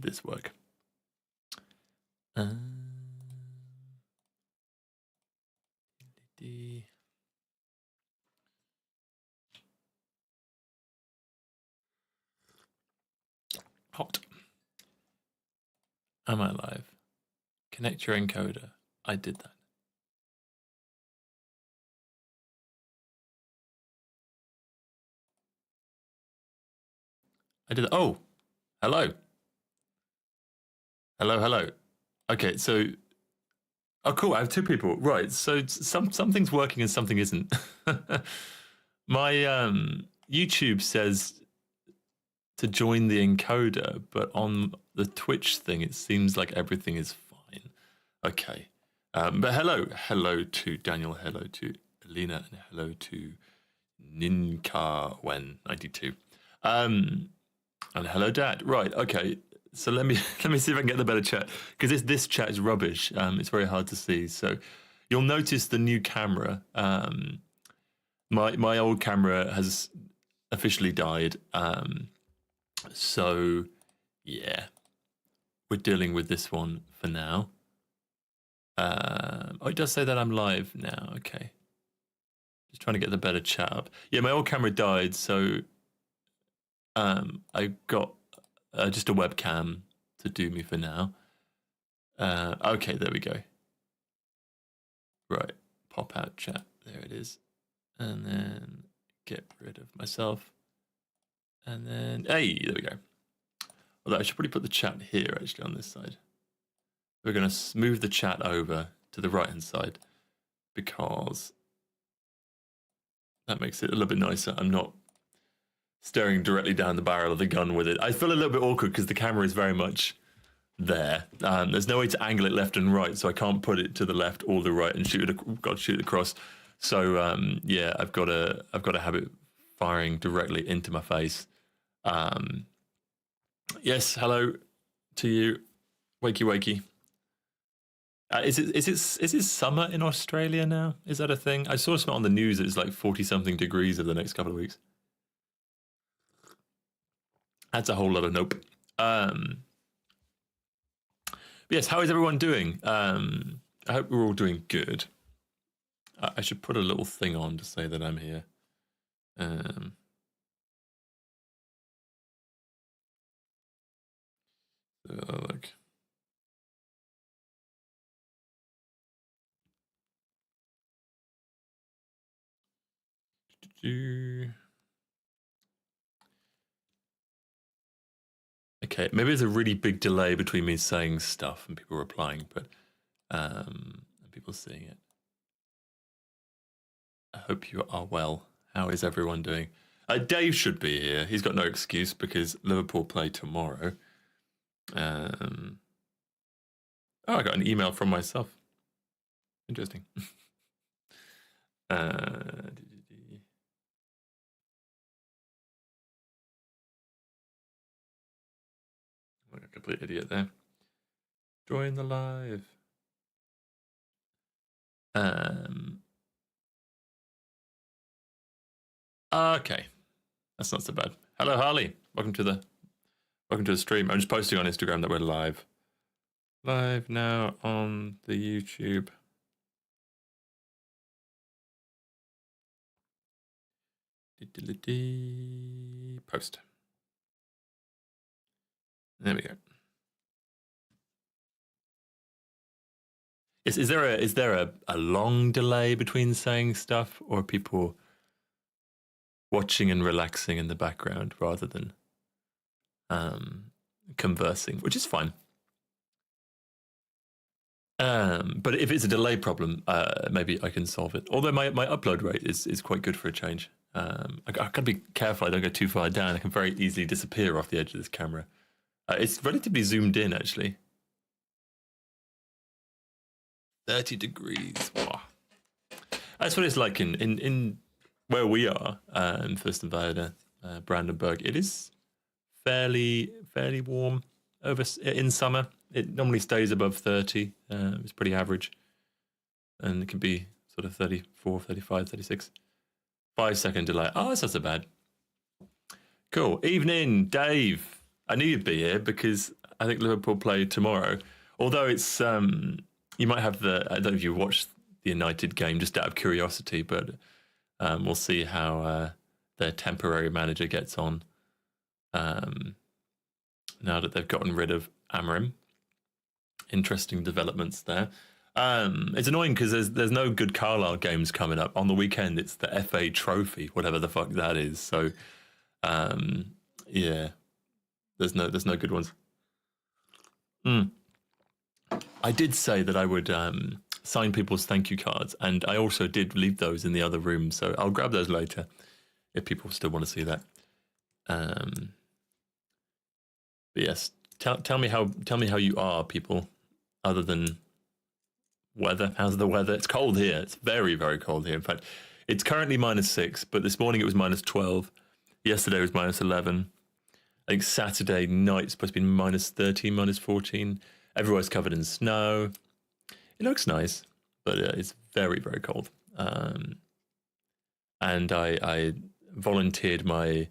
this work? Hot. Am I live? Connect your encoder. I did that. I did that. Oh, hello. Hello. Okay, so... Oh, cool. I have two people. Right, so something's working and something isn't. My YouTube says to join the encoder, but on the Twitch thing, it seems like everything is fine. Okay. But hello to Daniel, hello to Alina, and hello to Ninkawen92. And hello, Dad. Right, okay. So let me see if I can get the better chat, because this chat is rubbish. It's very hard to see. So you'll notice the new camera. My old camera has officially died. So yeah, we're dealing with this one for now. Oh, it does say that I'm live now. Okay, just trying to get the better chat up. Yeah, my old camera died, so I got just a webcam to do me for now. Okay, there we go. Right, pop out chat. There it is. And then get rid of myself. And then, hey, there we go. Although I should probably put the chat here, actually, on this side. We're going to move the chat over to the right-hand side, because that makes it a little bit nicer. I'm not staring directly down the barrel of the gun with it. I feel a little bit awkward because the camera is very much there. There's no way to angle it left and right, so I can't put it to the left or the right and got to shoot it across. So yeah, I've got to have it firing directly into my face. Yes, hello to you, wakey. Is it summer in Australia now? Is that a thing? I saw something on the news that it's like 40-something degrees over the next couple of weeks. That's a whole lot of nope. Yes, how is everyone doing? I hope we're all doing good. I should put a little thing on to say that I'm here. Look. Okay, maybe there's a really big delay between me saying stuff and people replying, but and people seeing it. I hope you are well. How is everyone doing? Dave should be here. He's got no excuse because Liverpool play tomorrow. Oh, I got an email from myself. Interesting. I'm a complete idiot there. Join the live. Okay, that's not so bad. Hello, Harley. Welcome to the stream. I'm just posting on Instagram that we're live. Live now on the YouTube. Post. There we go. Is there a long delay between saying stuff, or are people watching and relaxing in the background rather than conversing, which is fine. But if it's a delay problem, maybe I can solve it. Although my upload rate is quite good for a change. I've got to be careful I don't go too far down. I can very easily disappear off the edge of this camera. It's relatively zoomed in, actually. 30 degrees. Wow. That's what it's like in where we are, Fürstenwalde, Brandenburg. It is fairly warm in summer. It normally stays above 30. It's pretty average. And it can be sort of 34, 35, 36. 5-second delay. Oh, that's not so bad. Cool. Evening, Dave. I knew you'd be here because I think Liverpool play tomorrow. Although it's you might have I don't know if you watched the United game just out of curiosity, but we'll see how their temporary manager gets on now that they've gotten rid of Amorim. Interesting developments there. It's annoying because there's no good Carlisle games coming up on the weekend. It's the FA Trophy, whatever the fuck that is. So, yeah, there's no good ones. I did say that I would sign people's thank you cards, and I also did leave those in the other room. So I'll grab those later if people still want to see that. But yes, tell me how you are, people. Other than weather, how's the weather? It's cold here. It's very, very cold here. In fact, it's currently -6, but this morning it was -12. Yesterday was -11. I think Saturday night's supposed to be -13, -14. Everywhere's covered in snow. It looks nice, but it's very, very cold. And I volunteered my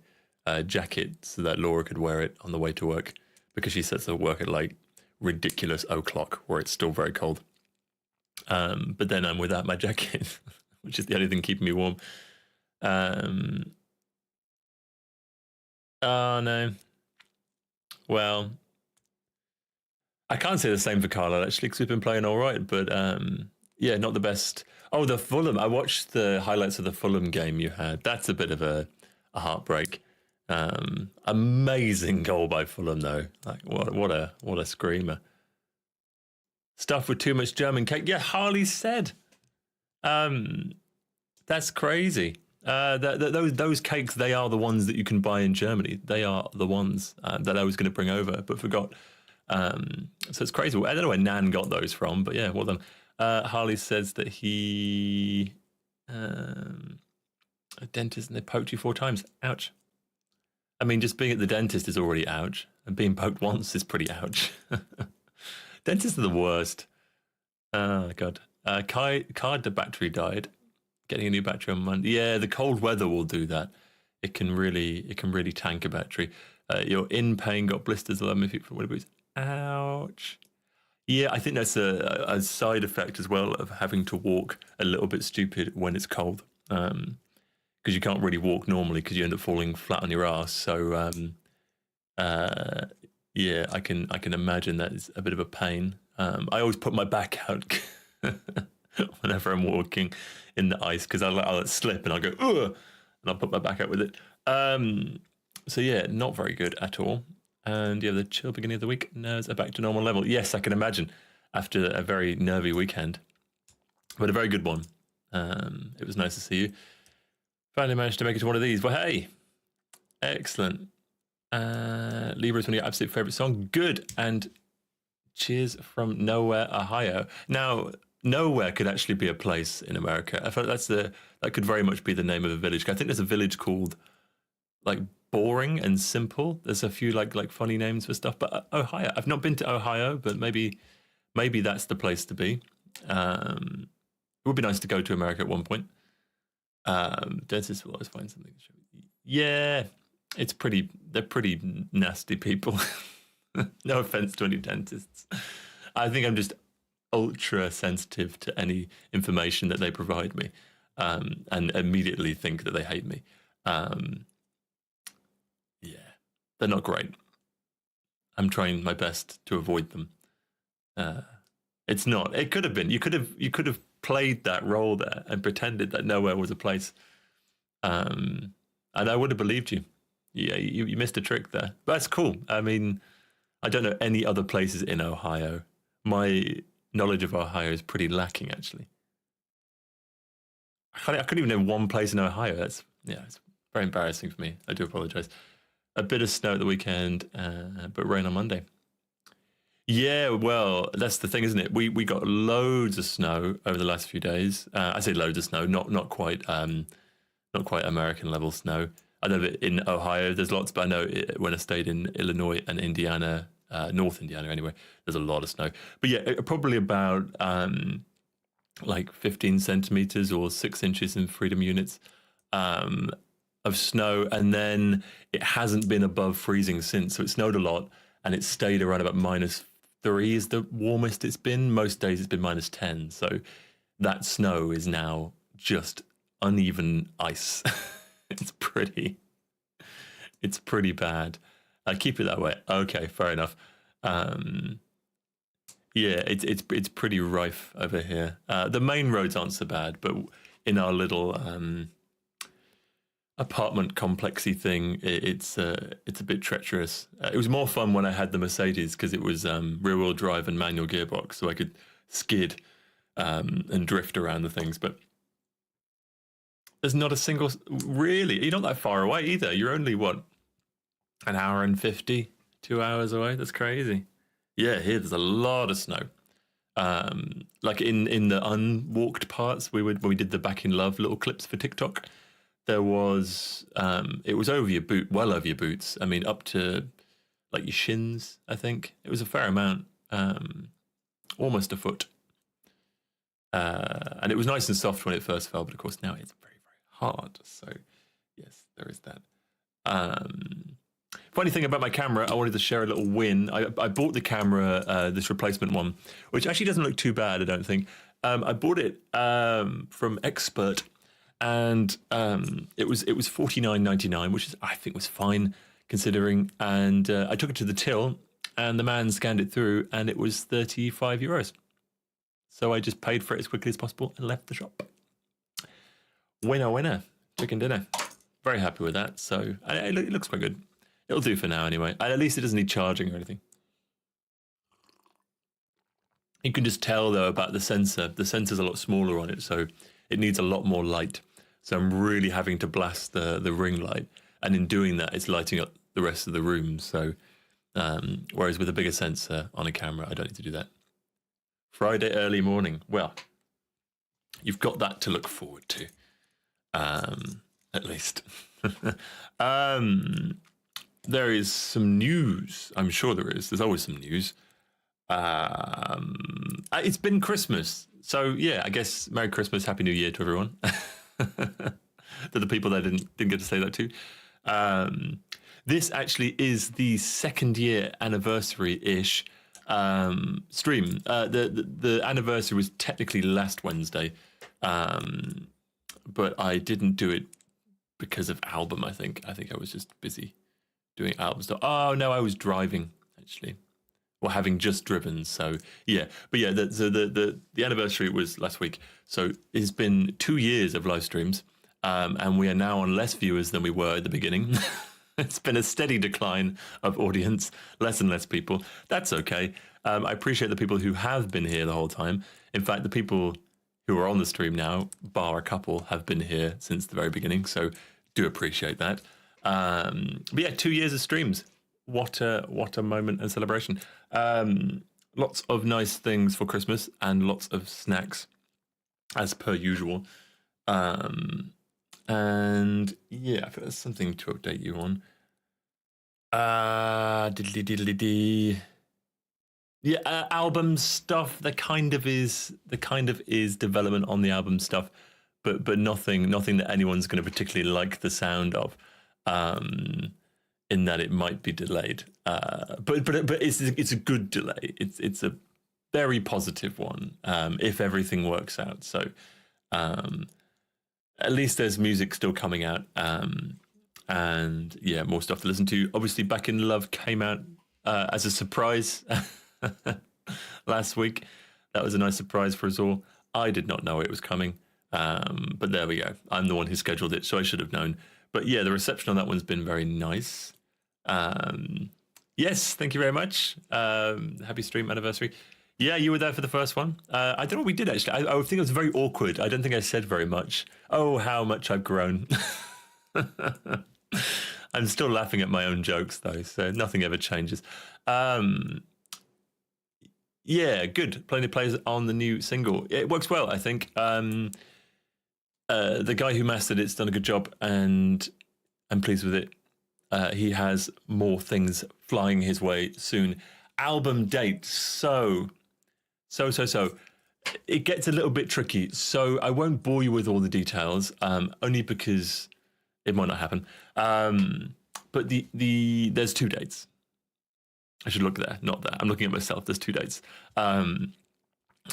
jacket so that Laura could wear it on the way to work, because she sets her work at like ridiculous o'clock where it's still very cold. But then I'm without my jacket, which is the only thing keeping me warm. Oh no. Well, I can't say the same for Carlisle actually, because we've been playing all right, but yeah, not the best. Oh, the Fulham. I watched the highlights of the Fulham game you had. That's a bit of a heartbreak. Amazing goal by Fulham though. Like what a screamer. Stuff with too much German cake. Yeah, Harley said. That's crazy. Those cakes, they are the ones that you can buy in Germany. They are the ones that I was going to bring over, but forgot. So it's crazy. I don't know where Nan got those from, but yeah, well done. Harley says that he a dentist and they poked you 4 times. Ouch. I mean, just being at the dentist is already ouch, and being poked once is pretty ouch. Dentists are the worst. Oh god. Card the battery died. Getting a new battery on Monday. Yeah, the cold weather will do that. It can really tank a battery. You're in pain, got blisters 11 feet from winter boots. Ouch. Yeah, I think that's a side effect as well of having to walk a little bit stupid when it's cold. Because you can't really walk normally because you end up falling flat on your ass. So yeah, I can imagine that is a bit of a pain. I always put my back out whenever I'm walking in the ice, because I'll slip and I'll go, ugh, and I'll put my back out with it. So yeah, not very good at all. And yeah, the chill beginning of the week. Nerves are back to normal level. Yes, I can imagine, after a very nervy weekend, but a very good one. It was nice to see you. Finally managed to make it to one of these. Well, hey, excellent. Libra is one of your absolute favorite song. Good. And cheers from Nowhere, Ohio. Now, Nowhere could actually be a place in America. I feel like that could very much be the name of a village. I think there's a village called like Boring and Simple. There's a few like funny names for stuff. But Ohio, I've not been to Ohio, but maybe that's the place to be. It would be nice to go to America at one point. Dentists will always find something. Yeah, they're pretty nasty people. No offense to any dentists. I think I'm just ultra sensitive to any information that they provide me, and immediately think that they hate me. Yeah, they're not great. I'm trying my best to avoid them. It's not. It could have been. You could have played that role there and pretended that Nowhere was a place, and I would have believed you. Yeah, you missed a trick there. But that's cool. I mean, I don't know any other places in Ohio. My knowledge of Ohio is pretty lacking, actually. I couldn't even name one place in Ohio. It's very embarrassing for me. I do apologize. A bit of snow at the weekend, but rain on Monday. Yeah, well, that's the thing, isn't it? We got loads of snow over the last few days. I say loads of snow, not quite American level snow. I know that in Ohio there's lots, but I know when I stayed in Illinois and Indiana, North Indiana anyway, there's a lot of snow. But yeah, probably about like 15 centimeters or 6 inches in freedom units of snow, and then it hasn't been above freezing since. So it snowed a lot, and it stayed around about -3 is the warmest it's been. Most days it's been -10. So that snow is now just uneven ice. it's pretty bad. I keep it that way. Okay, fair enough. Yeah, it's pretty rife over here. The main roads aren't so bad, but in our little apartment complexy thing, it's a bit treacherous. It was more fun when I had the Mercedes because it was rear-wheel drive and manual gearbox, so I could skid and drift around the things. But there's not a single. Really, you're not that far away either. You're only what, an hour and 50, 2 hours away. That's crazy. Yeah, here there's a lot of snow. Like in the unwalked parts, when we did the Back in Love little clips for TikTok, there was it was over your boot, well over your boots. I mean, up to like your shins. I think it was a fair amount, almost a foot. And it was nice and soft when it first fell, but of course now it's very, very hard. So yes, there is that. Funny thing about my camera, I wanted to share a little win. I bought the camera, this replacement one, which actually doesn't look too bad, I don't think. I bought it from Expert, and it was $49.99, which is, I think, was fine considering. And I took it to the till, and the man scanned it through, and it was €35. So I just paid for it as quickly as possible and left the shop. Winner, winner, chicken dinner. Very happy with that. So it looks quite good. It'll do for now anyway. At least it doesn't need charging or anything. You can just tell though about the sensor. The sensor's a lot smaller on it, so it needs a lot more light. So I'm really having to blast the ring light. And in doing that, it's lighting up the rest of the room. So whereas with a bigger sensor on a camera, I don't need to do that. Friday early morning. Well, you've got that to look forward to. At least. There is some news. I'm sure there is. There's always some news. It's been Christmas. So, yeah, I guess Merry Christmas, Happy New Year to everyone. To the people that didn't get to say that to. This actually is the second year anniversary-ish stream. The anniversary was technically last Wednesday. But I didn't do it because of album, I think. I think I was just busy doing album stuff. Oh, no, I was driving, actually. Or having just driven, so yeah. But yeah, the anniversary was last week. So it's been 2 years of live streams, and we are now on less viewers than we were at the beginning. It's been a steady decline of audience, less and less people. That's okay. I appreciate the people who have been here the whole time. In fact, the people who are on the stream now, bar a couple, have been here since the very beginning, so do appreciate that. But yeah, 2 years of streams. What a moment and celebration. Lots of nice things for Christmas and lots of snacks, as per usual. And yeah, I think there's something to update you on. Yeah, album stuff. There kind of is development on the album stuff, but nothing that anyone's going to particularly like the sound of. In that it might be delayed, but it's a good delay. It's a very positive one if everything works out. So at least there's music still coming out, and yeah, more stuff to listen to. Obviously, Back in Love came out as a surprise last week. That was a nice surprise for us all. I did not know it was coming, but there we go. I'm the one who scheduled it, so I should have known. But yeah, the reception on that one's been very nice. Yes, thank you very much. Happy stream anniversary. Yeah, you were there for the first one. I don't know what we did actually. I think it was very awkward. I don't think I said very much. Oh, how much I've grown. I'm still laughing at my own jokes though, so nothing ever changes. Yeah, good. Plenty of plays on the new single. It works well, I think. The guy who mastered it's done a good job, and I'm pleased with it. He has more things flying his way soon. Album date, so. It gets a little bit tricky, so I won't bore you with all the details, only because it might not happen. But there's 2 dates. I should look there, not there. I'm looking at myself. There's 2 dates. And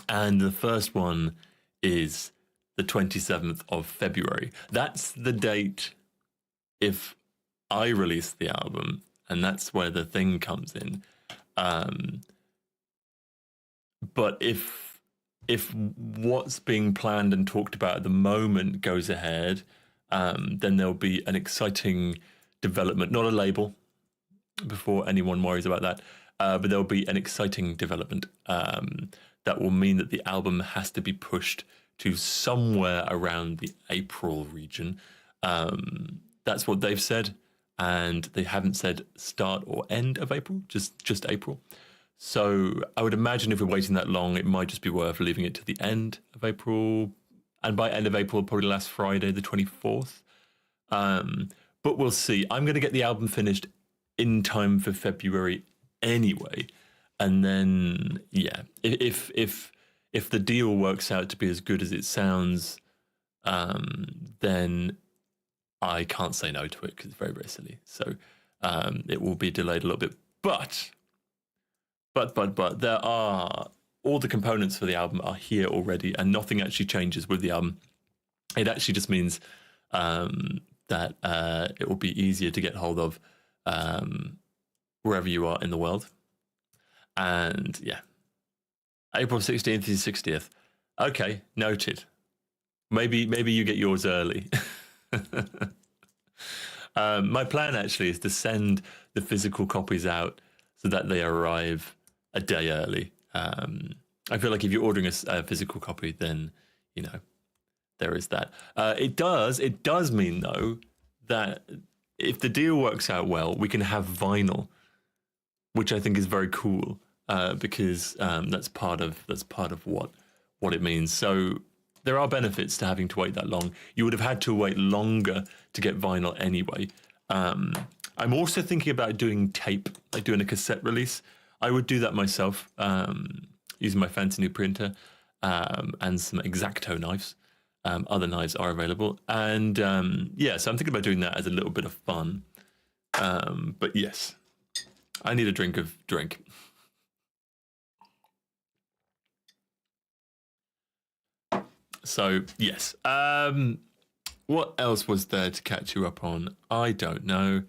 the first one is the 27th of February. That's the date if I release the album, and that's where the thing comes in. But if what's being planned and talked about at the moment goes ahead, then there'll be an exciting development, not a label, before anyone worries about that, but there'll be an exciting development that will mean that the album has to be pushed to somewhere around the April region. That's what they've said, and they haven't said start or end of April, just April. So I would imagine if we're waiting that long, it might just be worth leaving it to the end of April. And by end of April, probably last Friday, the 24th. But we'll see. I'm going to get the album finished in time for February anyway. And then, yeah, if the deal works out to be as good as it sounds, then I can't say no to it because it's very, very silly. So it will be delayed a little bit. But there are, all the components for the album are here already, and nothing actually changes with the album. It actually just means that it will be easier to get hold of wherever you are in the world. And yeah, April 16th is 60th. Okay, noted. Maybe you get yours early. My plan actually is to send the physical copies out so that they arrive a day early. I feel like if you're ordering a physical copy, then, you know, there is that. It does mean, though, that if the deal works out well, we can have vinyl, which I think is very cool, because that's part of what it means. So there are benefits to having to wait that long. You would have had to wait longer to get vinyl anyway. I'm also thinking about doing tape, like doing a cassette release. I would do that myself, using my fancy new printer and some X-Acto knives. Other knives are available. And yeah, so I'm thinking about doing that as a little bit of fun. But yes, I need a drink. So yes, what else was there to catch you up on? I don't know.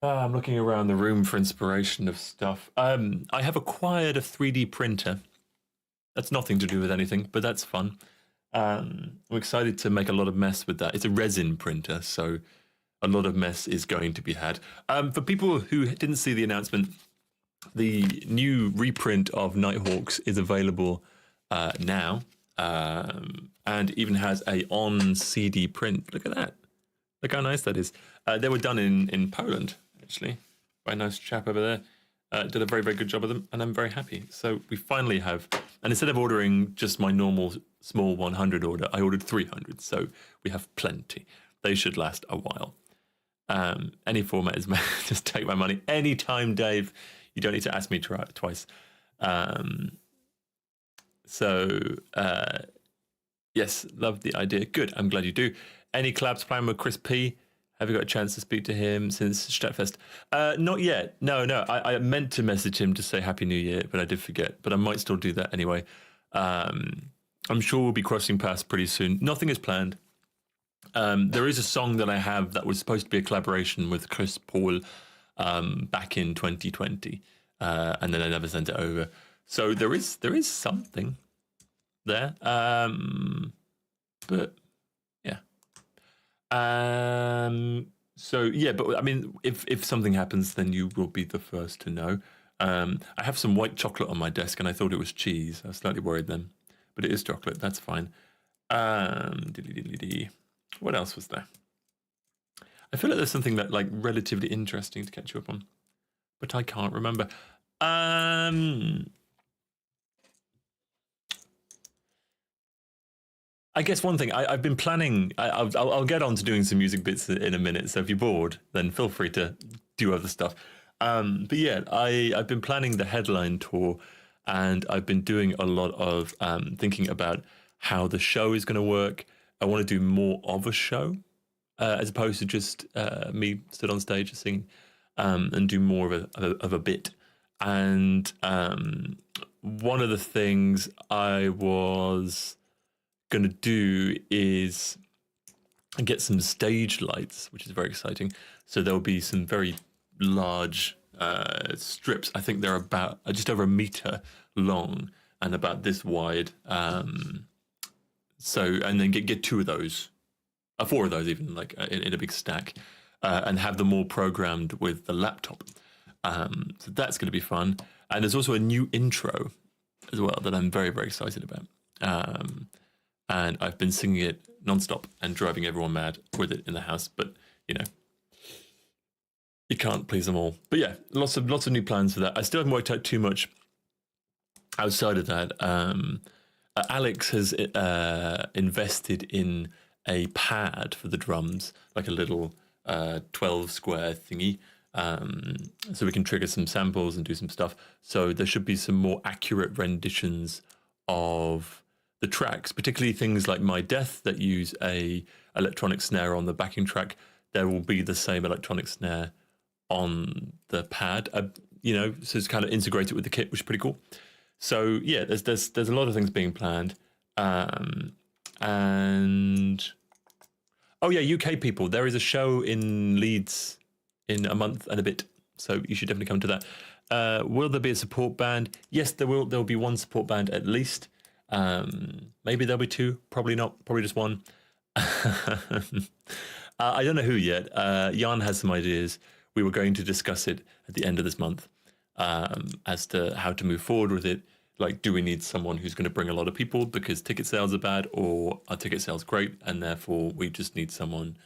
I'm looking around the room for inspiration of stuff. I have acquired a 3D printer. That's nothing to do with anything, but that's fun. I'm excited to make a lot of mess with that. It's a resin printer, so a lot of mess is going to be had. For people who didn't see the announcement, the new reprint of Nighthawks is available now, and even has a on CD print. Look at that. Look how nice that is. They were done in Poland, actually, by a nice chap over there. Did a very, very good job of them, and I'm very happy. So we finally have, and instead of ordering just my normal small 100 order, I ordered 300, so we have plenty. They should last a while. Any format is just take my money anytime, Dave. You don't need to ask me twice. Yes, love the idea. Good, I'm glad you do. Any collabs planned with Chris P? Have you got a chance to speak to him since Stratfest? Not yet. No. I meant to message him to say Happy New Year, but I did forget. But I might still do that anyway. I'm sure we'll be crossing paths pretty soon. Nothing is planned. There is a song that I have that was supposed to be a collaboration with Chris Paul back in 2020, and then I never sent it over. So there is something there. But yeah. So yeah, but I mean, if something happens, then you will be the first to know. I have some white chocolate on my desk, and I thought it was cheese. I was slightly worried then, but it is chocolate. That's fine. What else was there? I feel like there's something that like relatively interesting to catch you up on, but I can't remember. I guess one thing I've been planning. I'll get on to doing some music bits in a minute. So if you're bored, then feel free to do other stuff. But yeah, I've been planning the headline tour, and I've been doing a lot of thinking about how the show is going to work. I want to do more of a show as opposed to just me stood on stage singing. and do more of a bit. And one of the things I was going to do is get some stage lights, which is very exciting. So there'll be some very large strips. I think they're about just over a meter long and about this wide. So, and then get 2 of those, 4 of those even, like in a big stack, and have them all programmed with the laptop. So that's going to be fun. And there's also a new intro as well that I'm very, very excited about. And I've been singing it nonstop and driving everyone mad with it in the house. But, you know, you can't please them all. But yeah, lots of new plans for that. I still haven't worked out too much outside of that. Alex has invested in a pad for the drums, like a little 12 square thingy. So we can trigger some samples and do some stuff. So there should be some more accurate renditions of the tracks, particularly things like My Death that use a electronic snare on the backing track. There will be the same electronic snare on the pad, you know, so it's kind of integrated with the kit, which is pretty cool. So yeah, there's a lot of things being planned. And oh yeah, UK people, there is a show in Leeds in a month and a bit, so you should definitely come to that. Will there be a support band? Yes, there will. There will be one support band at least. Maybe there'll be 2. Probably not. Probably just 1. I don't know who yet. Jan has some ideas. We were going to discuss it at the end of this month as to how to move forward with it. Like, do we need someone who's going to bring a lot of people because ticket sales are bad, or are ticket sales great and therefore we just need someone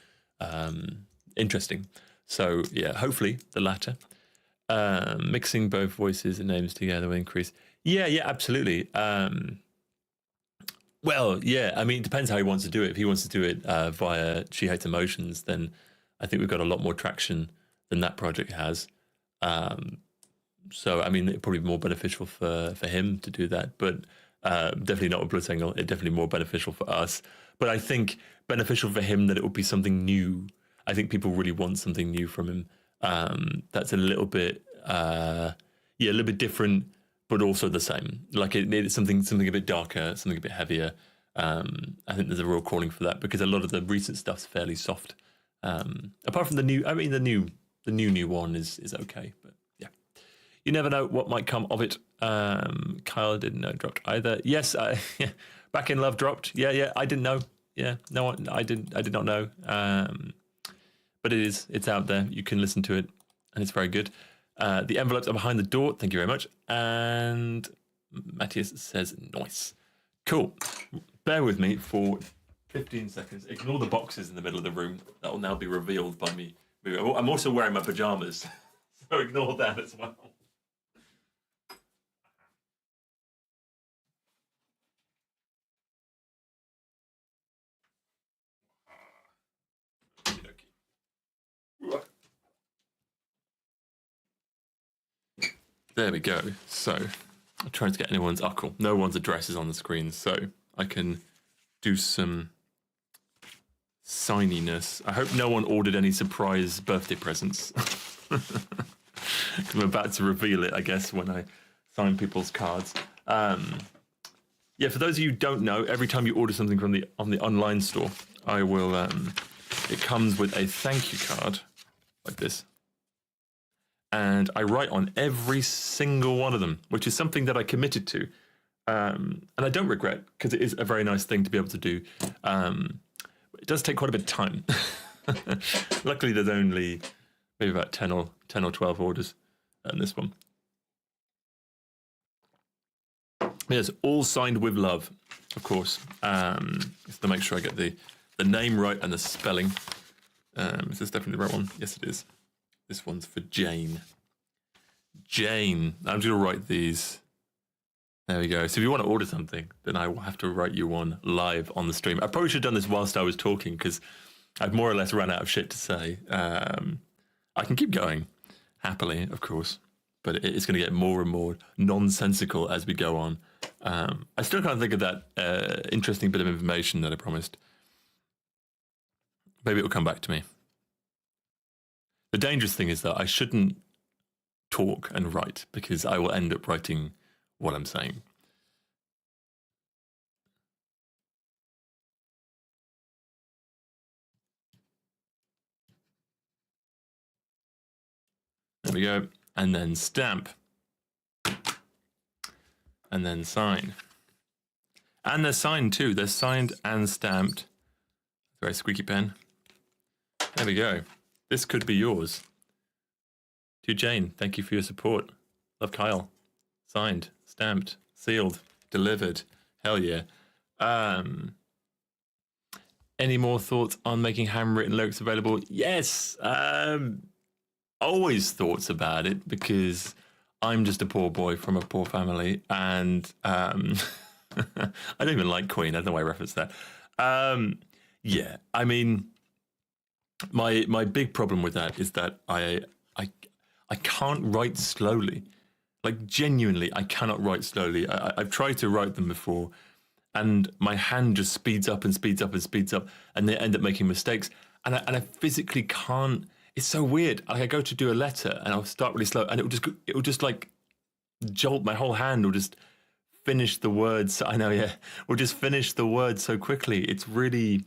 interesting? So yeah, hopefully the latter. Mixing both voices and names together will increase. Yeah, absolutely. Well, yeah, I mean, it depends how he wants to do it. If he wants to do it via She Hates Emotions, then I think we've got a lot more traction than that project has. So, I mean, it'd probably be more beneficial for him to do that, but definitely not with Blitzengel. It's definitely more beneficial for us. But I think beneficial for him that it would be something new. I think people really want something new from him. That's a little bit, a little bit different, but also the same. Like it's something a bit darker, something a bit heavier. I think there's a real calling for that because a lot of the recent stuff's fairly soft. Apart from the new, I mean, the new one is okay, but yeah, you never know what might come of it. Kyle didn't know dropped either. Yes, Back in Love dropped. Yeah, I didn't know. Yeah, no, I did not know. But it's out there. You can listen to it, and it's very good. The envelopes are behind the door. Thank you very much. And Matthias says, nice. Cool. Bear with me for 15 seconds. Ignore the boxes in the middle of the room. That will now be revealed by me. I'm also wearing my pajamas, so ignore that as well. There we go. So I'm trying to get anyone's... Oh, cool. No one's address is on the screen, so I can do some signiness. I hope no one ordered any surprise birthday presents. I'm about to reveal it, I guess, when I sign people's cards. Yeah, for those of you who don't know, every time you order something from on the online store, I will... it comes with a thank you card, like this. And I write on every single one of them, which is something that I committed to. And I don't regret, because it is a very nice thing to be able to do. It does take quite a bit of time. Luckily, there's only maybe about 10 or 12 orders in this one. Yes, all signed with love, of course. Just to make sure I get the name right and the spelling. Is this definitely the right one? Yes, it is. This one's for Jane. Jane. I'm just going to write these. There we go. So if you want to order something, then I will have to write you one live on the stream. I probably should have done this whilst I was talking because I've more or less run out of shit to say. I can keep going, happily, of course, but it's going to get more and more nonsensical as we go on. I still can't think of that interesting bit of information that I promised. Maybe it will come back to me. The dangerous thing is that I shouldn't talk and write because I will end up writing what I'm saying. There we go. And then stamp. And then sign. And they're signed too. They're signed and stamped. Very squeaky pen. There we go. This could be yours. To Jane, thank you for your support. Love, Kyle. Signed, stamped, sealed, delivered. Hell yeah. Any more thoughts on making handwritten lyrics available? Yes. Always thoughts about it because I'm just a poor boy from a poor family, and I don't even like Queen. I don't know why I referenced that. Yeah, I mean, my big problem with that is that I can't write slowly. Like, genuinely, I cannot write slowly. I've tried to write them before, and my hand just speeds up and speeds up and speeds up, and they end up making mistakes. And I physically can't. It's so weird. Like, I go to do a letter, and I'll start really slow, and it will just like jolt. My whole hand will just finish the words. I know, yeah. Will just finish the words so quickly. It's really.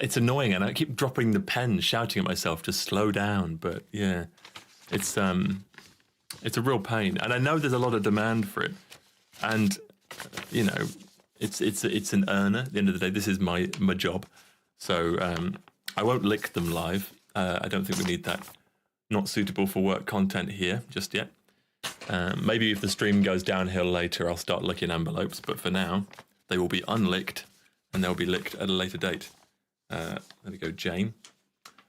It's annoying, and I keep dropping the pen, shouting at myself to slow down. But yeah, it's a real pain, and I know there's a lot of demand for it, and you know, it's an earner. At the end of the day, this is my job, so I won't lick them live. I don't think we need that. Not suitable for work content here just yet. Maybe if the stream goes downhill later, I'll start licking envelopes. But for now, they will be unlicked, and they'll be licked at a later date. There we go, Jane.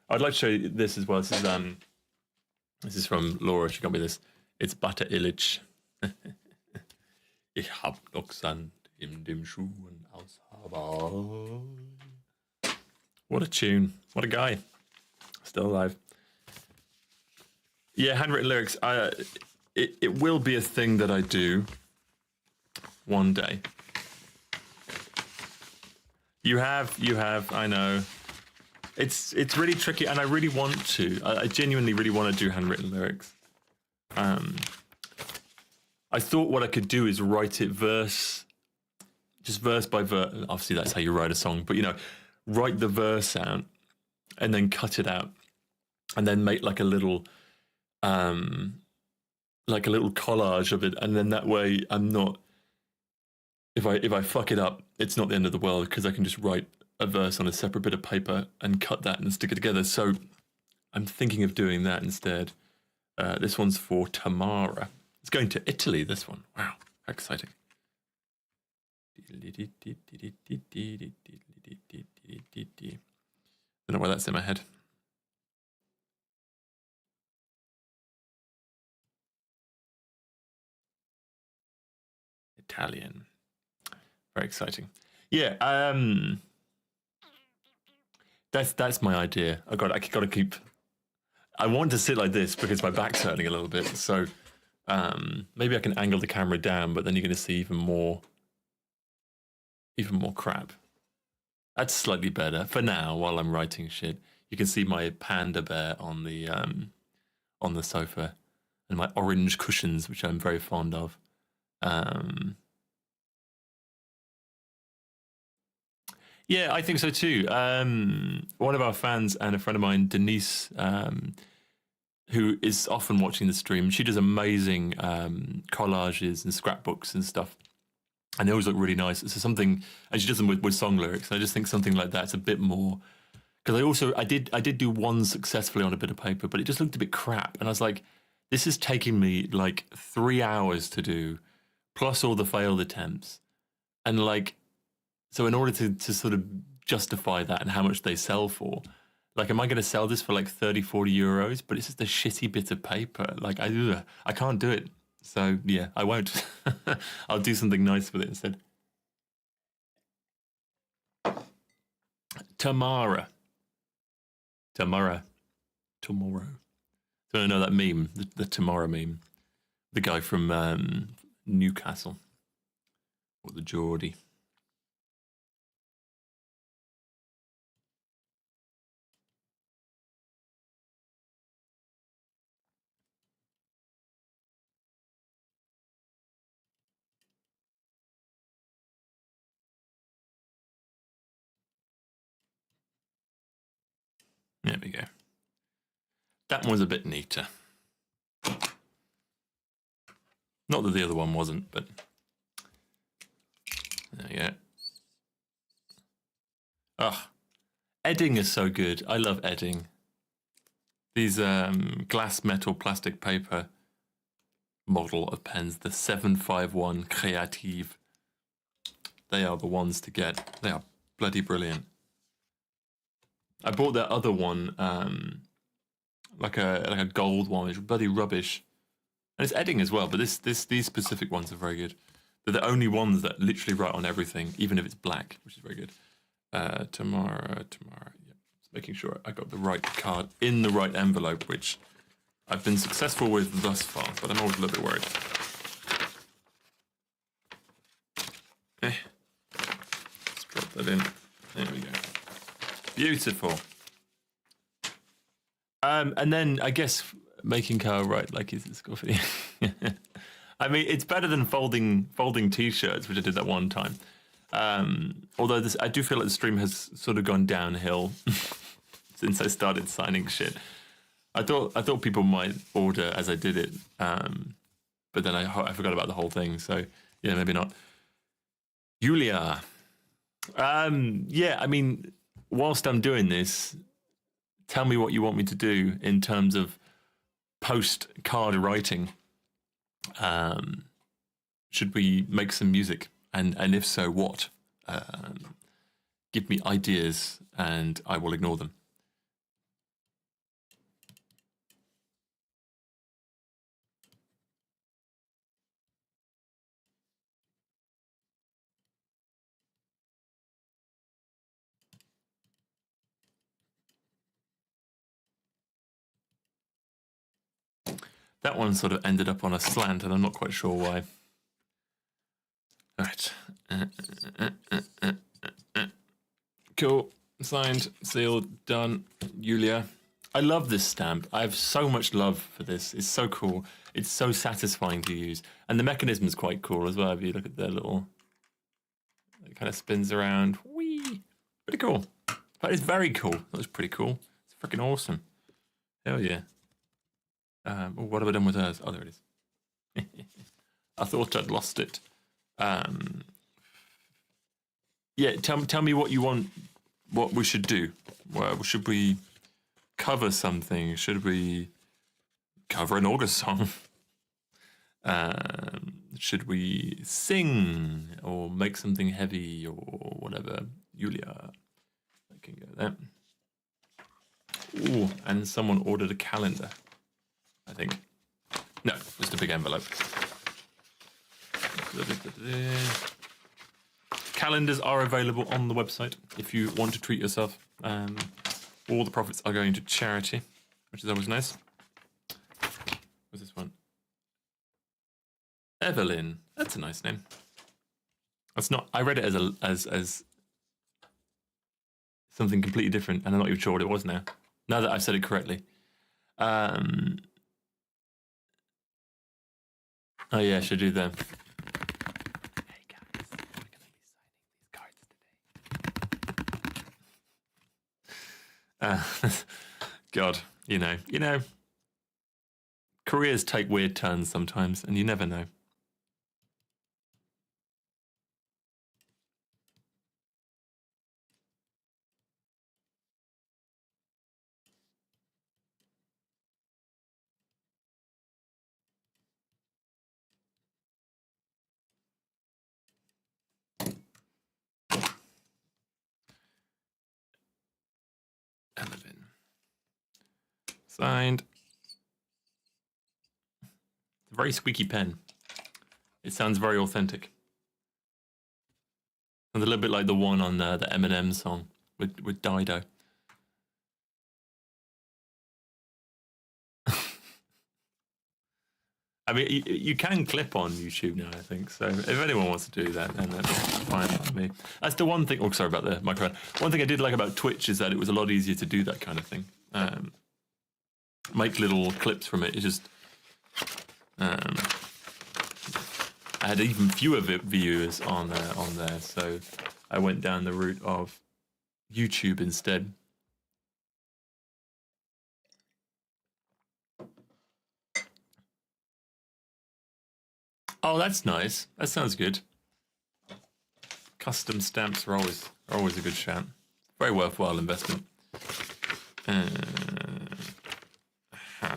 I'd like to show you this as well. This is from Laura. She got me this. It's Butter Illich. Ich hab noch Sand in dem Schuhen aus Hawaii. What a tune. What a guy. Still alive. Yeah, handwritten lyrics. It will be a thing that I do one day. You have, I know. It's really tricky, and I really want to. I genuinely really want to do handwritten lyrics. I thought what I could do is write it verse by verse. Obviously, that's how you write a song, but write the verse out and then cut it out, and then make like a little collage of it, and then that way I'm not. If I fuck it up, it's not the end of the world because I can just write a verse on a separate bit of paper and cut that and stick it together. So I'm thinking of doing that instead. This one's for Tamara. It's going to Italy, this one. Wow, how exciting. I don't know why that's in my head. Italian. Very exciting. Yeah, that's my idea. I got to keep. I want to sit like this because my back's hurting a little bit. So maybe I can angle the camera down, but then you're going to see even more crap. That's slightly better for now. While I'm writing shit, you can see my panda bear on the sofa, and my orange cushions, which I'm very fond of. Yeah, I think so too. One of our fans and a friend of mine, Denise, who is often watching the stream, she does amazing collages and scrapbooks and stuff. And they always look really nice. So something, and she does them with song lyrics. I just think something like that's a bit more, because I did do one successfully on a bit of paper, but it just looked a bit crap. And I was like, this is taking me like 3 hours to do, plus all the failed attempts. And like, so in order to sort of justify that and how much they sell for, like, am I going to sell this for like 30, 40 euros? But it's just a shitty bit of paper. Like, I can't do it. So yeah, I won't. I'll do something nice with it instead. Tomorrow. So I know that meme, the Tomorrow meme. The guy from Newcastle. Or the Geordie. There we go. That one was a bit neater. Not that the other one wasn't, but there you go. Oh, edding is so good. I love edding. These glass, metal, plastic, paper model of pens, the 751 Creative. They are the ones to get. They are bloody brilliant. I bought that other one, like a gold one, which is bloody rubbish. And it's edding as well, but these specific ones are very good. They're the only ones that literally write on everything, even if it's black, which is very good. Tomorrow. Yeah, just making sure I got the right card in the right envelope, which I've been successful with thus far, but I'm always a little bit worried. Let's drop that in. There we go. Beautiful. And then I guess making car right like it's coffee. I mean, it's better than folding t-shirts, which I did that one time. Although I do feel like the stream has sort of gone downhill since I started signing shit. I thought people might order as I did it, but then I forgot about the whole thing. So yeah, maybe not. Julia, yeah. I mean, whilst I'm doing this, tell me what you want me to do in terms of post card writing. Should we make some music? And if so, what? Give me ideas and I will ignore them. That one sort of ended up on a slant and I'm not quite sure why. All right. Cool. Signed, sealed, done. Julia. I love this stamp. I have so much love for this. It's so cool. It's so satisfying to use. And the mechanism is quite cool as well. If you look at the little... It kind of spins around. Whee! Pretty cool. That is very cool. That was pretty cool. It's freaking awesome. Hell yeah. What have I done with hers? Oh, there it is. I thought I'd lost it. Yeah, tell me what you want, what we should do. Well, should we cover something? Should we cover an Auger song? Should we sing or make something heavy or whatever? Julia, I can go there. Ooh, and someone ordered a calendar, I think. No, just a big envelope. Calendars are available on the website if you want to treat yourself. All the profits are going to charity, which is always nice. What's this one? Evelyn. That's a nice name. That's not. I read it as something completely different, and I'm not even sure what it was now. Now that I've said it correctly. Oh yeah, I should do them. Hey guys, we're gonna be signing these cards today. God, you know, careers take weird turns sometimes, and you never know. Evelyn. Signed. It's a very squeaky pen. It sounds very authentic. Sounds a little bit like the one on the Eminem song with Dido. I mean, you can clip on YouTube now, I think. So if anyone wants to do that, then that's fine with me. That's the one thing. Oh, sorry about the microphone. One thing I did like about Twitch is that it was a lot easier to do that kind of thing. Make little clips from it. It's just I had even fewer viewers on there, so I went down the route of YouTube instead. Oh, that's nice. That sounds good. Custom stamps are always a good shout. Very worthwhile investment.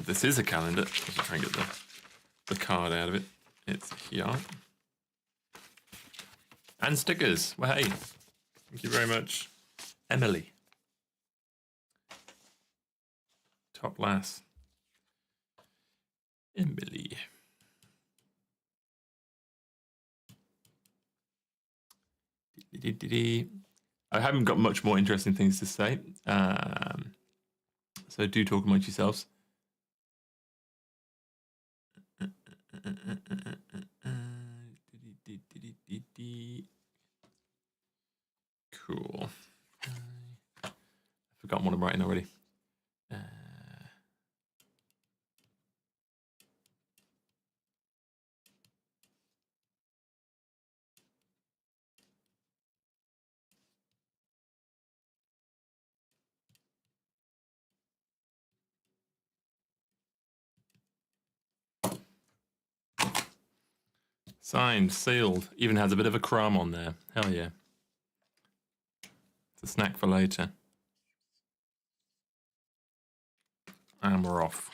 This is a calendar. Let's just try and get the card out of it. It's here. And stickers. Well, hey, thank you very much, Emily. Top lass. Emily. I haven't got much more interesting things to say. So do talk amongst yourselves. Cool. I've forgotten what I'm writing already. Signed, sealed, even has a bit of a crumb on there. Hell yeah. It's a snack for later. And we're off.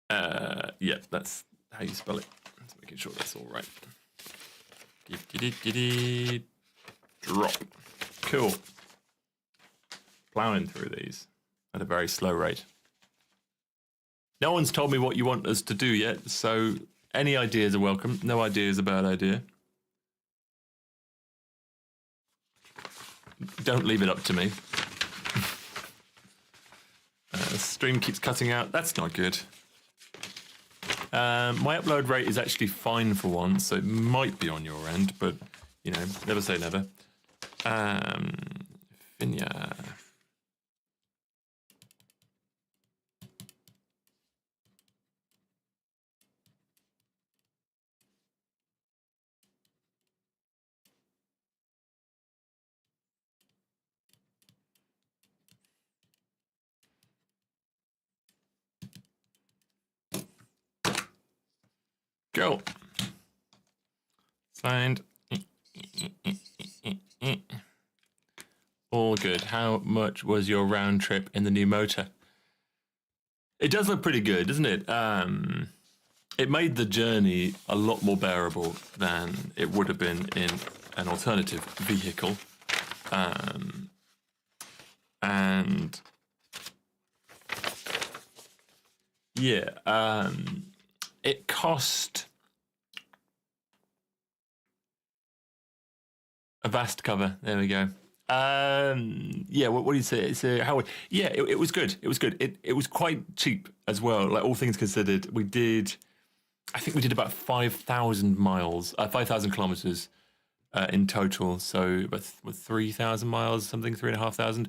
Yep, that's how you spell it. Just making sure that's all right. Drop. Cool. Plowing through these at a very slow rate. No one's told me what you want us to do yet, so any ideas are welcome. No idea is a bad idea. Don't leave it up to me. Stream keeps cutting out. That's not good. My upload rate is actually fine for once, so it might be on your end, but, you know, never say never. Finya. Go. Signed. All good. How much was your round trip in the new motor? It does look pretty good, doesn't it? It made the journey a lot more bearable than it would have been in an alternative vehicle. And yeah, it cost a vast cover. There we go. Yeah, what do you say? It's a how? Yeah, it was good. It was good. It was quite cheap as well. Like all things considered, I think we did about 5,000 miles, 5,000 kilometers in total. So about 3,000 miles, something, 3,500.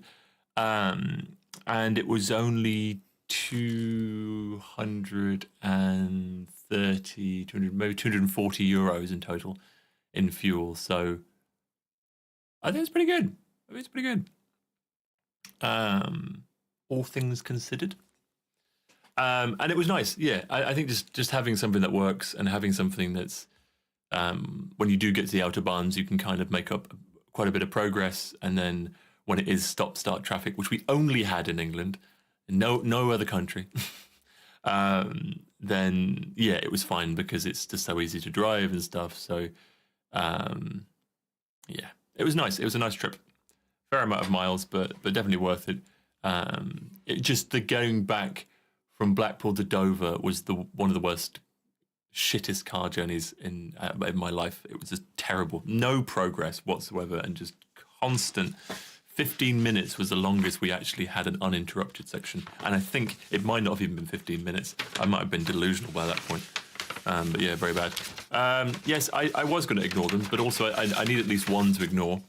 And it was only 230, 200, maybe 240 euros in total in fuel. So I think it's pretty good. All things considered. And it was nice. Yeah, I think just having something that works and having something that's, when you do get to the autobahns, you can kind of make up quite a bit of progress. And then when it is stop-start traffic, which we only had in England, no other country, then yeah, it was fine because it's just so easy to drive and stuff. So yeah, it was nice. It was a nice trip. Fair amount of miles, but definitely worth it. It just the going back from Blackpool to Dover was one of the worst, shittest car journeys in my life. It was just terrible. No progress whatsoever, and just constant. 15 minutes was the longest we actually had an uninterrupted section, and I think it might not have even been 15 minutes. I might have been delusional by that point. But yeah, very bad. Yes, I was going to ignore them, but also I need at least one to ignore.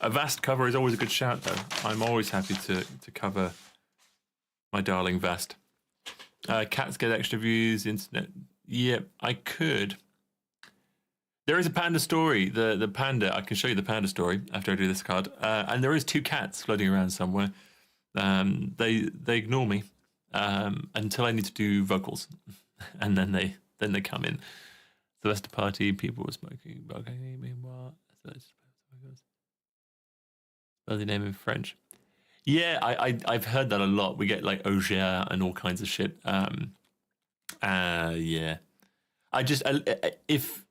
A vast cover is always a good shout, though. I'm always happy to cover my darling vast. Cats get extra views, internet. Yep, I could. There is a panda story. The panda, I can show you the panda story after I do this card. And there is 2 cats floating around somewhere. They ignore me until I need to do vocals. And then Then they come in. Sylvester party, people were smoking. Spell the name in French. Yeah, I've heard that a lot. We get like Auger and all kinds of shit. Yeah. If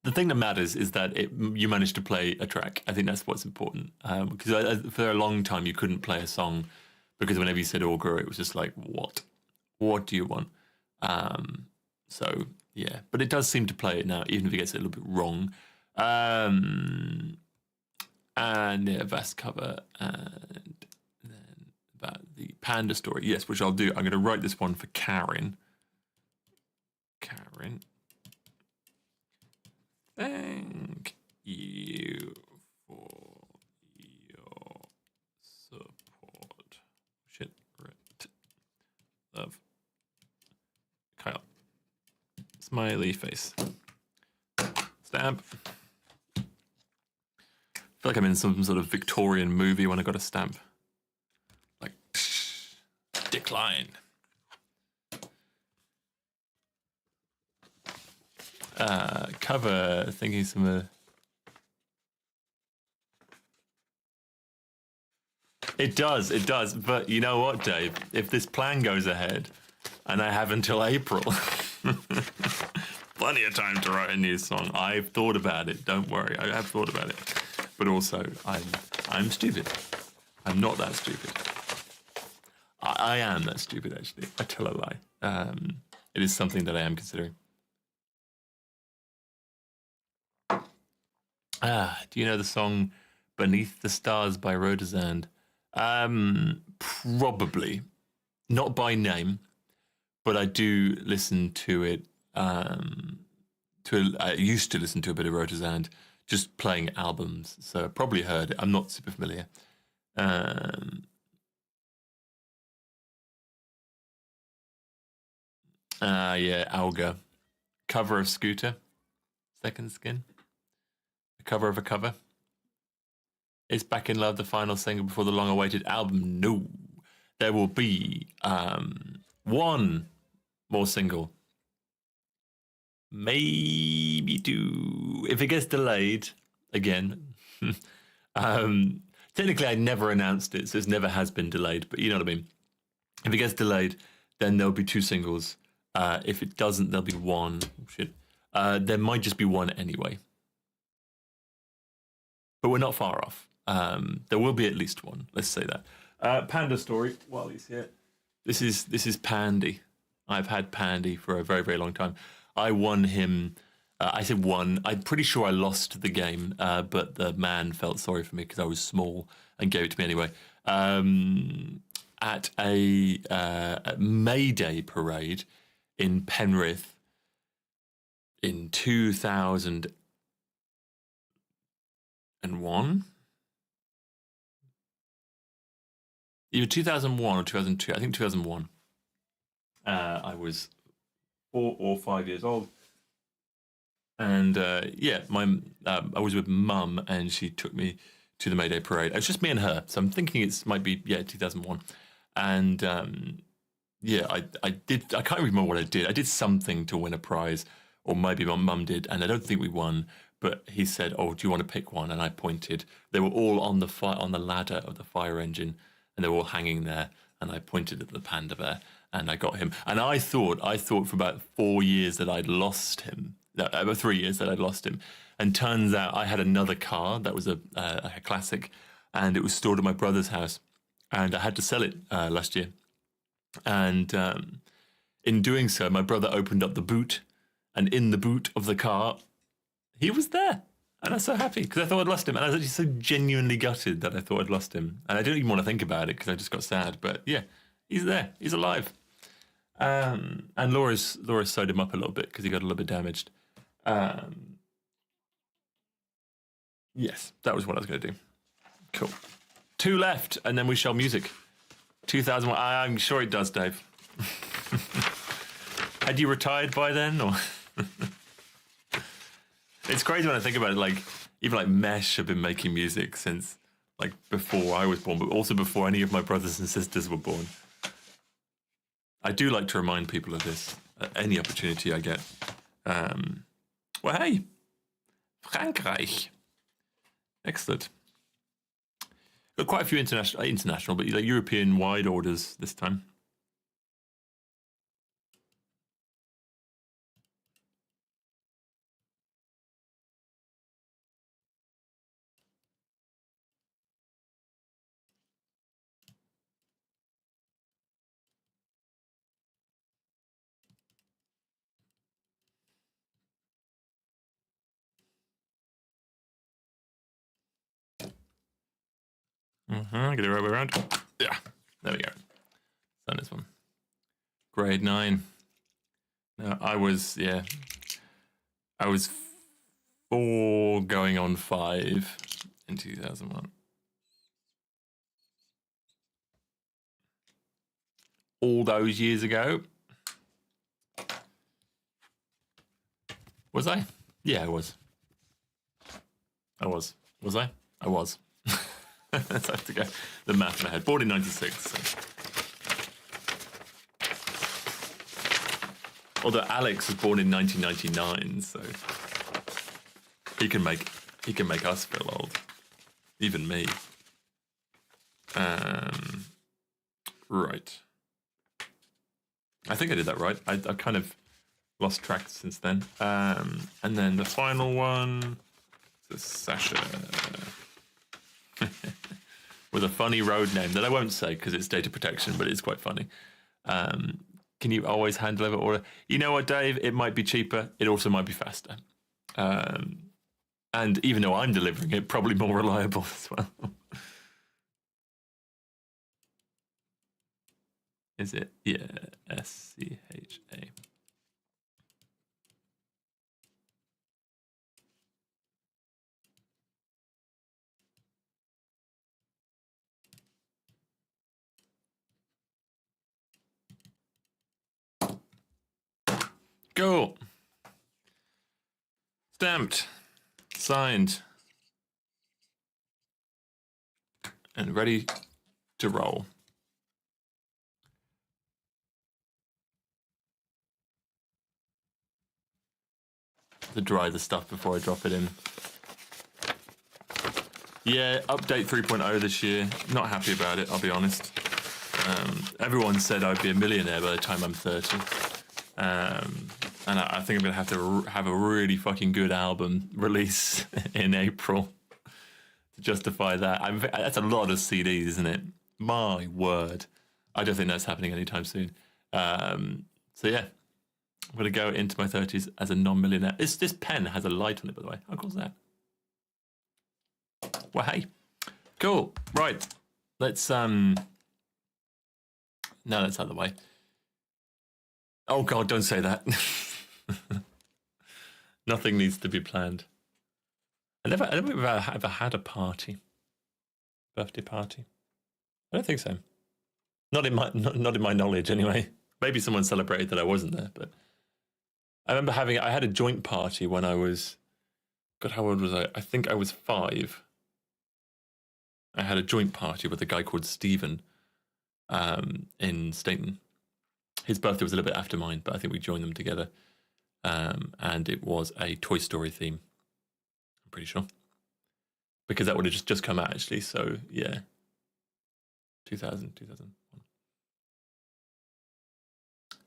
the thing that matters is that you managed to play a track. I think that's what's important. Because for a long time you couldn't play a song because whenever you said Auger, it was just like, what? What do you want? So yeah, but it does seem to play it now, even if it gets it a little bit wrong. And yeah, vast cover, and then about the panda story. Yes, which I'll do. I'm going to write this one for Karen. Karen, thank you for your support. Shit, right. Love. Kyle. Smiley face. Stamp. I feel like I'm in some sort of Victorian movie when I got a stamp. Like, decline. Cover, thinking some... It does. But you know what, Dave? If this plan goes ahead, and I have until April, plenty of time to write a new song. I've thought about it. Don't worry, I have thought about it. But also, I'm stupid. I'm not that stupid. I am that stupid, actually. I tell a lie. It is something that I am considering. Do you know the song Beneath the Stars by Rodazand? Probably. Not by name, but I do listen to it. I used to listen to a bit of Rodazand, just playing albums, so I probably heard it. I'm not super familiar. Yeah, Auger. Cover of Scooter. Second Skin. The cover of a cover. Is Back in Love the final single before the long-awaited album? No. There will be one more single. Maybe two. If it gets delayed, again. Technically, I never announced it, so it never has been delayed, but you know what I mean. If it gets delayed, then there'll be two singles. If it doesn't, there'll be one. Shit. There might just be one anyway. But we're not far off. There will be at least one. Let's say that. Panda story. While he's here, this is Pandy. I've had Pandy for a very, very long time. I won him. I said won. I'm pretty sure I lost the game, but the man felt sorry for me because I was small and gave it to me anyway. At a May Day parade in Penrith in 2001. Either 2001 or 2002. I think 2001. I was 4 or 5 years old. And yeah, I was with Mum, and she took me to the May Day parade. It was just me and her, so I'm thinking it might be 2001. And yeah, I did. I can't remember what I did. I did something to win a prize, or maybe my Mum did, and I don't think we won. But he said, "Oh, do you want to pick one?" And I pointed. They were all on the ladder of the fire engine, and they were all hanging there. And I pointed at the panda bear, and I got him. And I thought for about 4 years that I'd lost him. About 3 years that I'd lost him. And turns out I had another car that was a classic, and it was stored at my brother's house, and I had to sell it last year. And in doing so, my brother opened up the boot, and in the boot of the car, he was there. And I was so happy because I thought I'd lost him. And I was actually so genuinely gutted that I thought I'd lost him. And I didn't even want to think about it because I just got sad. But yeah, he's there. He's alive. And Laura sewed him up a little bit because he got a little bit damaged. Yes, that was what I was going to do. Cool. 2 left, and then we shall music. 2001. I'm sure it does, Dave. Had you retired by then, or? It's crazy when I think about it. Like even like Mesh have been making music since like before I was born, but also before any of my brothers and sisters were born. I do like to remind people of this. any opportunity I get. Well, hey, Frankreich. Excellent. Got quite a few international, but like European-wide orders this time. Get it right way around. Yeah, there we go. Done this one. Grade 9. No, I was 4 going on 5 in 2001. All those years ago. Was I? Yeah, I was. Was I? I was. Let's have to go. The math in my head. Born in 96. So. Although Alex was born in 1999, so he can make us feel old, even me. Right. I think I did that right. I kind of lost track since then. And then the final one is Sasha. With a funny road name that I won't say because it's data protection, but it's quite funny. Can you always hand deliver order? You know what, Dave? It might be cheaper. It also might be faster. And even though I'm delivering it, probably more reliable as well. Is it? Yeah, SCHA. Cool. Stamped, signed, and ready to roll. To dry the stuff before I drop it in. Yeah, update 3.0 this year. Not happy about it, I'll be honest. Everyone said I'd be a millionaire by the time I'm 30. And I think I'm going to have to have a really fucking good album release in April to justify that. That's a lot of CDs, isn't it? My word. I don't think that's happening anytime soon. So yeah, I'm going to go into my 30s as a non-millionaire. This pen has a light on it, by the way. How cool is that? Well, hey. Cool. Right. Let's, now that's out of the way. Oh, God, don't say that. Nothing needs to be planned. I don't think we've ever had a party. Birthday party. I don't think so. Not in my knowledge, anyway. Maybe someone celebrated that I wasn't there, but I remember I had a joint party when I was, God, how old was I? I think I was 5. I had a joint party with a guy called Stephen in Stainton. His birthday was a little bit after mine, but I think we joined them together. And it was a Toy Story theme, I'm pretty sure. Because that would have just come out, actually. So, yeah. 2001.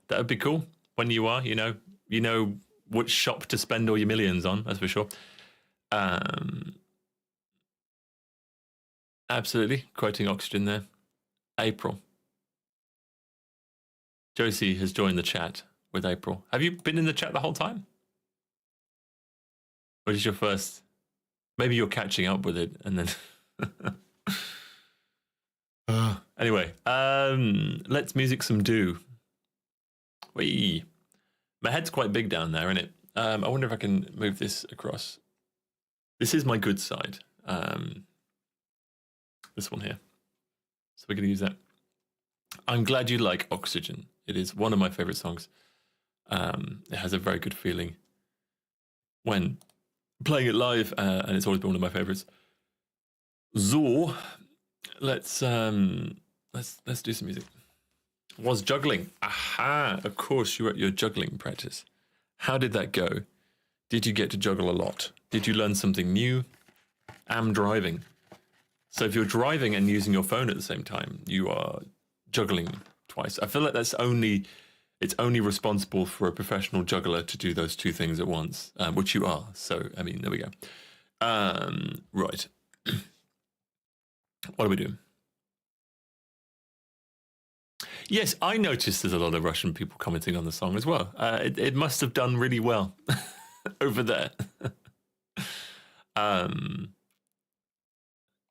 That would be cool. When you are, you know which shop to spend all your millions on, that's for sure. Absolutely. Quoting Oxygen there. April. Josie has joined the chat with April. Have you been in the chat the whole time? Or is your first? Maybe you're catching up with it and then... Anyway, let's music some do. Whee. My head's quite big down there, isn't it? I wonder if I can move this across. This is my good side. This one here. So we're going to use that. I'm glad you like Oxygen. It is one of my favorite songs. It has a very good feeling when playing it live, and it's always been one of my favorites. So, let's do some music. Was juggling. Aha! Of course, you were at your juggling practice. How did that go? Did you get to juggle a lot? Did you learn something new? Am driving. So if you're driving and using your phone at the same time, you are juggling twice. I feel like it's only responsible for a professional juggler to do those two things at once, which you are. So, I mean, there we go. Right. What are we doing? Yes, I noticed there's a lot of Russian people commenting on the song as well. It must have done really well over there.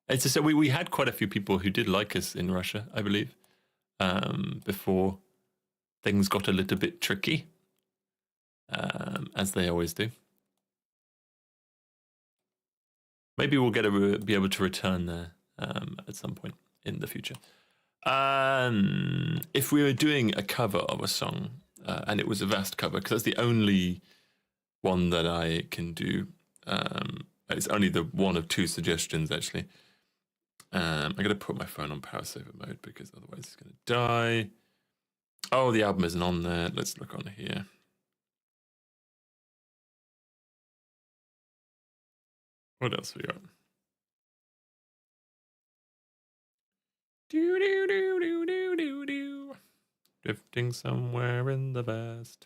It's just, we had quite a few people who did like us in Russia, I believe, before things got a little bit tricky, as they always do. Maybe we'll be able to return there at some point in the future. If we were doing a cover of a song, and it was a vast cover, because that's the only one that I can do. It's only the one of two suggestions, actually. I'm going to put my phone on power saver mode because otherwise it's going to die. Oh, the album isn't on there. Let's look on here. What else we got? Do do do do do do do. Drifting somewhere in the vast.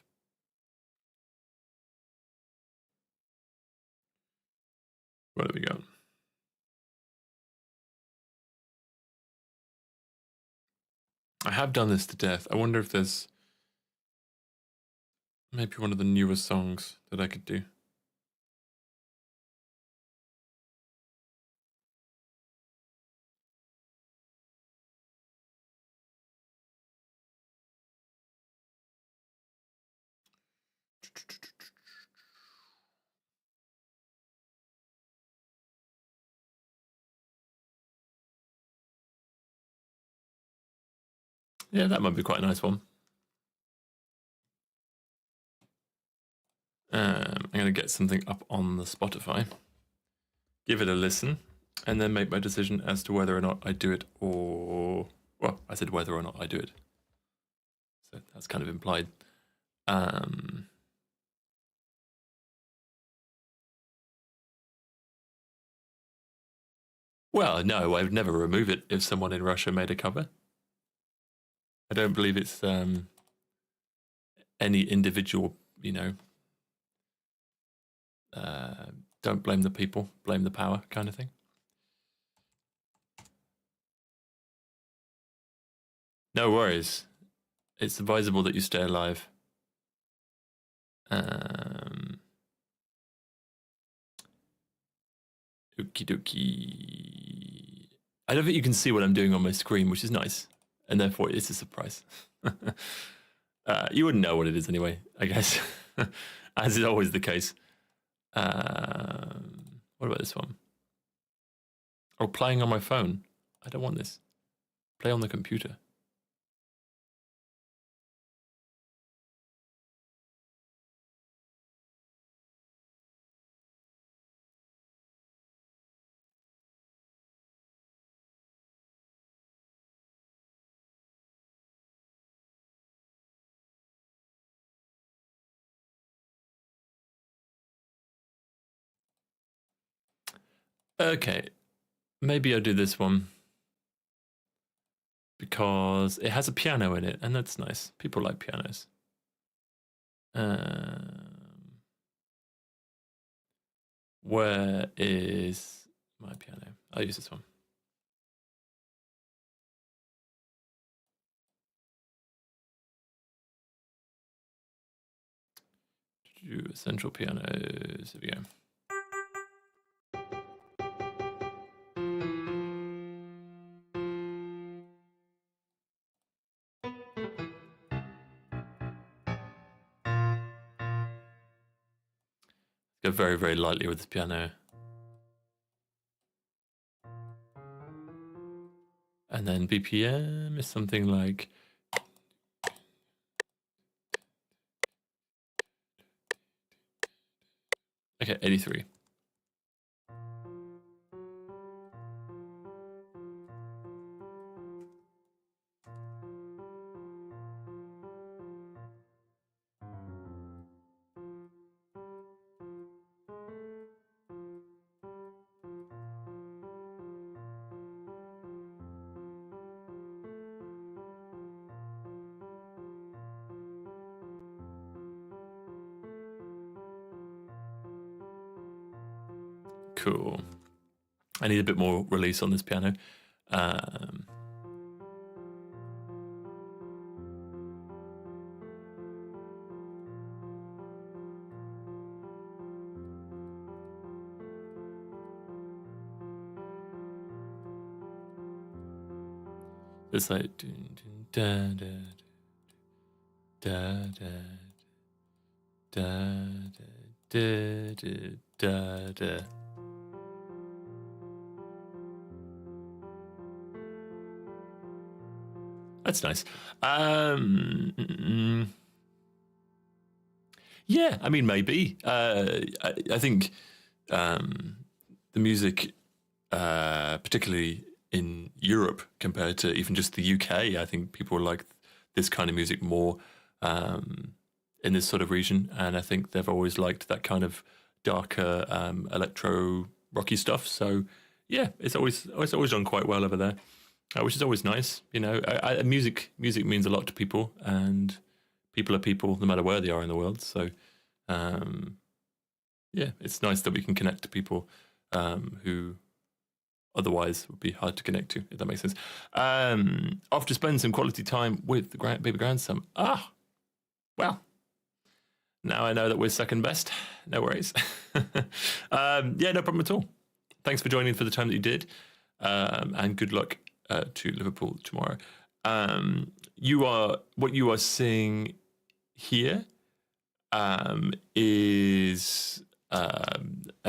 What have we got? I have done this to death. I wonder if there's maybe one of the newer songs that I could do. Yeah, that might be quite a nice one. I'm going to get something up on the Spotify, give it a listen, and then make my decision as to whether or not I do it or... Well, I said whether or not I do it. So that's kind of implied. Well, no, I would never remove it if someone in Russia made a cover. I don't believe it's any individual, don't blame the people, blame the power kind of thing. No worries. It's advisable that you stay alive. Okie dokie. I don't think you can see what I'm doing on my screen, which is nice. And therefore, it's a surprise. You wouldn't know what it is anyway, I guess. As is always the case. What about this one? Oh, playing on my phone. I don't want this. Play on the computer. Okay, maybe I'll do this one because it has a piano in it, and that's nice. People like pianos. Where is my piano? I'll use this one. Essential pianos. Here we go. Go very, very lightly with this piano. And then BPM is something like... Okay, 83. Cool. I need a bit more release on this piano. It's like da da da da da da da da. That's nice. Yeah, I mean, maybe. I think the music, particularly in Europe compared to even just the UK, I think people like this kind of music more in this sort of region. And I think they've always liked that kind of darker electro rocky stuff. So yeah, it's always done quite well over there, which is always nice. You know, music means a lot to people, and people are people no matter where they are in the world. So yeah, it's nice that we can connect to people who otherwise would be hard to connect to, if that makes sense. Off to spend some quality time with the baby grandson. Well, now I know that we're second best. No worries. Yeah, no problem at all. Thanks for joining for the time that you did, and good luck to Liverpool tomorrow. What you are seeing here is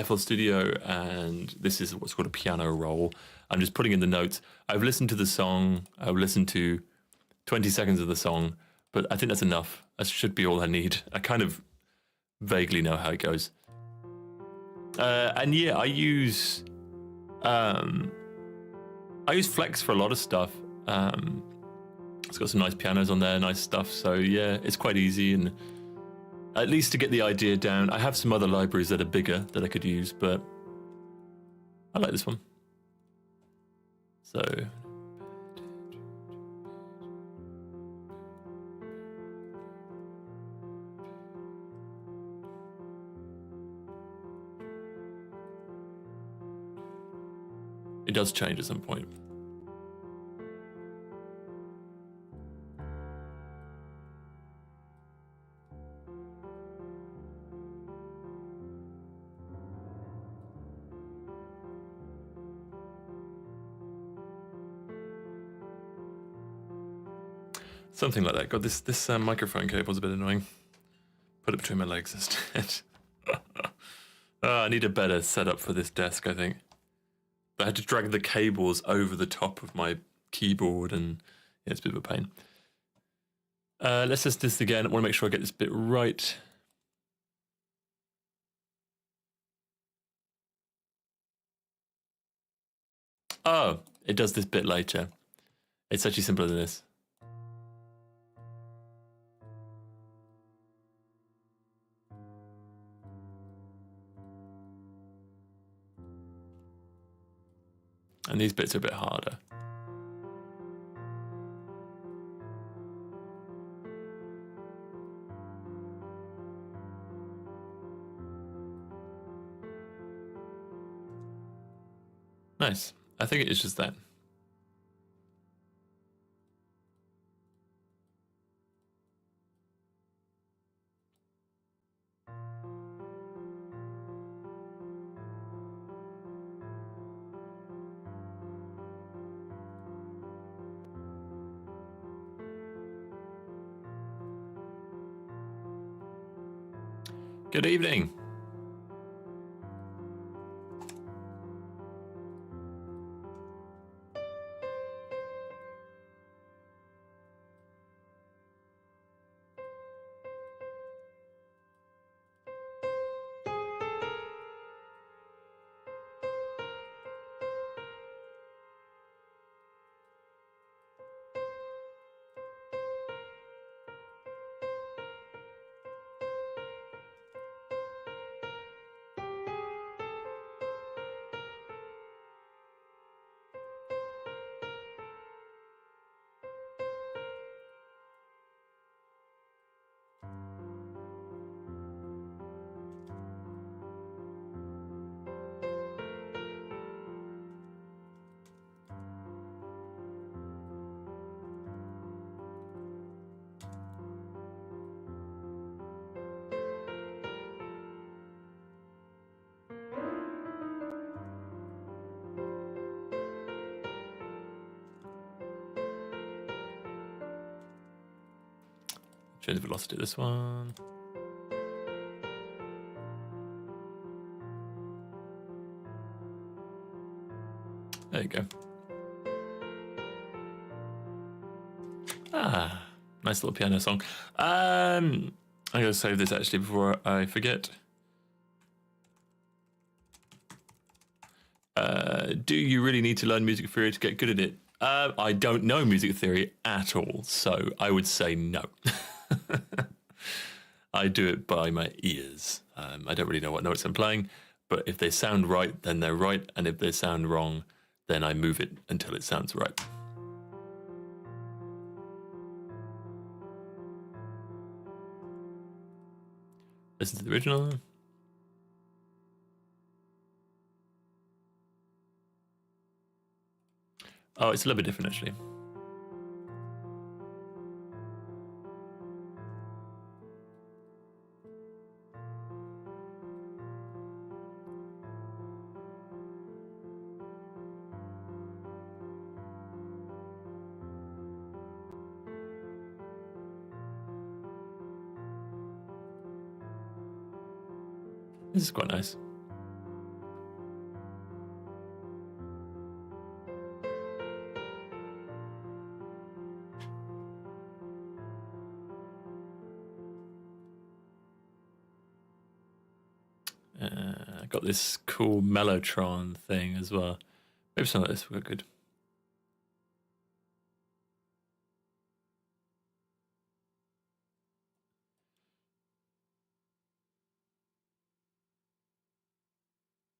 FL Studio, and this is what's called a piano roll. I'm just putting in the notes. I've listened to the song. I've listened to 20 seconds of the song, but I think that's enough. That should be all I need. I kind of vaguely know how it goes. And yeah, I use Flex for a lot of stuff. It's got some nice pianos on there, nice stuff. So yeah, it's quite easy, and at least to get the idea down. I have some other libraries that are bigger that I could use, but I like this one. So it does change at some point. Something like that. God, this microphone cable's a bit annoying. Put it between my legs instead. I need a better setup for this desk, I think. I had to drag the cables over the top of my keyboard, and yeah, it's a bit of a pain. Let's test this again. I want to make sure I get this bit right. Oh, it does this bit later. It's actually simpler than this. And these bits are a bit harder. Nice. I think it is just that. Good evening. Change the velocity of this one. There you go. Ah, nice little piano song. I'm going to save this actually before I forget. Do you really need to learn music theory to get good at it? I don't know music theory at all, so I would say no. I do it by my ears. I don't really know what notes I'm playing, but if they sound right, then they're right, and if they sound wrong, then I move it until it sounds right. Listen to the original. Oh, it's a little bit different actually. This is quite nice. Got this cool Mellotron thing as well. Maybe some of this will go good.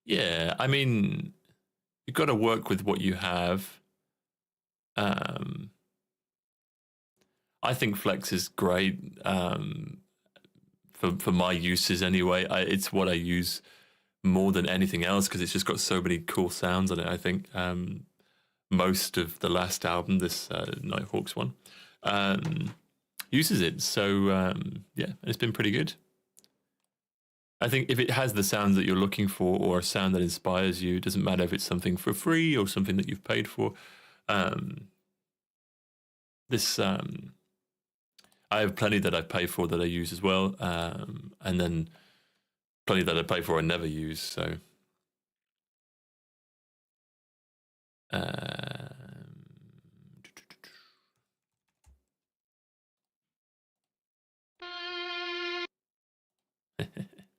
Yeah, I mean, you've got to work with what you have. I think Flex is great for my uses anyway. It's what I use more than anything else because it's just got so many cool sounds on it. I think most of the last album, this Nighthawks one, uses it. So yeah, it's been pretty good. I think if it has the sounds that you're looking for or a sound that inspires you, it doesn't matter if it's something for free or something that you've paid for. This I have plenty that I pay for that I use as well, and then plenty that I pay for and never use. So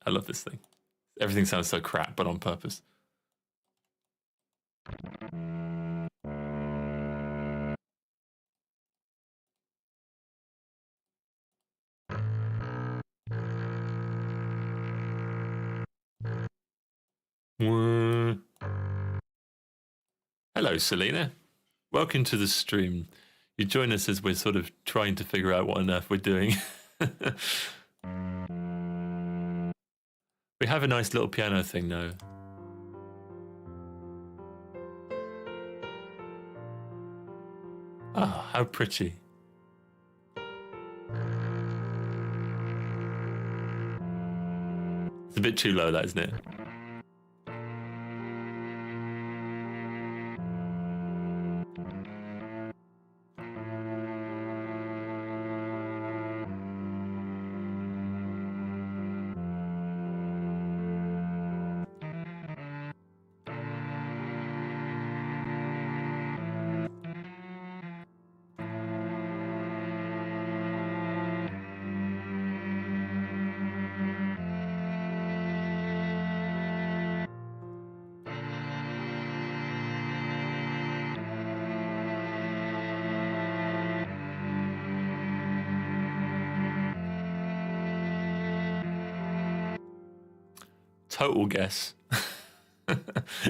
I love this thing. Everything sounds so crap, but on purpose. Hello, Selena. Welcome to the stream. You join us as we're sort of trying to figure out what on earth we're doing. We have a nice little piano thing now. Ah, how pretty. It's a bit too low, that, isn't it? Total guess.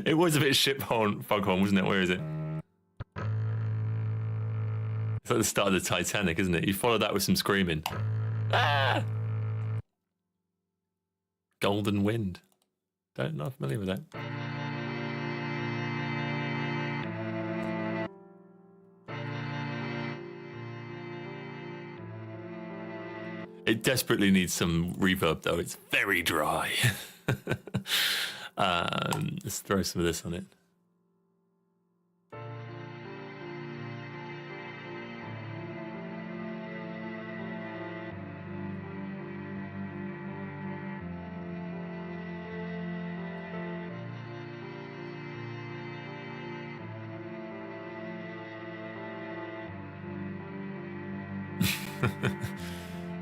It was a bit foghorn, wasn't it? Where is it? It's like the start of the Titanic, isn't it? You follow that with some screaming. Ah! Golden Wind. Not familiar with that. It desperately needs some reverb, though. It's very dry. Let's throw some of this on it.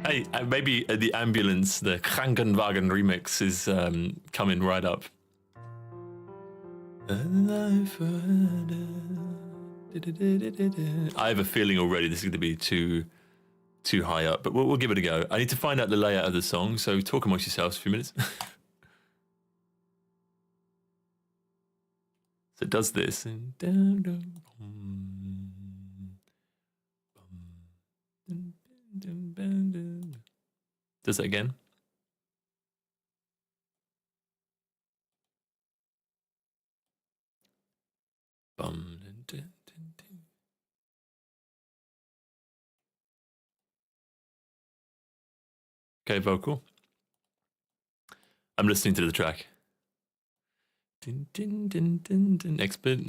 Hey, maybe the ambulance, the Krankenwagen remix is coming right up. I have a feeling already this is going to be too high up, but we'll give it a go. I need to find out the layout of the song, so talk amongst yourselves for a few minutes. So it does this. Does that again. Okay, vocal. I'm listening to the track. Next bit.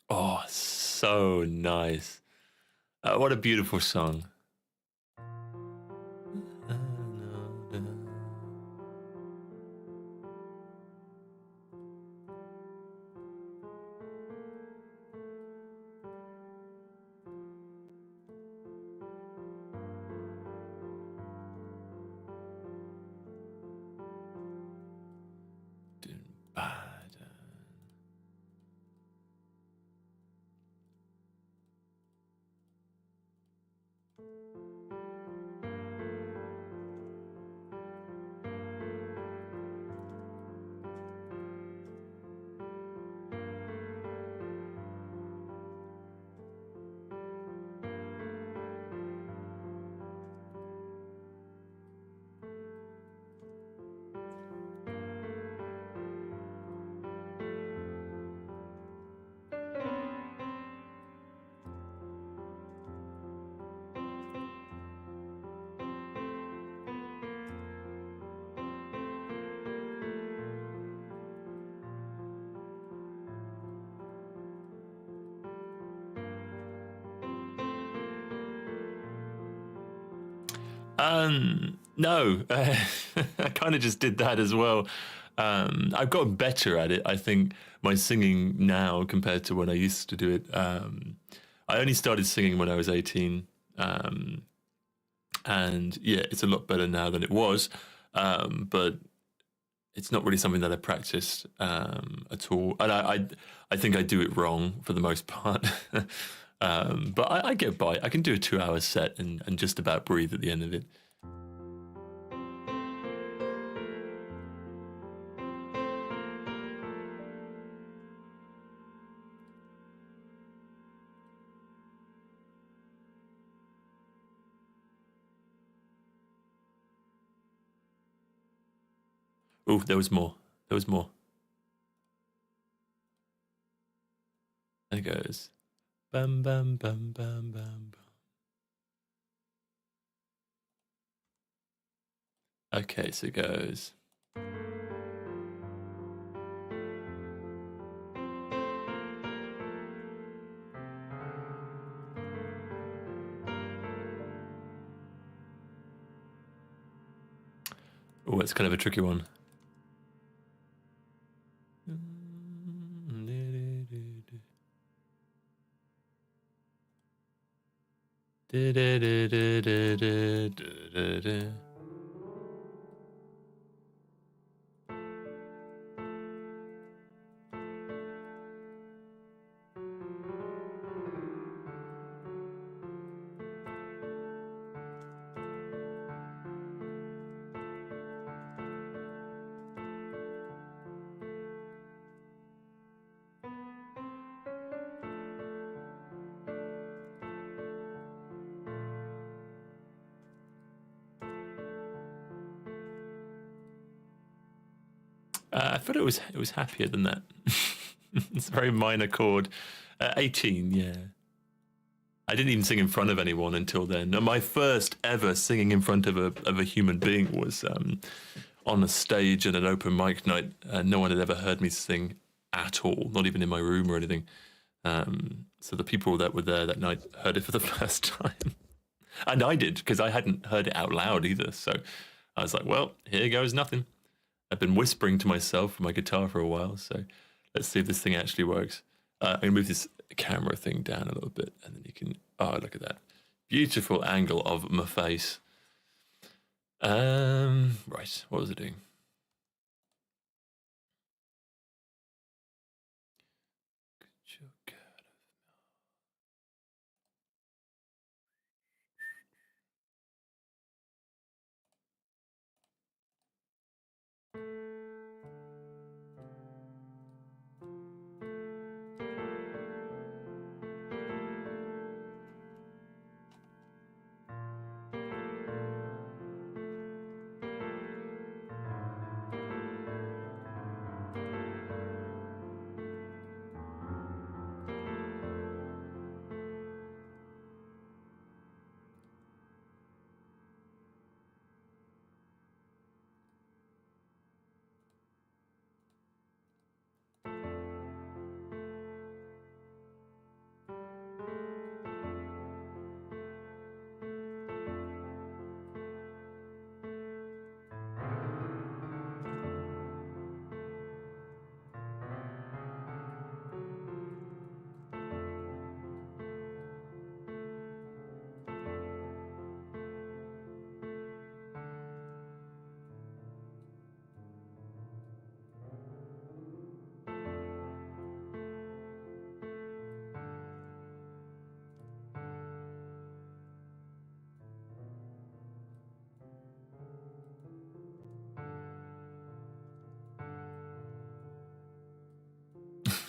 Oh, so nice. What a beautiful song. No, I kind of just did that as well. I've gotten better at it. I think my singing now compared to when I used to do it. I only started singing when I was 18. And yeah, it's a lot better now than it was. But it's not really something that I practiced at all. And I think I do it wrong for the most part. But I get by. I can do a 2-hour set and just about breathe at the end of it. Oh, there was more. There was more. There it goes. Bam, bam, bam, bam, bam, bam. Okay, so it goes. Oh, it's kind of a tricky one. I thought it was happier than that. It's a very minor chord. 18, yeah. I didn't even sing in front of anyone until then. My first ever singing in front of a human being was on a stage at an open mic night. No one had ever heard me sing at all, not even in my room or anything. So the people that were there that night heard it for the first time. And I did, because I hadn't heard it out loud either. So I was like, well, here goes nothing. I've been whispering to myself with my guitar for a while, so let's see if this thing actually works. I'm gonna move this camera thing down a little bit, and then you can. Oh, look at that beautiful angle of my face. Right, what was it doing?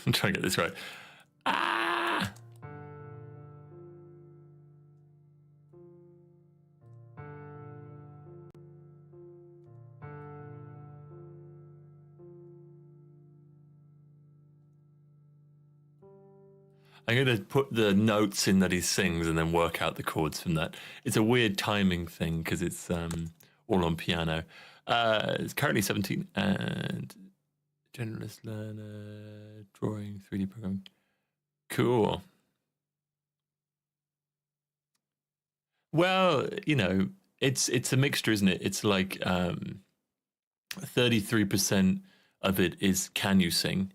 I'm trying to get this right. Ah! I'm going to put the notes in that he sings and then work out the chords from that. It's a weird timing thing because it's all on piano. It's currently 17 and generalist learner, drawing, 3D programming. Cool. Well, you know, it's a mixture, isn't it? It's like 33% of it is can you sing?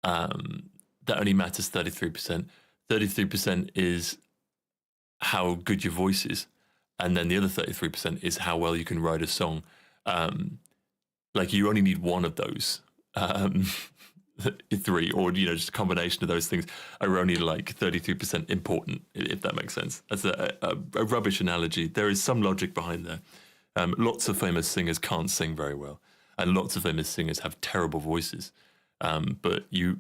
That only matters 33%. 33% is how good your voice is. And then the other 33% is how well you can write a song. Like you only need one of those. Three, or just a combination of those things are only like 33% important, if that makes sense. That's a rubbish analogy. There is some logic behind there. Lots of famous singers can't sing very well, and lots of famous singers have terrible voices. But you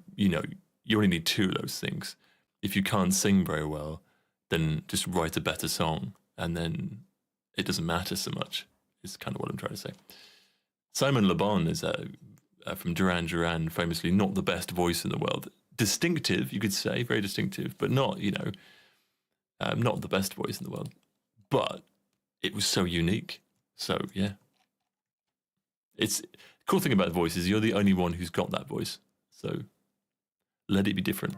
only need two of those things. If you can't sing very well, then just write a better song, and then it doesn't matter so much. Is kind of what I'm trying to say. Simon Le Bon is from Duran Duran, famously not the best voice in the world. Distinctive, you could say, very distinctive, but not not the best voice in the world. But it was so unique. So yeah, it's the cool thing about the voice is you're the only one who's got that voice. So let it be different.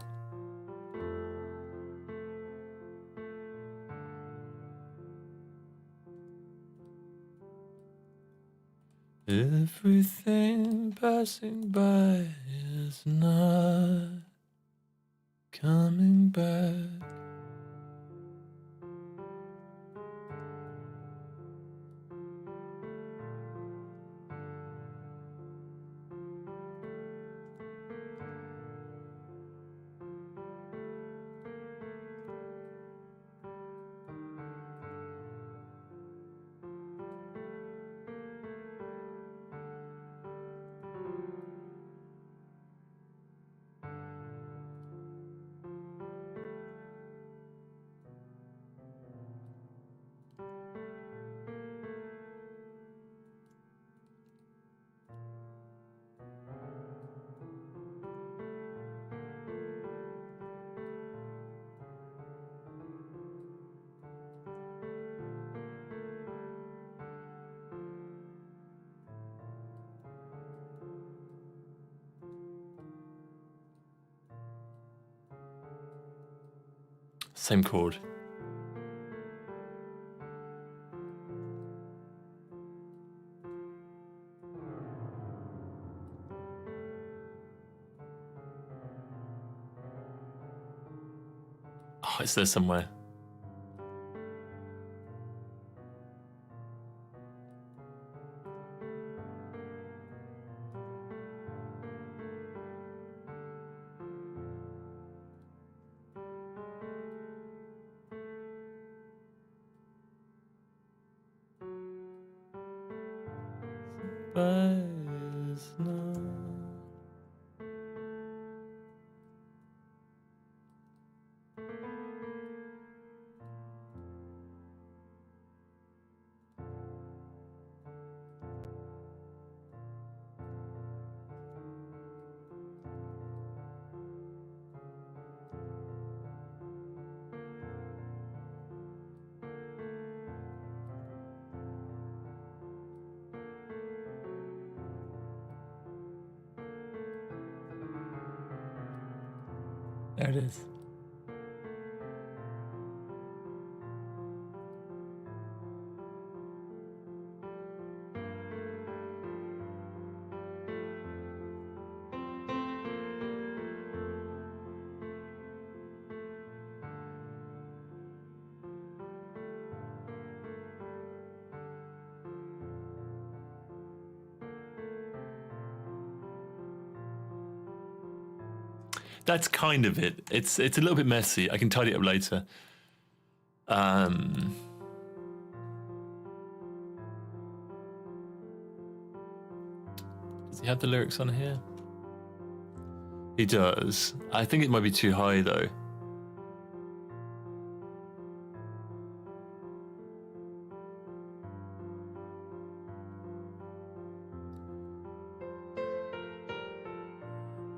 Everything passing by is not coming back. Same chord. Oh, it's there somewhere. There it is. That's kind of it. It's a little bit messy. I can tidy it up later. Does he have the lyrics on here? He does. I think it might be too high though.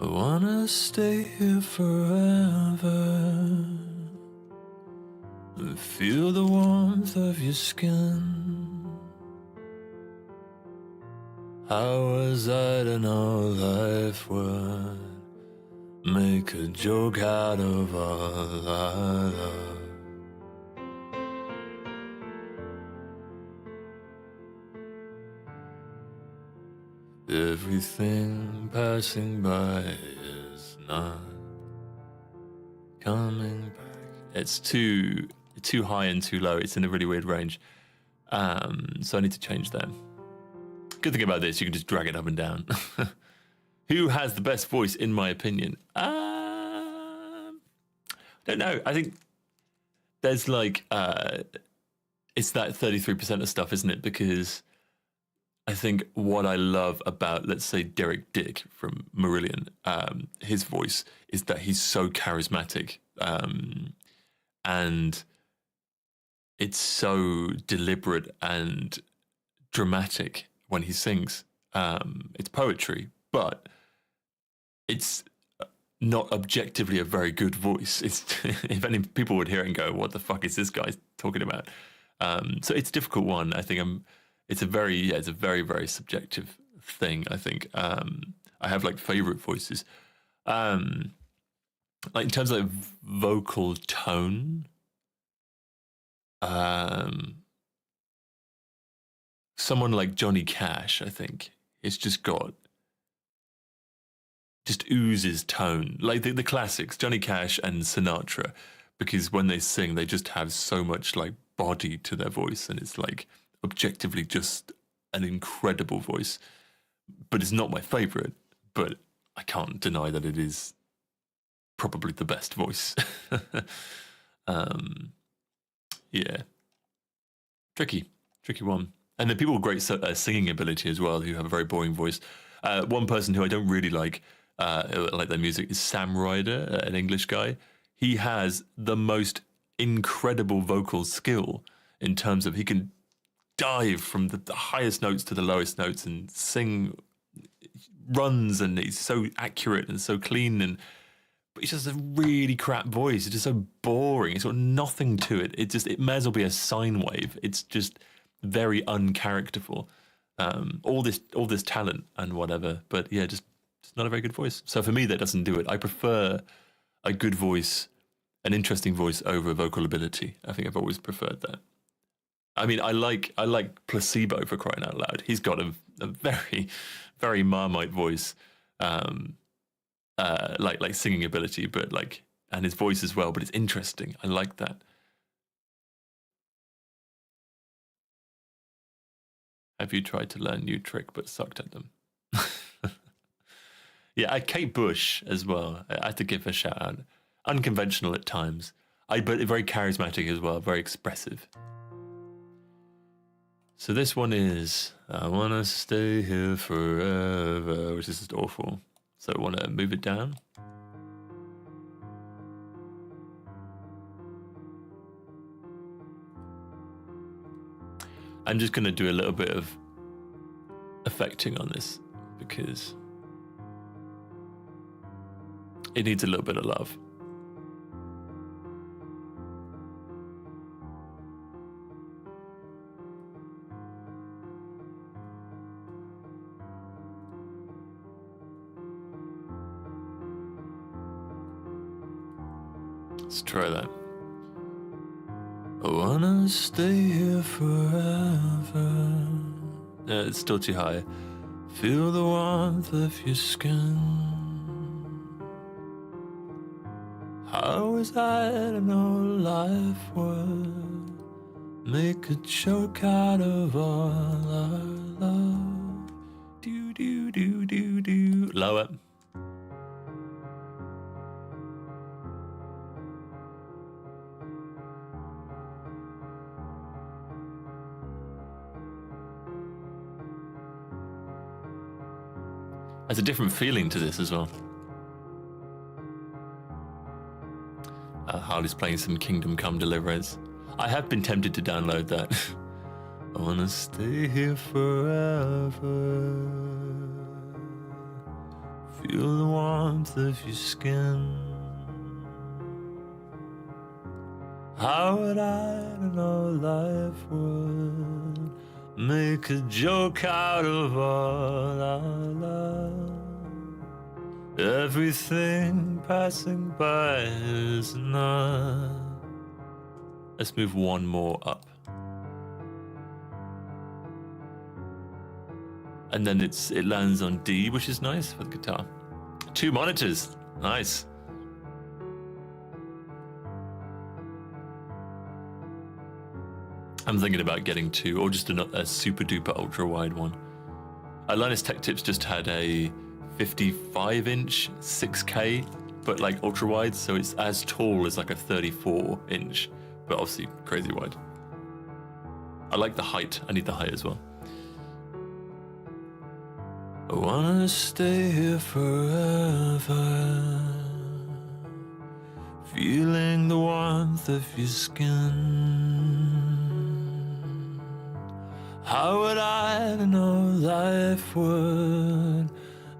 I wanna stay here forever and feel the warmth of your skin. How was I to know life would make a joke out of all our love? Everything passing by is not coming back. It's too high and too low. It's in a really weird range. So I need to change that. Good thing about this, you can just drag it up and down. Who has the best voice, in my opinion? I don't know. I think there's like it's that 33% of stuff, isn't it? Because I think what I love about, let's say, Derek Dick from Marillion, his voice is that he's so charismatic, and it's so deliberate and dramatic when he sings. It's poetry, but it's not objectively a very good voice. It's if any people would hear it and go, "What the fuck is this guy talking about?" So it's a difficult one. I think it's a very, very subjective thing. I think I have like favorite voices, like in terms of like vocal tone. Someone like Johnny Cash, I think, it's just oozes tone, like the classics, Johnny Cash and Sinatra, because when they sing, they just have so much like body to their voice, and it's like objectively just an incredible voice. But it's not my favorite, but I can't deny that it is probably the best voice. Yeah, tricky one. And then people with great singing ability as well, who have a very boring voice. One person who I don't really like their music, is Sam Ryder, an English guy. He has the most incredible vocal skill in terms of he can dive from the highest notes to the lowest notes and sing runs, and he's so accurate and so clean, but he's just a really crap voice. It's just so boring. It's got nothing to it. It may as well be a sine wave. It's just very uncharacterful. All this talent and whatever, but yeah, just not a very good voice. So for me, that doesn't do it. I prefer a good voice, an interesting voice over vocal ability. I think I've always preferred that. I mean, I like Placebo, for crying out loud. He's got a very, very Marmite voice, like singing ability, but like and his voice as well, but it's interesting. I like that. Have you tried to learn new trick but sucked at them? Yeah, Kate Bush as well. I have to give her a shout out. Unconventional at times, but very charismatic as well, very expressive. So this one is I wanna stay here forever, which is just awful. So I wanna move it down. I'm just gonna do a little bit of affecting on this because it needs a little bit of love. Let's try that. I wanna stay here forever. It's still too high. Feel the warmth of your skin. How was I to know life would make a joke out of all our love? Do do do do do. Lower. There's a different feeling to this as well. Harley's playing some Kingdom Come Deliverance. I have been tempted to download that. I wanna stay here forever. Feel the warmth of your skin. How would I know life would make a joke out of all our love? Everything passing by is not. Let's move one more up. And then it lands on D, which is nice for the guitar. 2 monitors, nice. I'm thinking about getting 2, or just a super duper ultra wide one. Linus Tech Tips just had a 55-inch 6K, but like ultra wide, so it's as tall as like a 34-inch, but obviously crazy wide. I like the height. I need the height as well. I wanna stay here forever, feeling the warmth of your skin. How would I know life would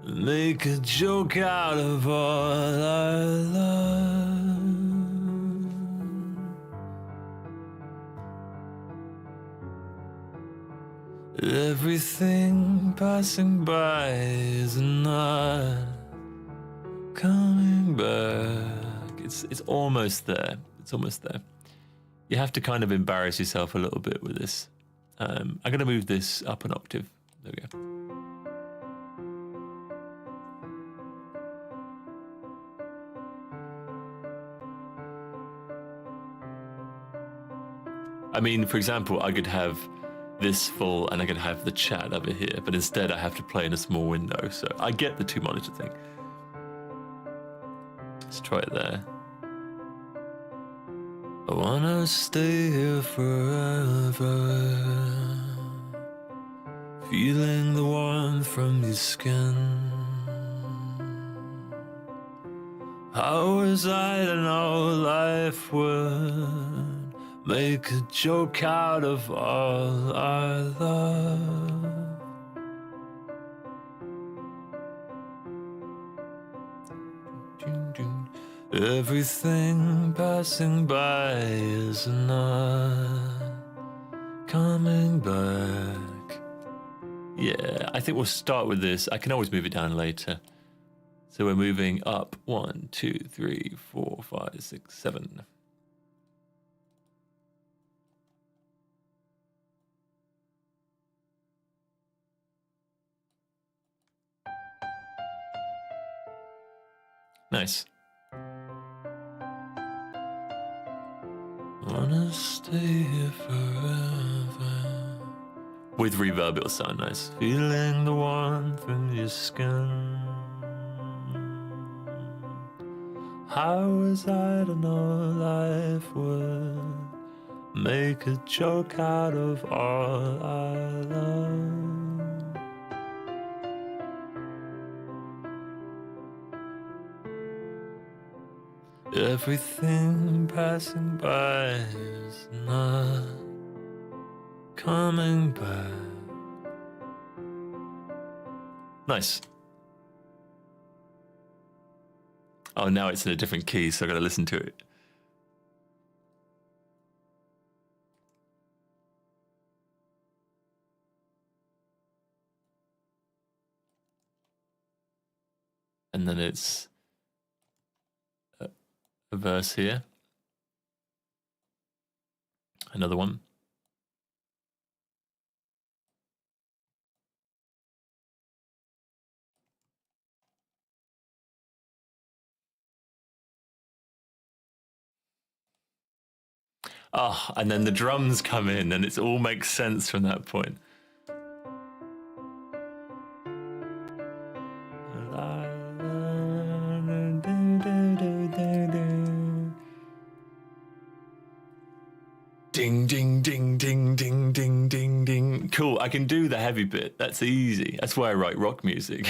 make a joke out of all our love? Everything passing by is not coming back. It's almost there. It's almost there. You have to kind of embarrass yourself a little bit with this. I'm going to move this up an octave. There we go. I mean, for example, I could have this full and I could have the chat over here, but instead I have to play in a small window. So I get the 2 monitor thing. Let's try it there. I wanna stay here forever, feeling the warmth from your skin. How was I to know life would make a joke out of all our love? Everything passing by is not coming back. Yeah, I think we'll start with this. I can always move it down later. So we're moving up 1, 2, 3, 4, 5, 6, 7. Nice. Wanna stay here forever. With reverb, it'll sound nice. Feeling the warmth in your skin. How was I to know life would make a joke out of all I love? Everything passing by is not coming back. Nice. Oh, now it's in a different key, so I gotta listen to it. And then it's a verse here. Another one. Oh, and then the drums come in and it all makes sense from that point. Ding, ding, ding, ding, ding, ding, ding, ding. Cool, I can do the heavy bit. That's easy. That's why I write rock music.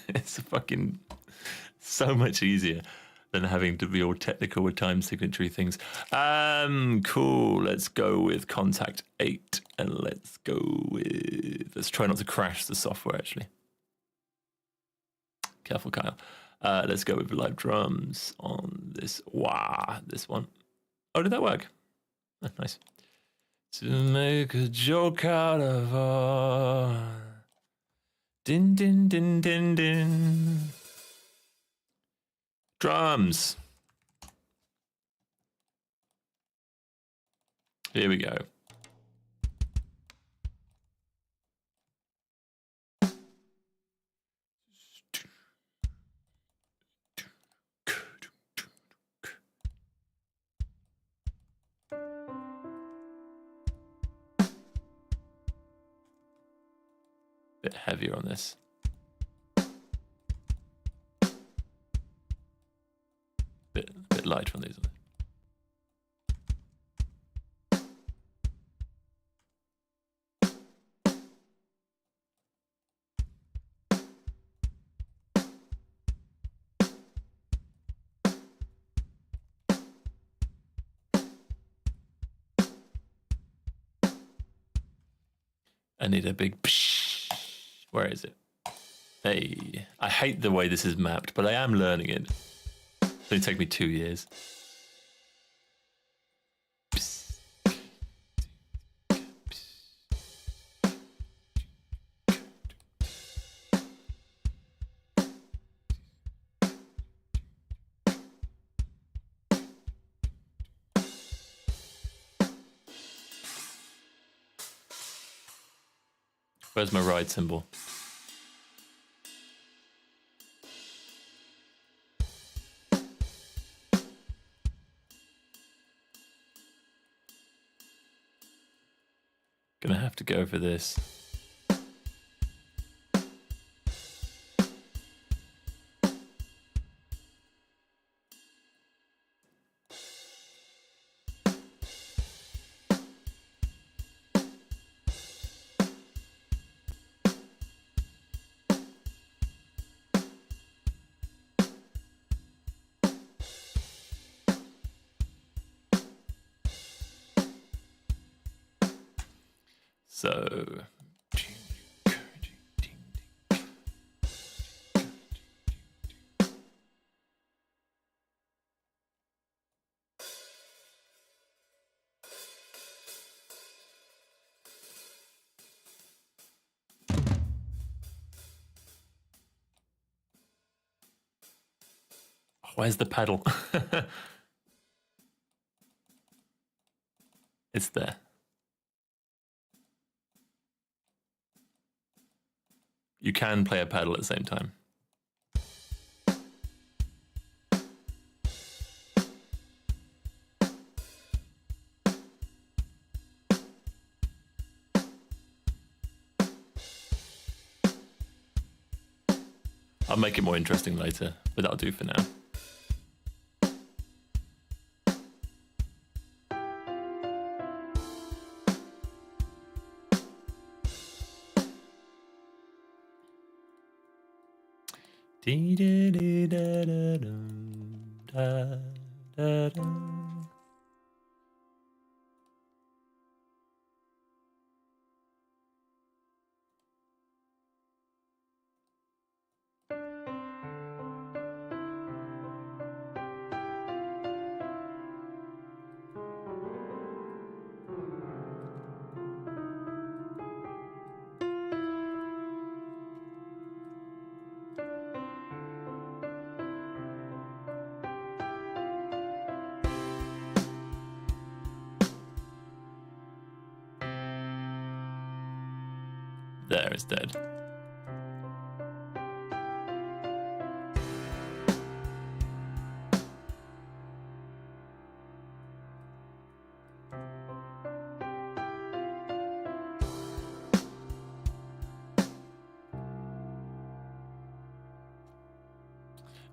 It's fucking so much easier than having to be all technical with time signature things. Cool. Let's go with Contact 8. And let's try not to crash the software, actually. Careful, Kyle. Let's go with live drums on this. Wow, this one. Oh, did that work? Oh, nice. To make a joke out of all. Din, din, din, din, din. Drums. Here we go. Bit heavier on this. Bit light on these. I need a big psh. Where is it? Hey, I hate the way this is mapped, but I am learning it. It's going to take me 2 years. Where's my ride cymbal? Gonna have to go for this. So, where's the pedal? It's there. You can play a pedal at the same time. I'll make it more interesting later, but that'll do for now. There, it's dead.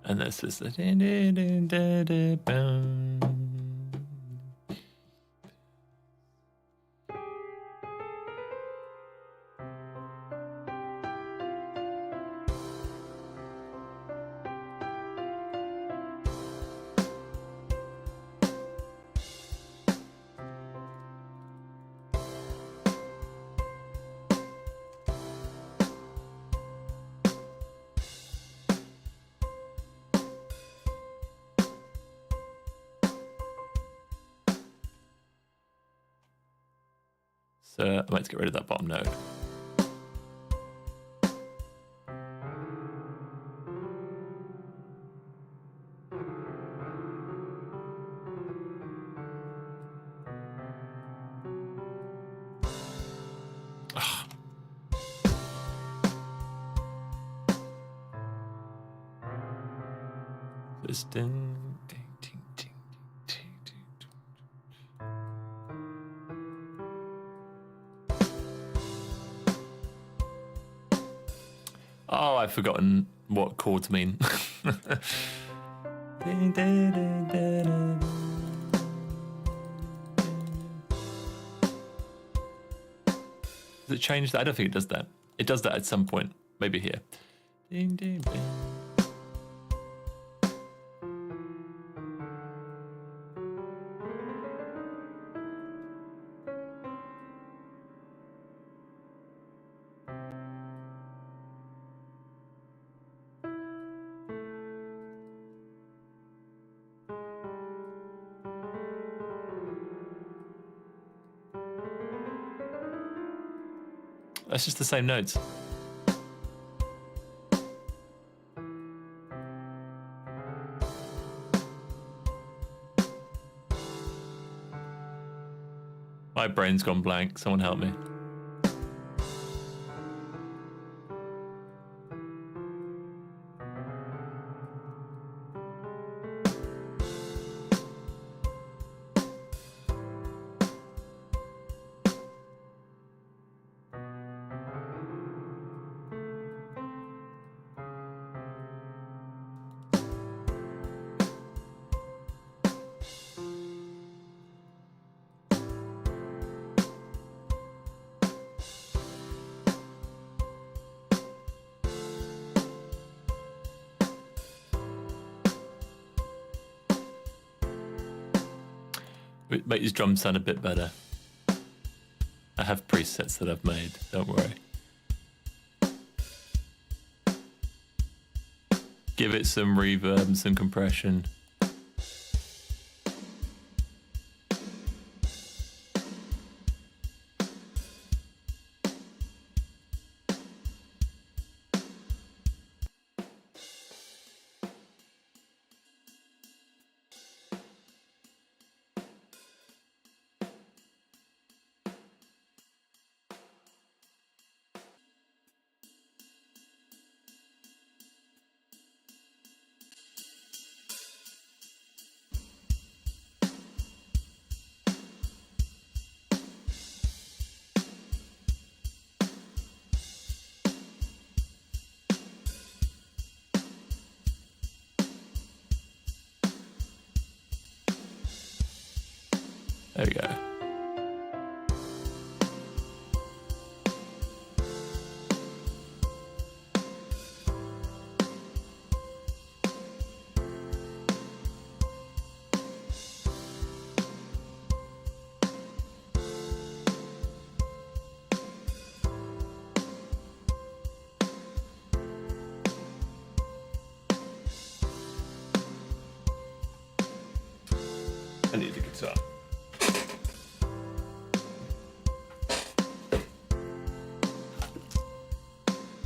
And this is the So I might get rid of that bottom note. This ding, ding, ding, ding, ding, ding, ding. Oh, I've forgotten what chords mean. Does it change that? I don't think it does that. It does that at some point. Maybe here. Ding, ding, ding. That's just the same notes. My brain's gone blank. Someone help me. Make these drums sound a bit better. I have presets that I've made, don't worry. Give it some reverb and some compression. There we go. I need a guitar.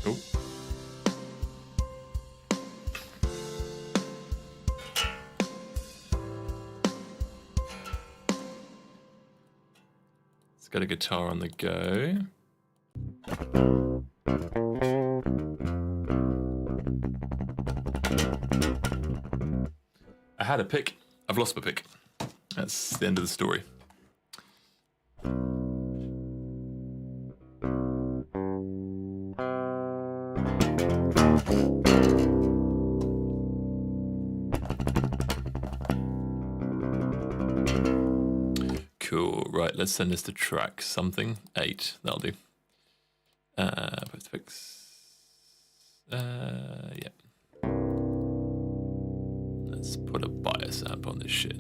Oh. It's got a guitar on the go. I had a pick. I've lost my pick. That's the end of the story. Cool. Right, let's send this to track something 8. That'll do. Postfix. Yep. Let's put a bias amp on this shit.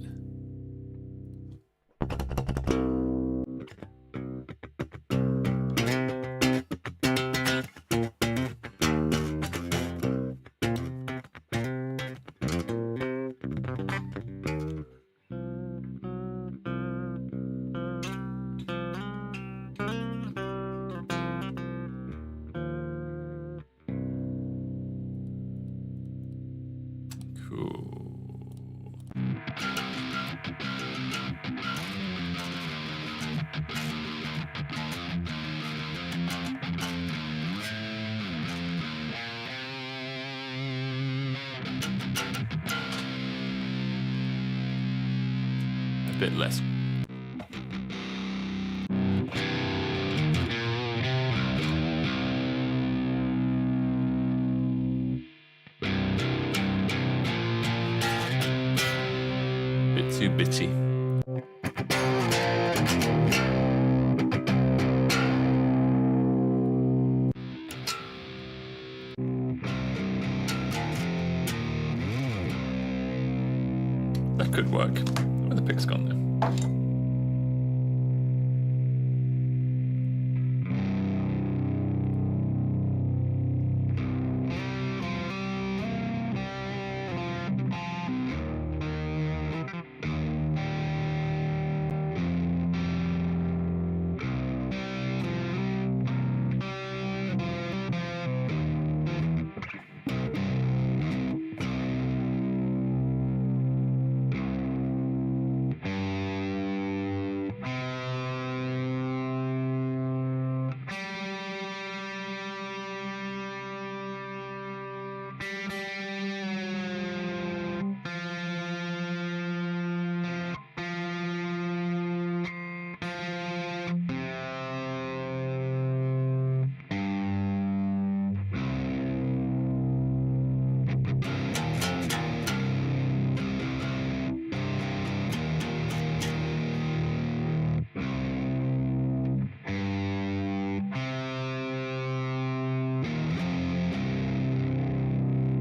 A bit less. Bit too bitty. That could work. Where the pick's gone there.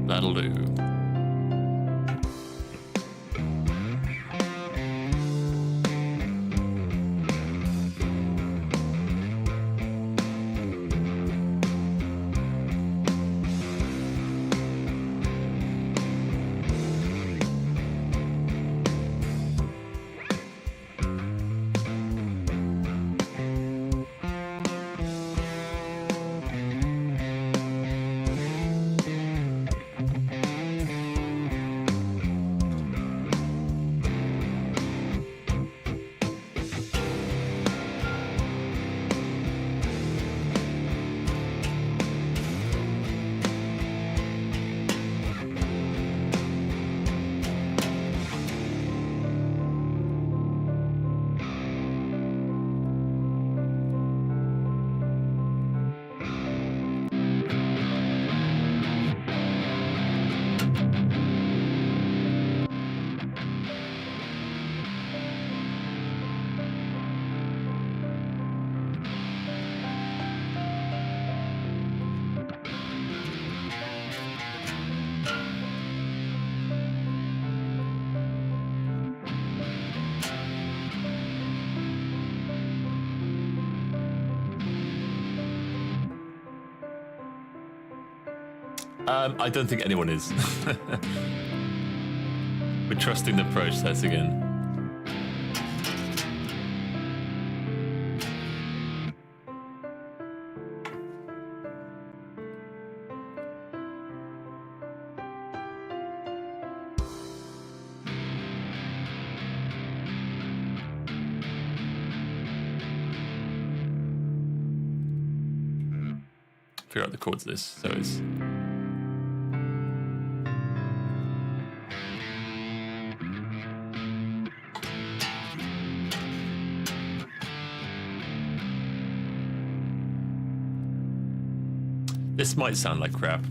That'll do. I don't think anyone is. We're trusting the process again. Figure out the chords of this, so it's... This might sound like crap.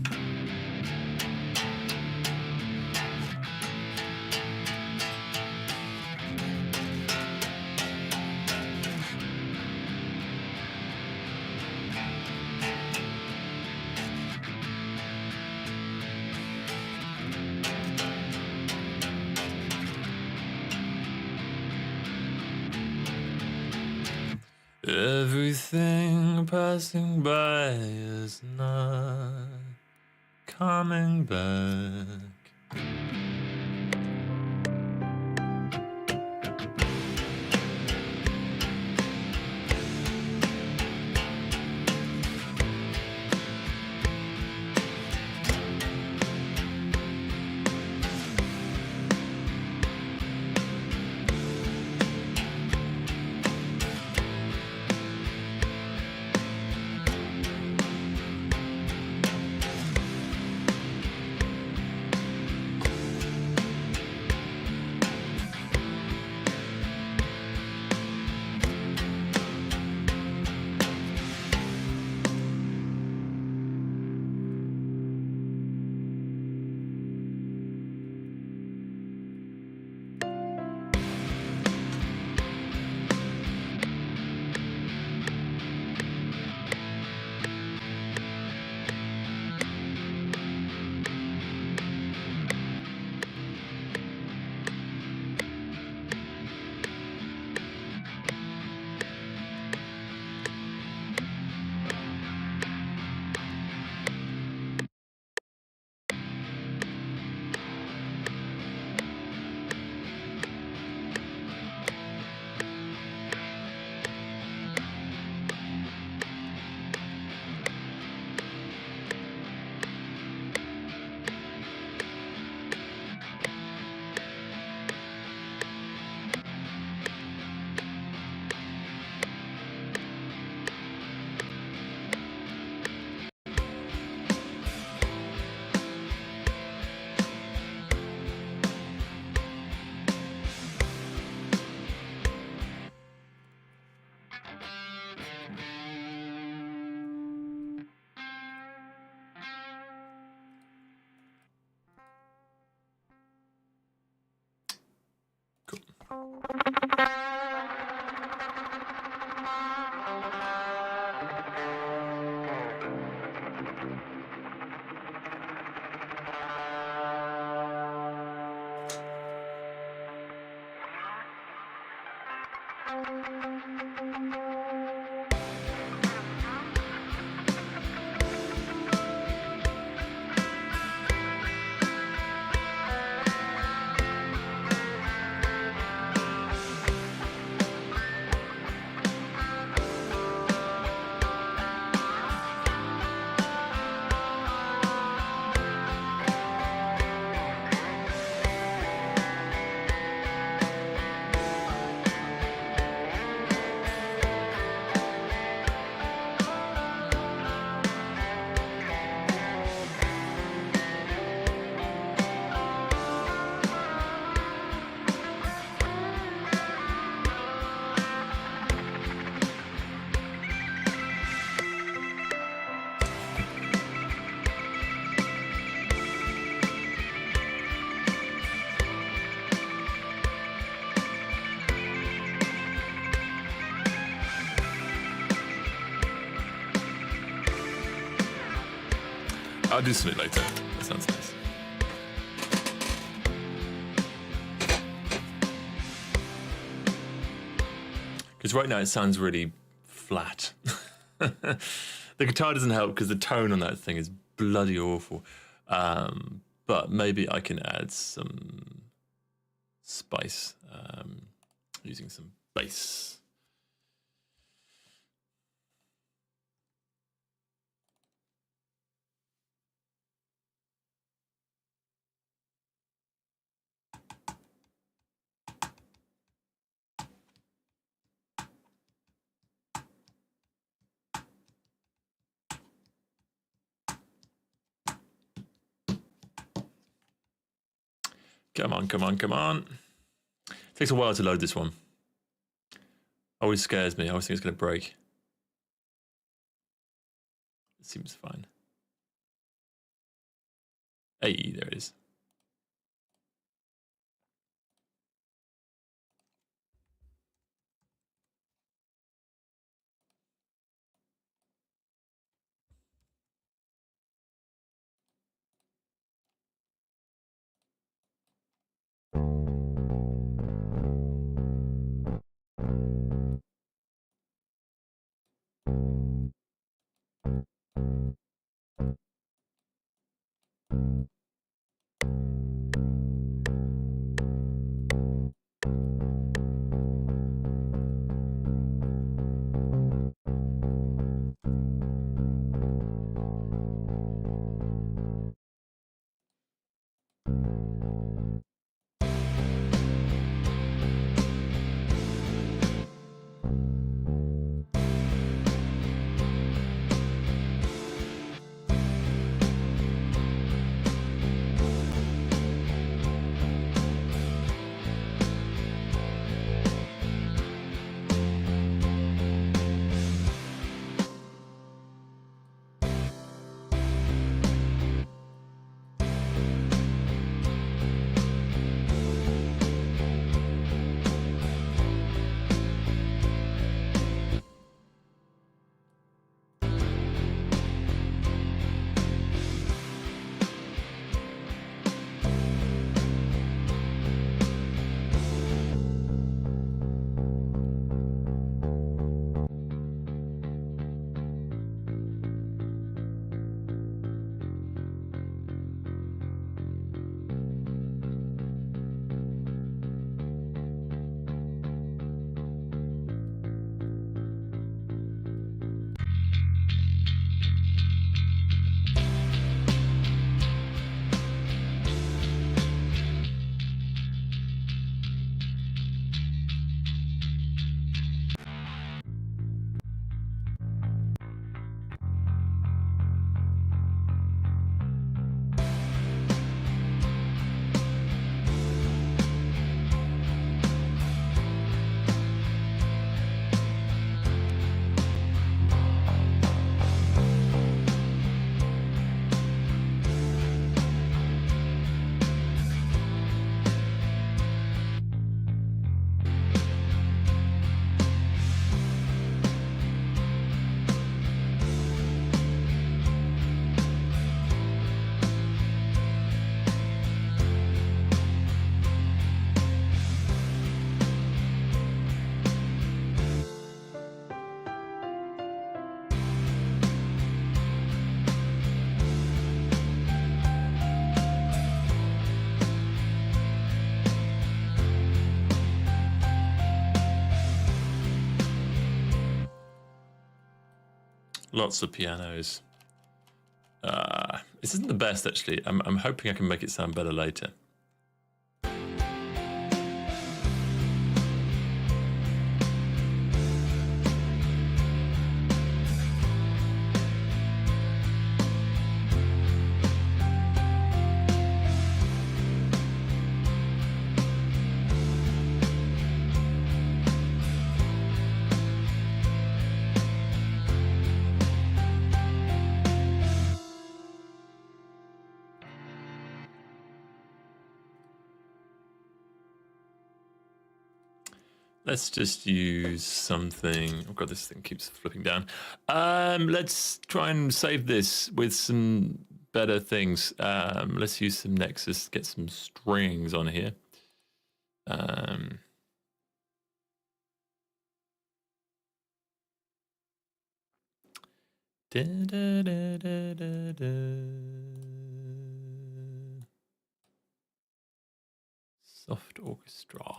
Everything passing by is not coming back. I'll do something later. That sounds nice. Because right now it sounds really flat. The guitar doesn't help because the tone on that thing is bloody awful. But maybe I can add some spice using some bass. Come on, come on, come on. It takes a while to load this one. Always scares me. I always think it's going to break. It seems fine. Hey, there it is. Lots of pianos. This isn't the best, actually. I'm hoping I can make it sound better later. Let's just use something. Oh god, this thing keeps flipping down. Let's try and save this with some better things. Let's use some Nexus, get some strings on here. Da, da, da, da, da, da. Soft orchestra.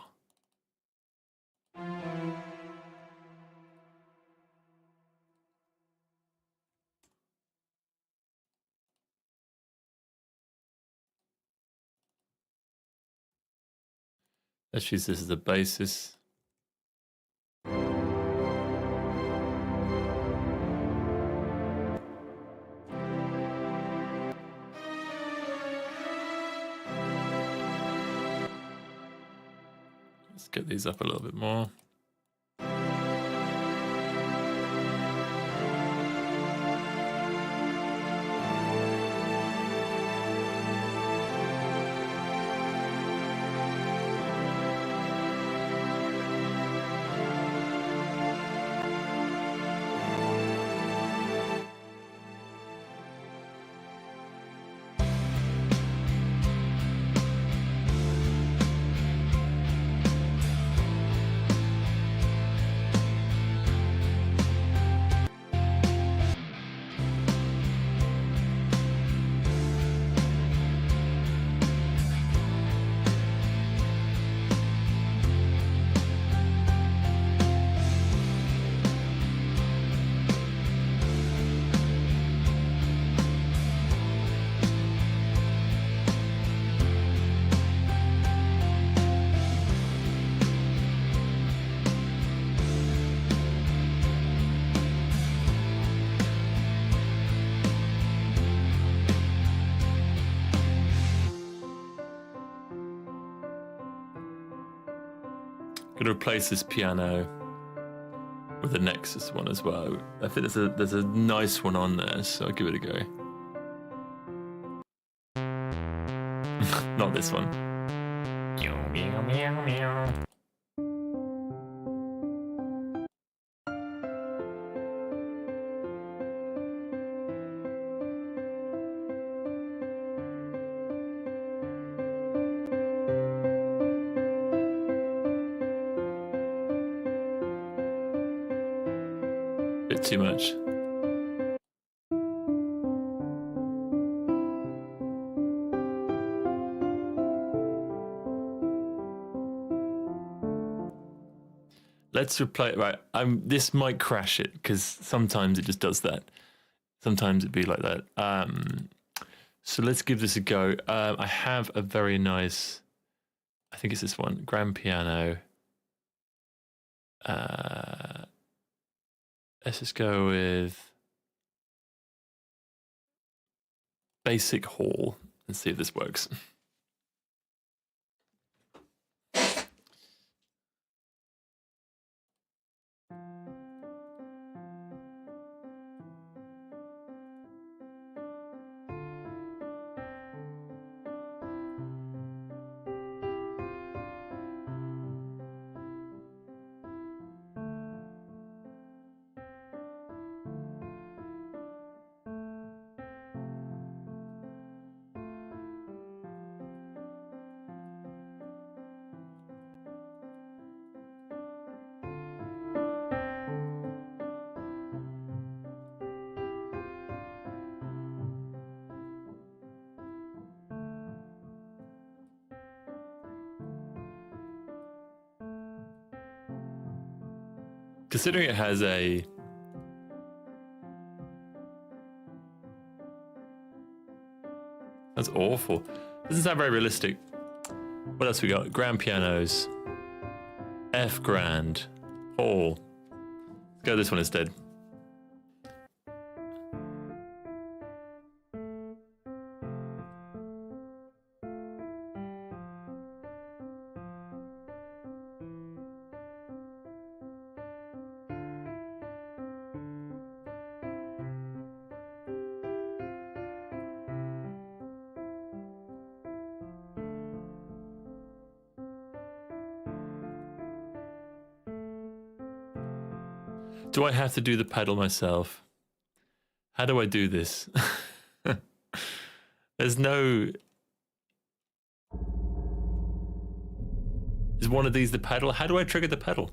Let's use this as a basis. Let's get these up a little bit more. Gonna replace this piano with a Nexus one as well. I think there's a nice one on there, so I'll give it a go. Not this one. Meow, meow, meow, meow. Bit too much. Let's replay it. Right, this might crash it because sometimes it just does that. Sometimes it'd be like that. So let's give this a go. I have a very nice, I think it's this one, grand piano. Let's just go with basic hall and see if this works. Considering it has a that's awful. Doesn't sound very realistic. What else we got? Grand pianos, F grand, hall. Let's go this one instead. Do I have to do the pedal myself? How do I do this? There's no... Is one of these the pedal? How do I trigger the pedal?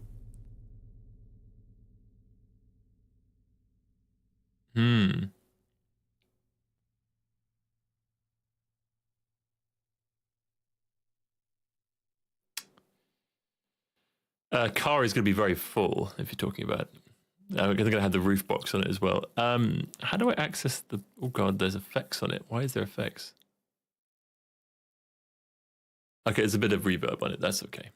Car is going to be very full if you're talking about. We're going to have the roof box on it as well. How do I access the? Oh god, there's effects on it. Why is there effects? Okay, there's a bit of reverb on it. That's okay.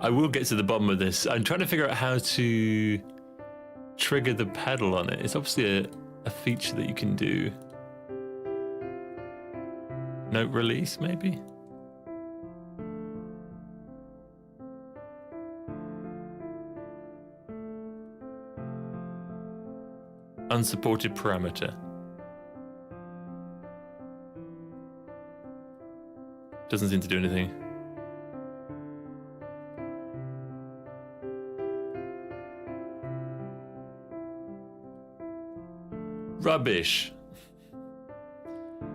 I will get to the bottom of this. I'm trying to figure out how to trigger the pedal on it. It's obviously a feature that you can do. Note release, maybe? Unsupported parameter. Doesn't seem to do anything. Rubbish.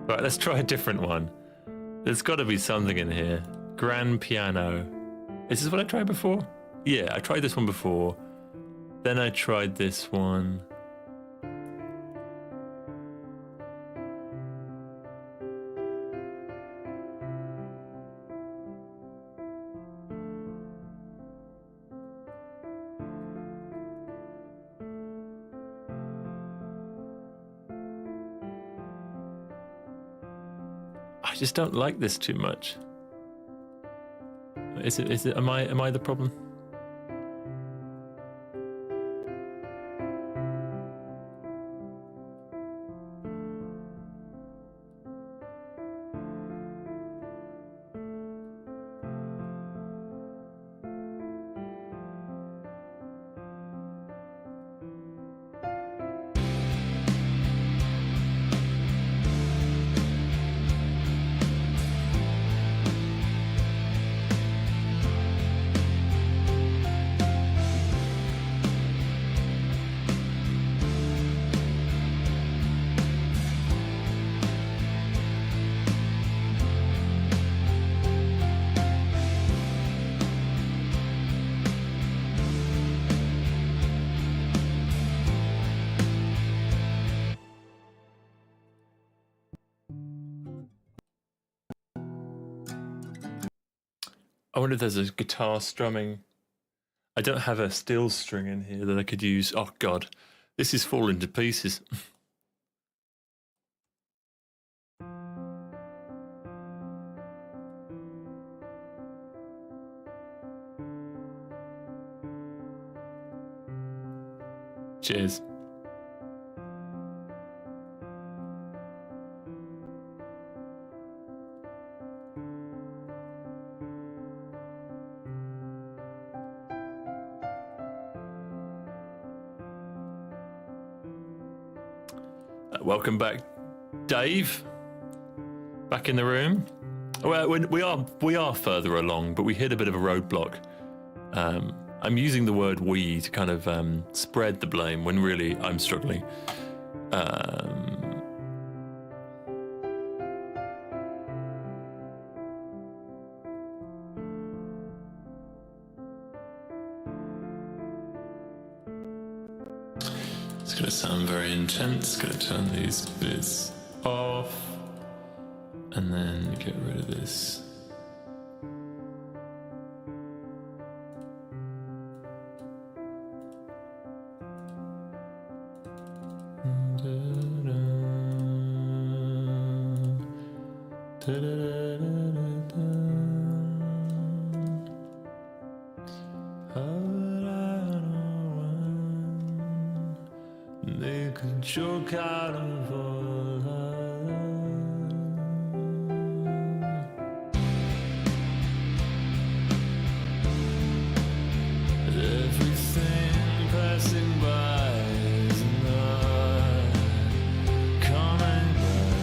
Right, let's try a different one. There's got to be something in here. Grand piano. Is this what I tried before? Yeah, I tried this one before. Then I tried this one. I just don't like this too much. Is it am I the problem? I wonder if there's a guitar strumming. I don't have a steel string in here that I could use. Oh god, this is falling to pieces. Cheers. Welcome back, Dave. Back in the room. Well, we are further along, but we hit a bit of a roadblock. I'm using the word "we" to kind of spread the blame when really I'm struggling. It's going to sound very intense. Going to turn these bits off and then get rid of this. joke out of all our love. Everything passing by is not coming back.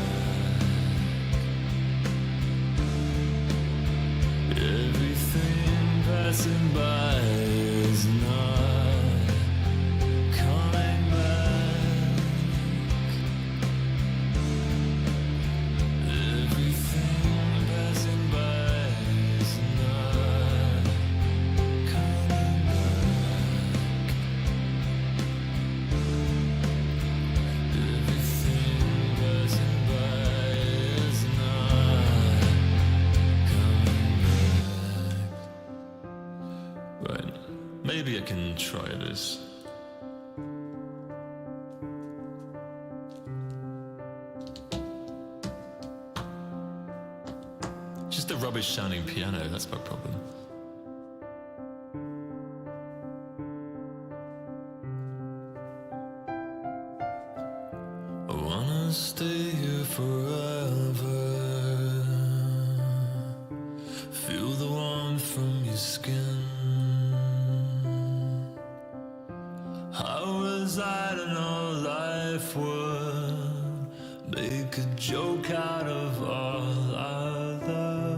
Everything passing by is not coming back. Everything passing by is not coming back. Everything passing by is not coming back. Right, maybe I can try this. Just a rubbish sounding piano, that's my problem. I wanna stay here forever. Feel the warmth from your skin. How was I to know life would make a joke out of all our love?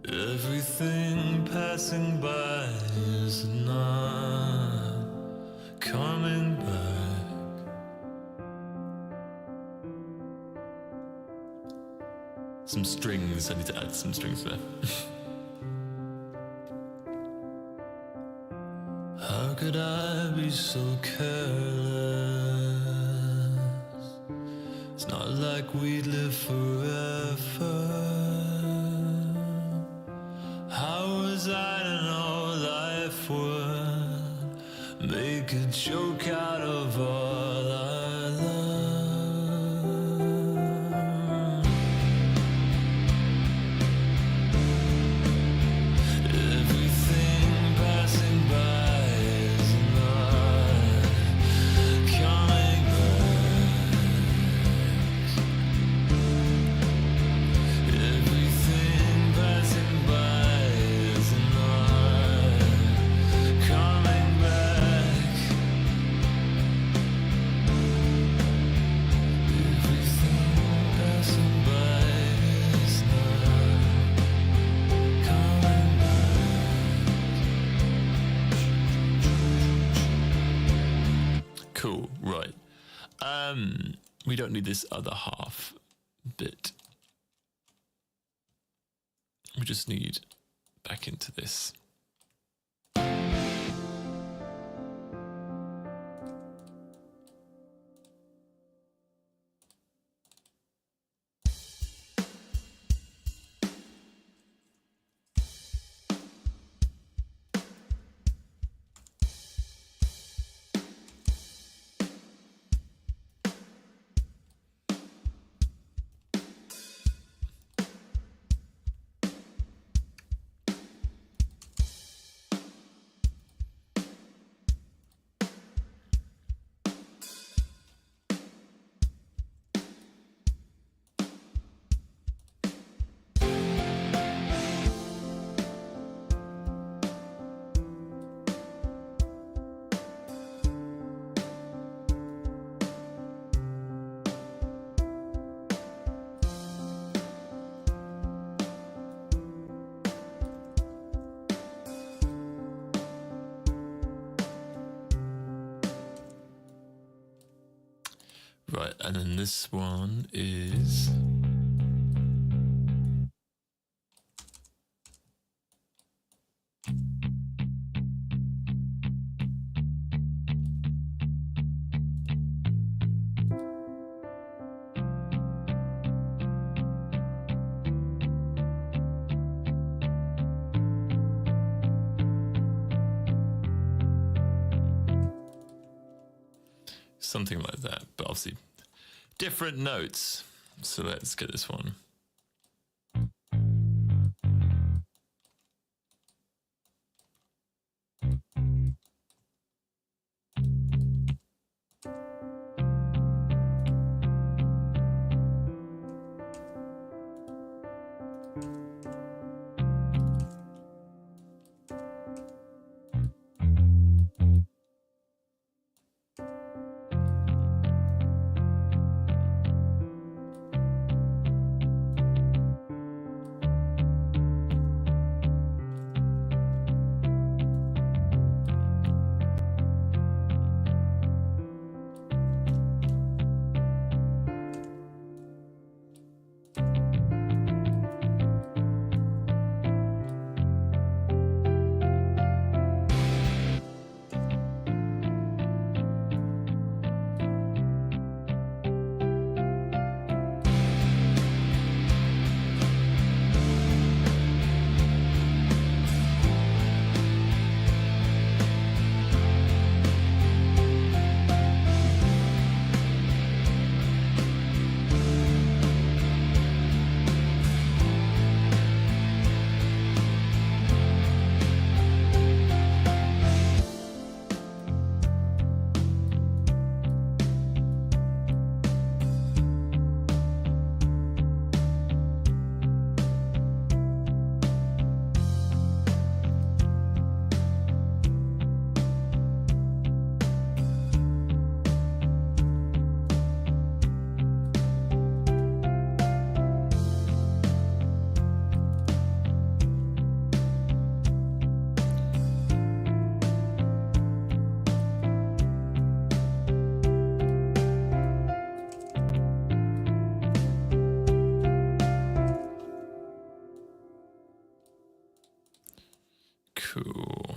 Everything passing by is not coming back. Some strings, I need to add some strings there. How could I be so careless? It's not like we'd live forever. How was I to know life would make a joke out of all our love? Everything passing by is not coming back. Everything passing by is not coming back. Everything passing by is not coming back. Cool, right. We don't need this other half bit. We just need back into this. Right, and then this one is... something like that, but obviously different notes. So let's get this one. Cool.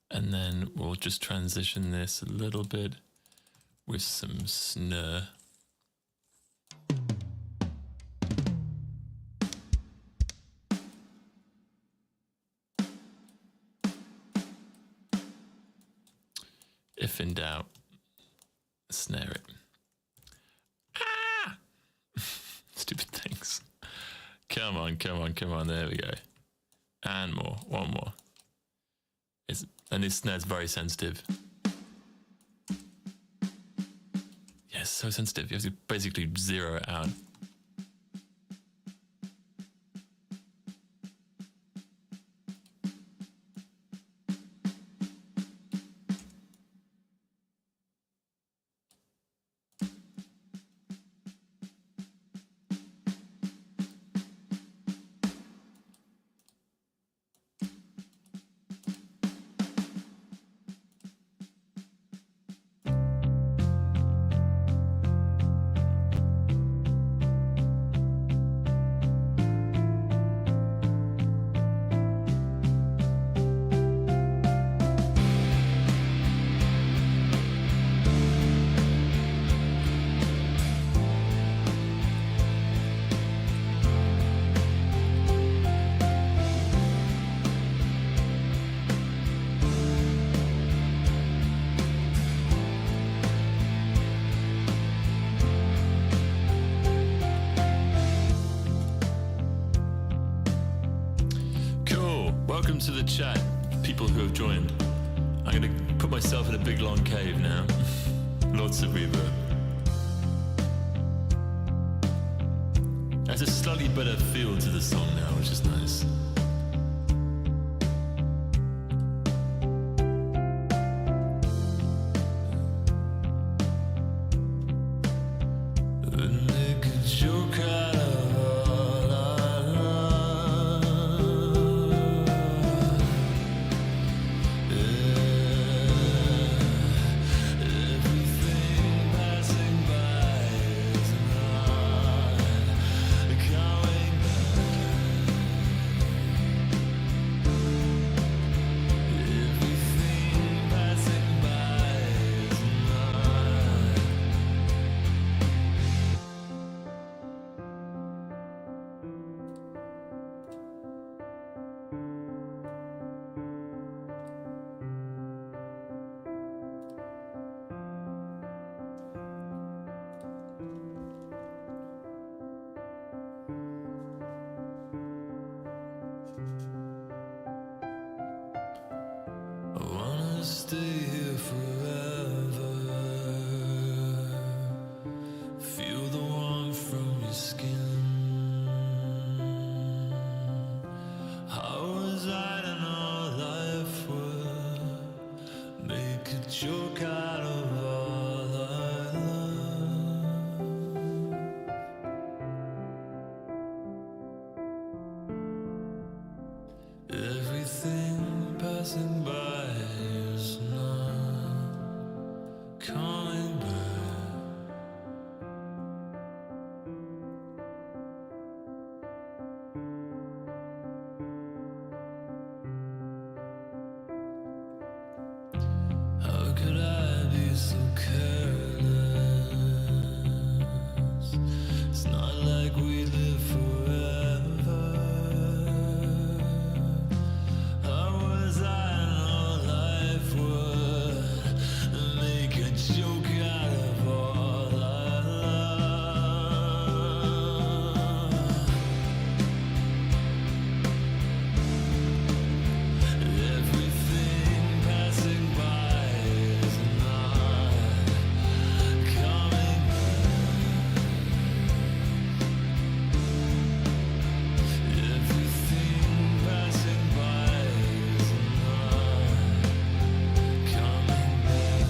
And then we'll just transition this a little bit with some snare. If in doubt, snare it. Ah! Stupid things. Come on, come on, come on. There we go. And more. One more. And this snare's very sensitive. Yes, so sensitive. You have to basically zero it out. Welcome to the chat, people who have joined. I'm going to put myself in a big long cave now. Lots of reverb. There's a slightly better feel to the song now, which is nice. Stay here forever. Feel the warmth from your skin. How was I to know life would make a joke out of all I love? Everything passing by is not coming back. How could I be so careless? It's not like we live forever. How was I to know life would make a joke out of all I love? Everything passing by is not coming back. Everything passing by is not coming back.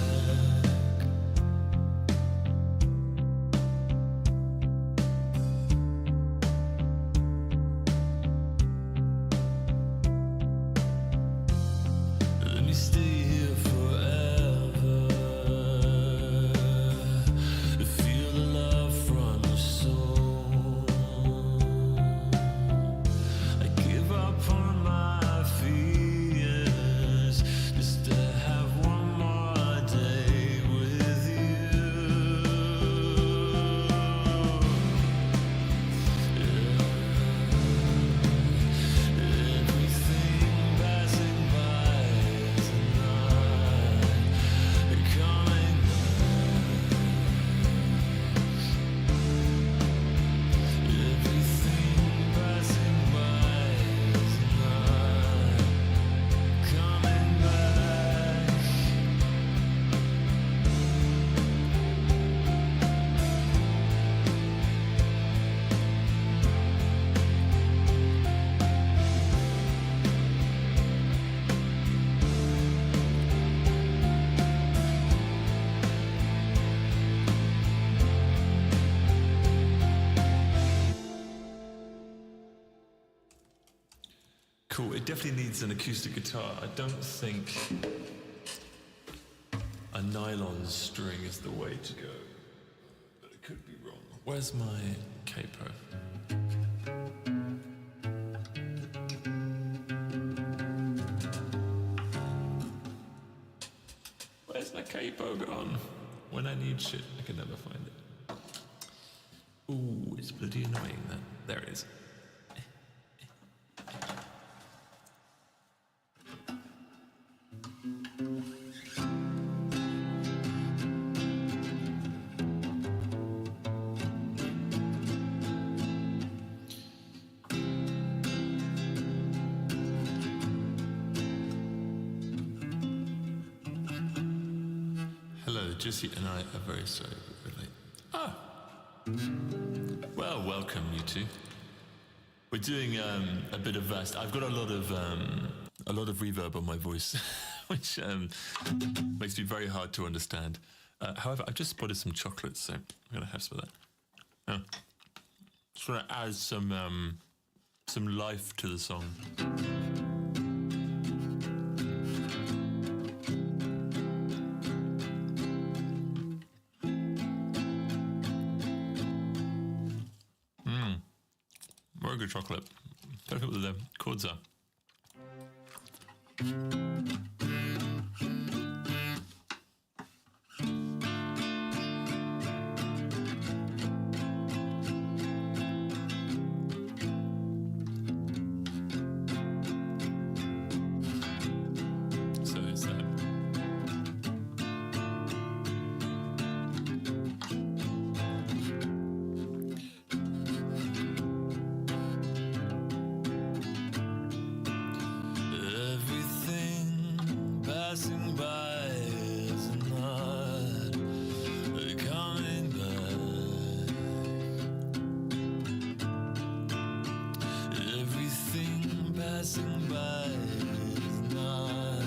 Let me stay here forever. Feel the love from your soul. I give up on my feet. it definitely needs an acoustic guitar. I don't think a nylon string is the way to go, but it could be wrong. Where's my capo? Where's my capo gone? When I need shit, I can never find it. Ooh, it's bloody annoying that. There it is. Jesse and I are very sorry we're late. Ah! Well, welcome you two. We're doing a bit of vast. I've got a lot of reverb on my voice, which makes me very hard to understand. However, I've just spotted some chocolates, so I'm gonna have some of that. Just want to add some life to the song. Very good chocolate. Don't know what the chords are. So is that. Passing by is not coming back. Everything passing by is not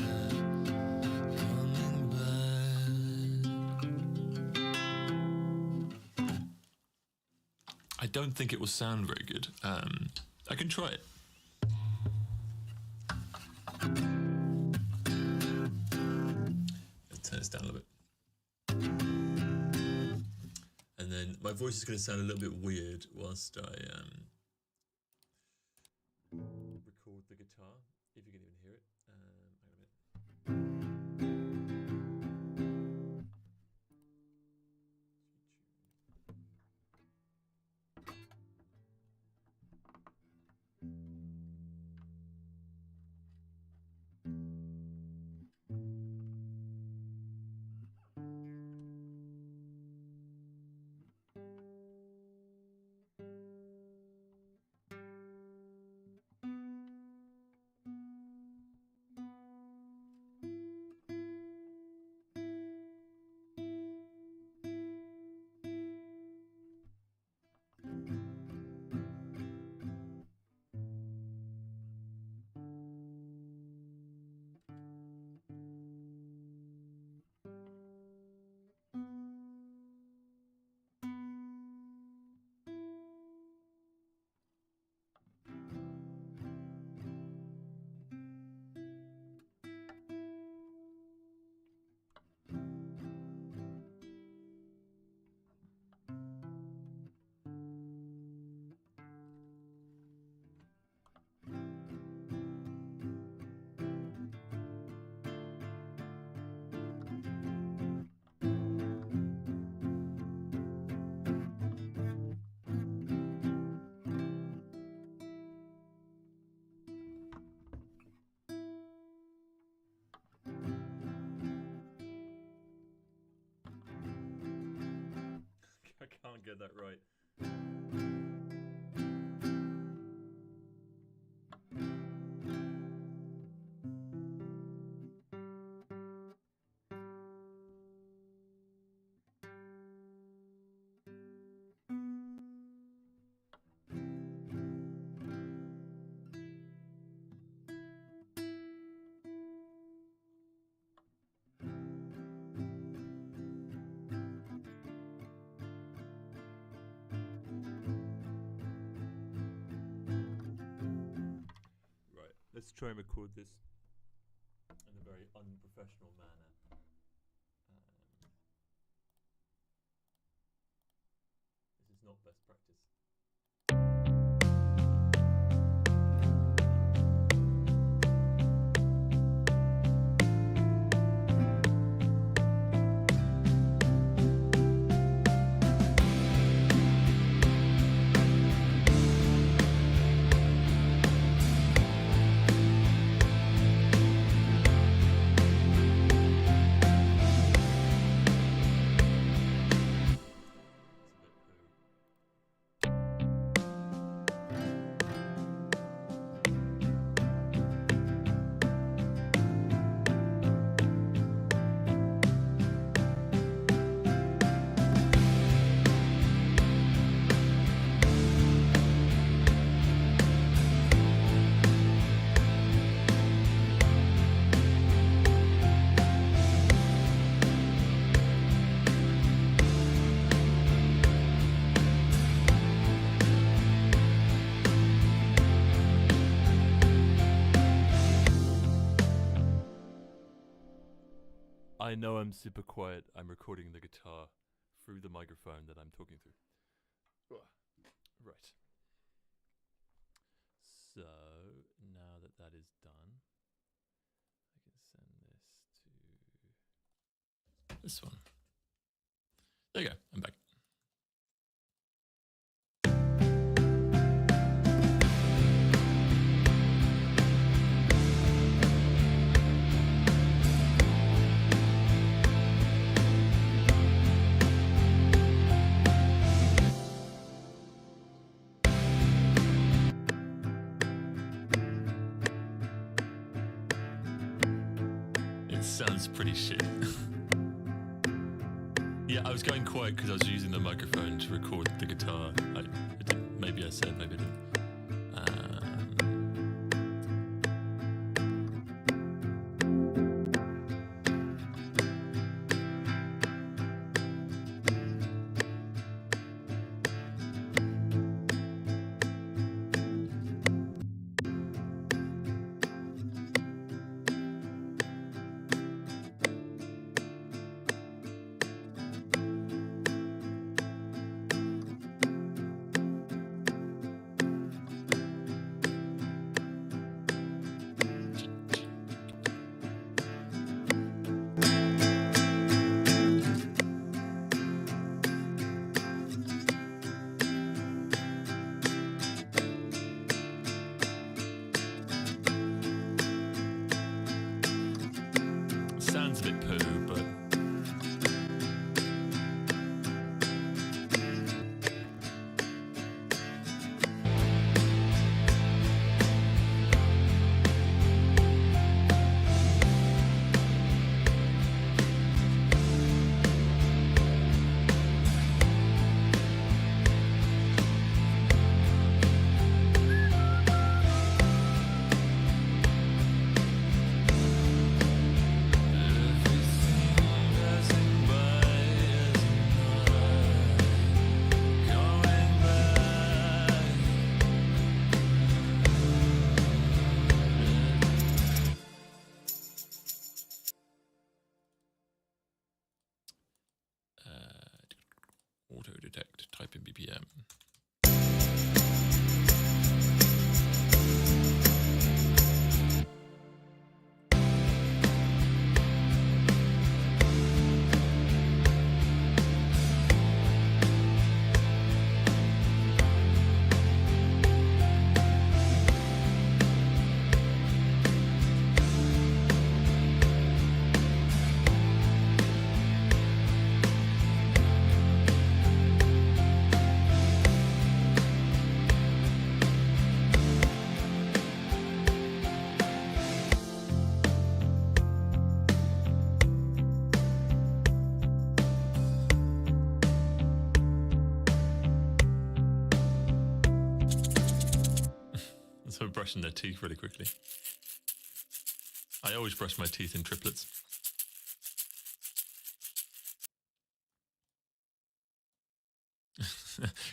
coming back. I don't think it will sound very good. I can try it. Turn this down a little bit. And then my voice is going to sound a little bit weird whilst I record the guitar, if you can even hear it. Hang on a minute. I can't get that right. try and record this in a very unprofessional manner. This is not best practice. I know I'm super quiet. I'm recording the guitar through the microphone that I'm talking through. Right. So now that that is done, I can send this to this one. There you go. I'm back. Sounds pretty shit. Yeah, I was going quiet because I was using the microphone to record the guitar. Maybe I said, maybe I didn't. Sounds a bit poo, but auto detect, type in BPM. So brushing their teeth really quickly. I always brush my teeth in triplets.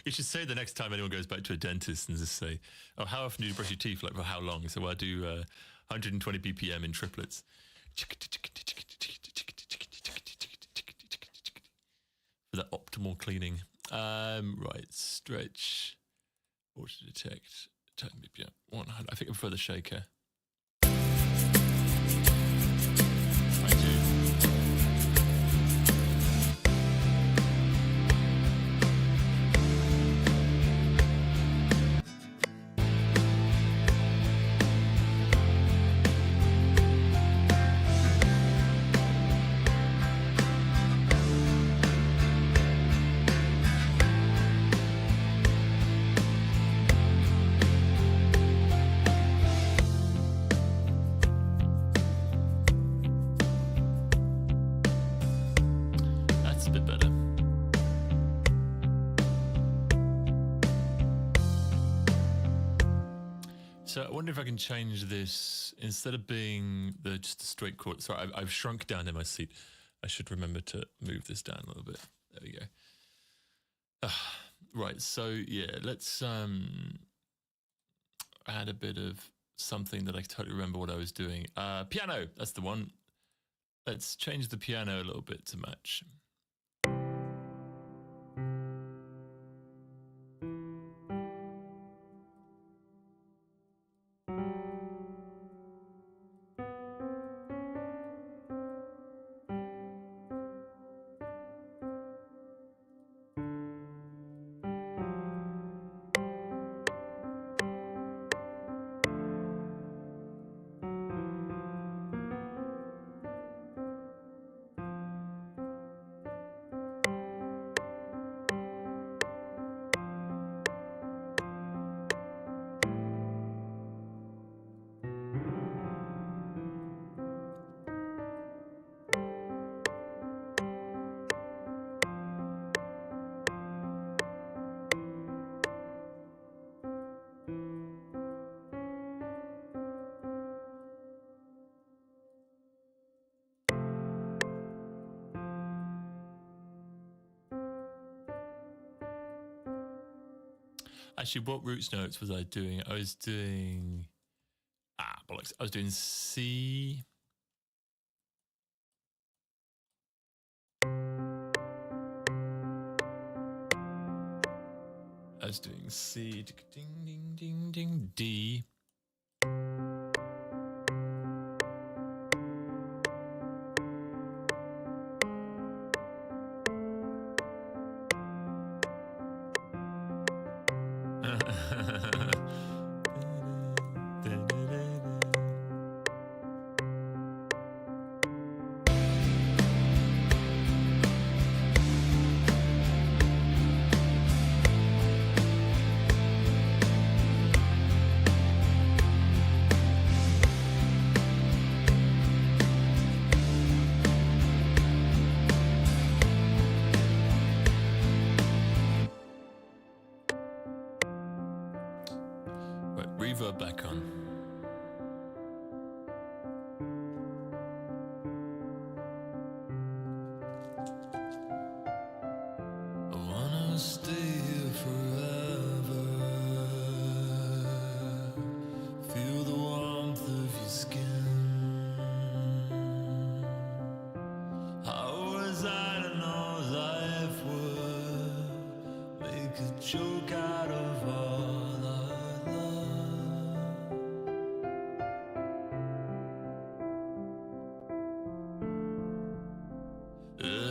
You should say the next time anyone goes back to a dentist and just say, "Oh, how often do you brush your teeth? Like for how long?" So I do 120 BPM in triplets. For that optimal cleaning. Right, stretch, auto detect, 10 BPM, 100. I think I prefer the shaker. I do. So I wonder if I can change this instead of being just a straight chord. Sorry, I've shrunk down in my seat. I should remember to move this down a little bit. There we go. Right. So yeah, let's add a bit of something that I totally remember what I was doing. Piano. That's the one. Let's change the piano a little bit to match. Actually, what roots notes was I doing? I was doing bollocks. I was doing C. I was doing C, ding, ding, ding, ding, D. Reverb back on. I wanna stay here forever. Feel the warmth of your skin. How was I to know life would make a joke out of all our love?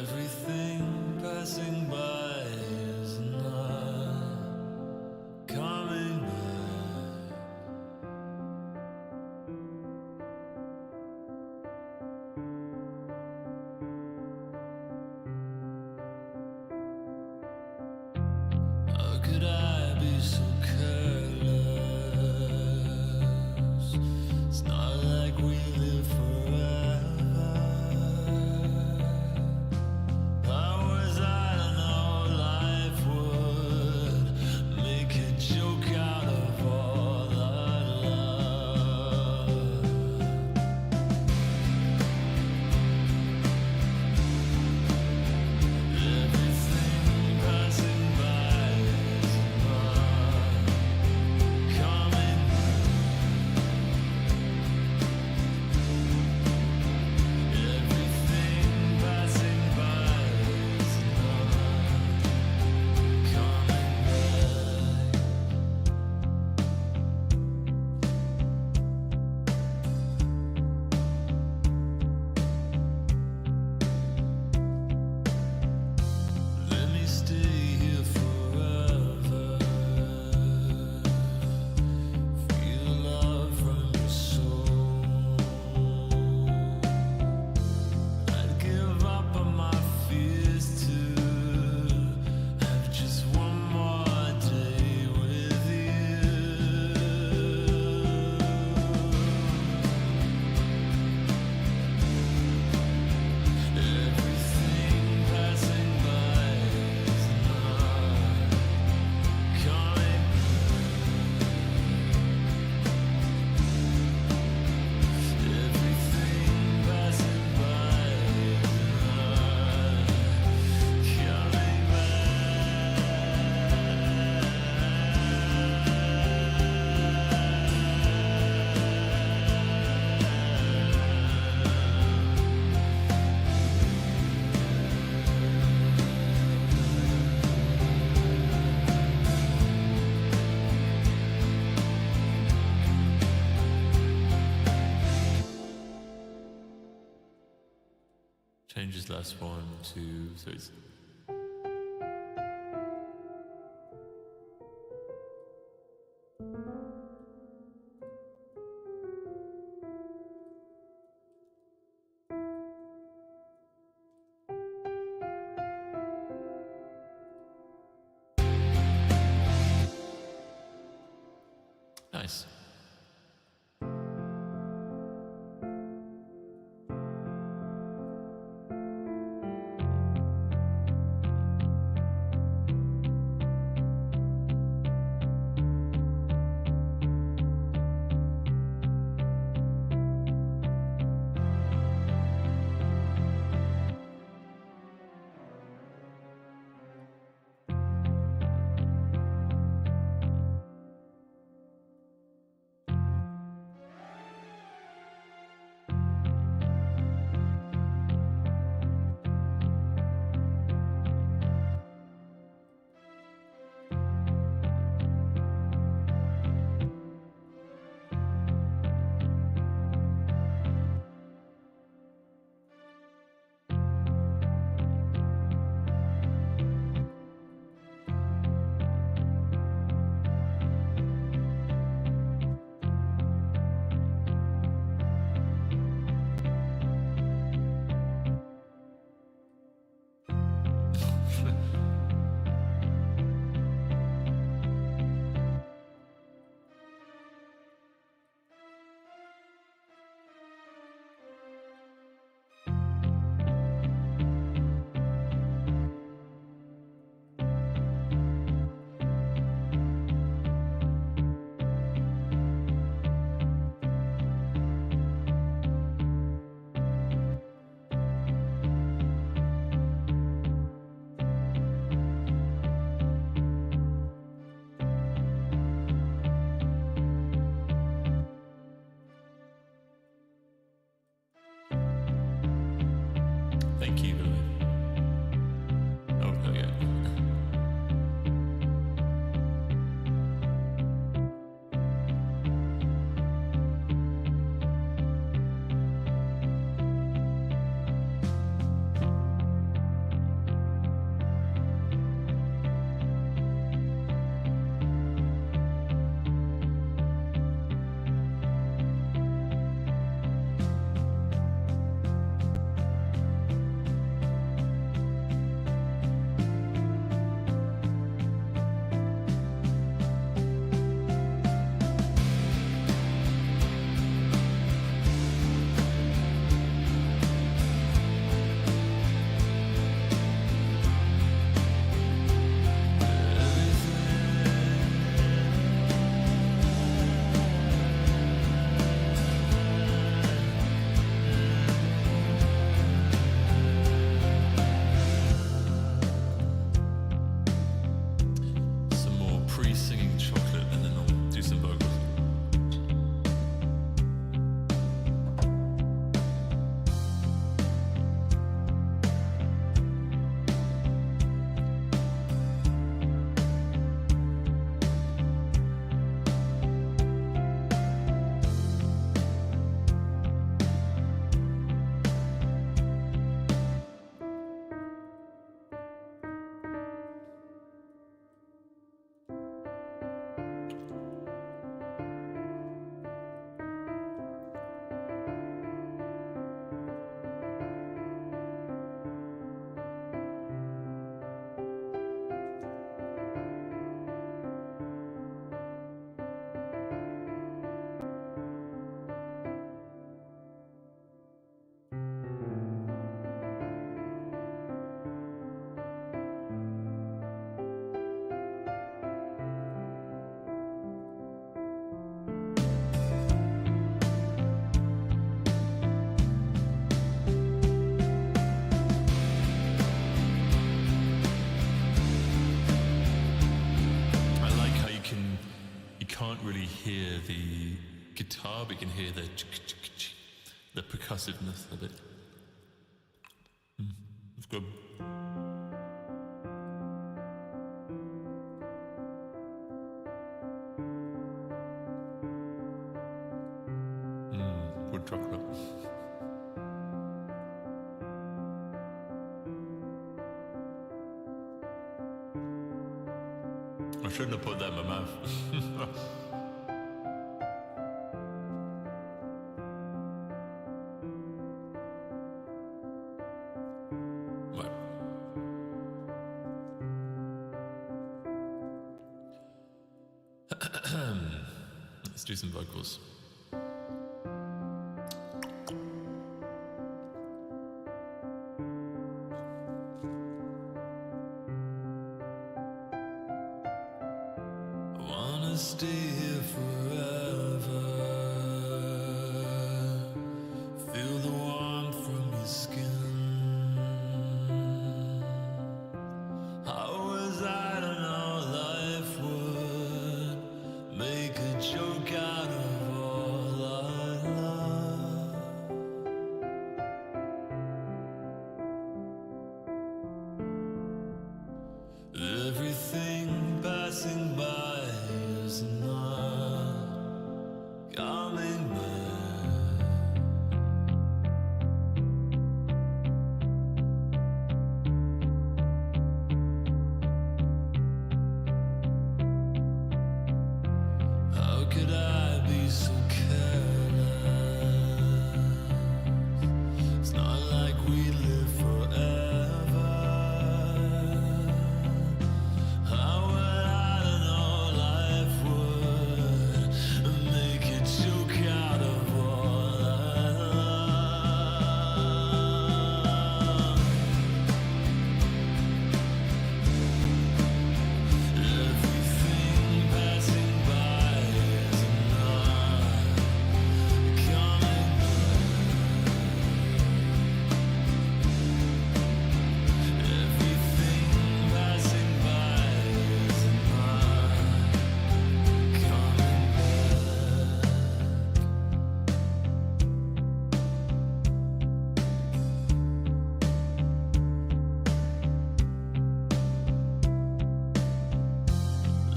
Everything passing by is not coming back. How could I be so careless? It's not like we live forever. How was I to know life would make a joke out of all our love? Everything passing by is not Change this last one to, so it's nice. Thank you. Oh, there we go. Some more pre-singing chocolate, and then I'll do some vocals. Can't really hear the guitar, but you can hear the percussiveness of it. It's good. Good chocolate. I shouldn't have put that in my mouth. Let's do some vocals. I wanna stay here forever. Feel the warmth from your skin. How was I to know life would make a joke out of all I love? Everything passing by is not coming back. How could I be so careless? It's not like we live forever. How would I know life would make a joke out of all I love? Everything passing by is not coming back. Everything passing by is not coming back.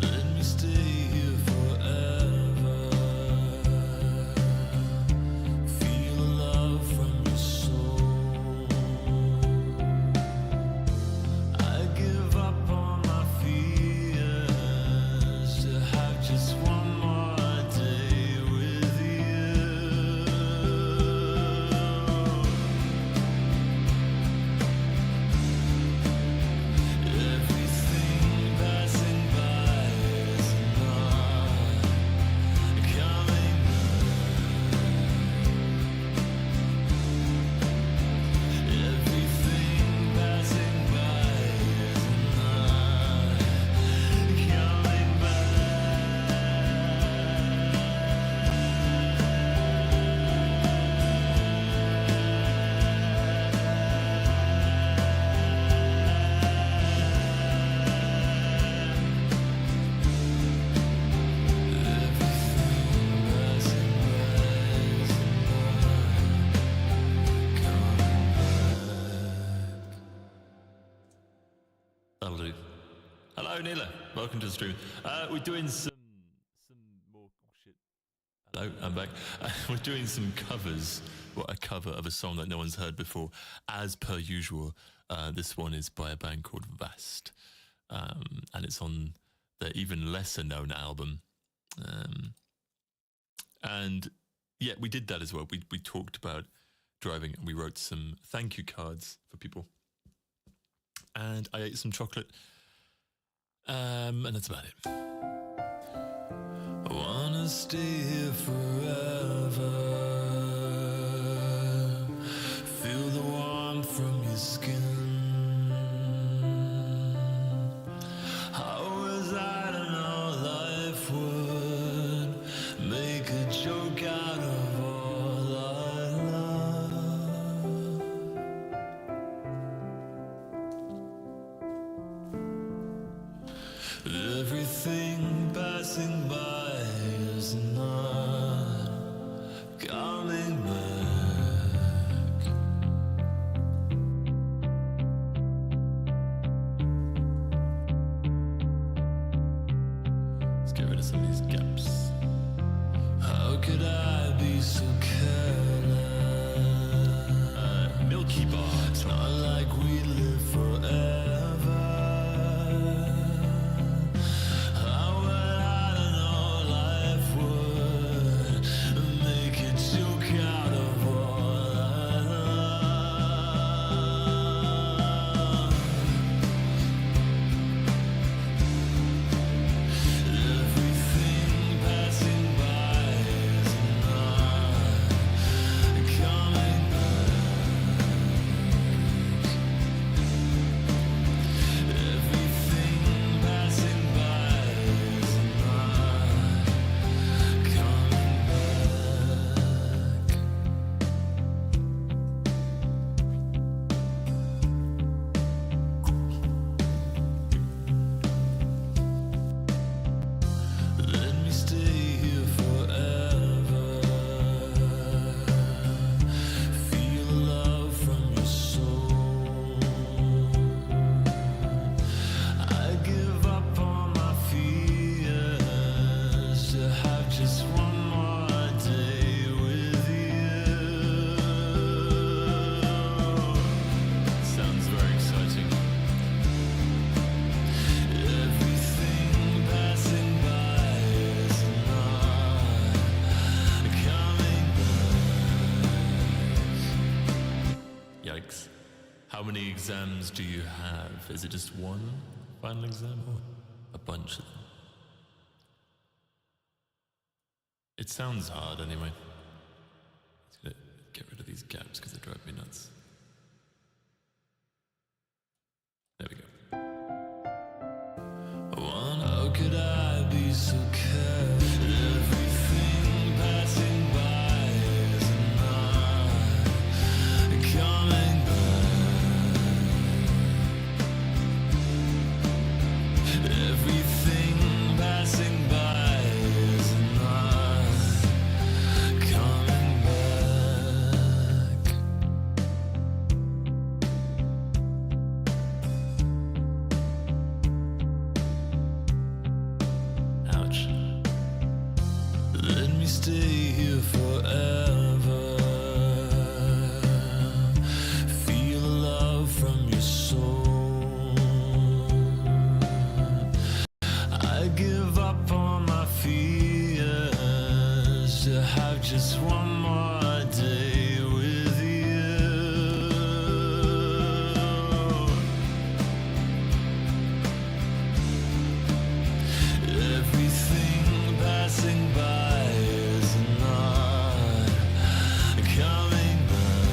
Let me stay here forever. Feel the love from your soul. I give up on my fears to have just one more day with you. Everything passing by is not coming back. Everything passing by is not coming That'll do. Hello, Neela. Welcome to the stream. We're doing some more. Oh shit. Hello, I'm back. We're doing some covers. Well, a cover of a song that no one's heard before, as per usual. This one is by a band called Vast, and it's on their even lesser known album. And yeah, we did that as well. We talked about driving, and we wrote some thank you cards for people. And I ate some chocolate, and that's about it. I wanna stay here forever. Feel the warmth from your skin. How was I to know life would make a joke out of all I love? Everything passing by is not coming back. Let's get rid of some of these gaps. How could I be so careless? Milky Bar. It's not like we live forever. How many exams do you have? Is it just one final exam or a bunch of them? It sounds hard anyway. Let's get rid of these gaps because they drive me nuts. There we go. How could I be so careless? Everything passing by is not coming back. Everything passing by is not coming back. Ouch. Let me stay here forever. Feel love from your soul. I give up on my fears to have just one more day with you. Everything passing by is not coming back.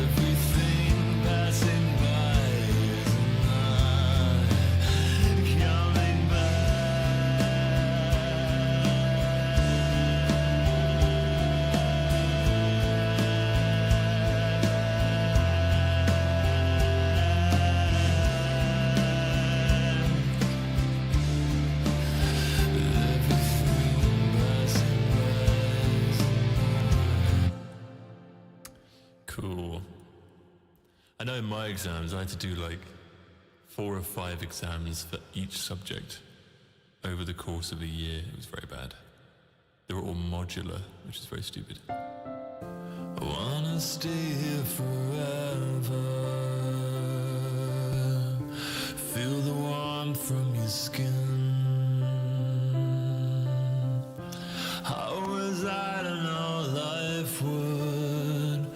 Everything passing by is not coming Cool. I know in my exams I had to do like 4 or 5 exams for each subject over the course of a year. It was very bad. They were all modular, which is very stupid. I wanna stay here forever. Feel the warmth from your skin. How was I to know life would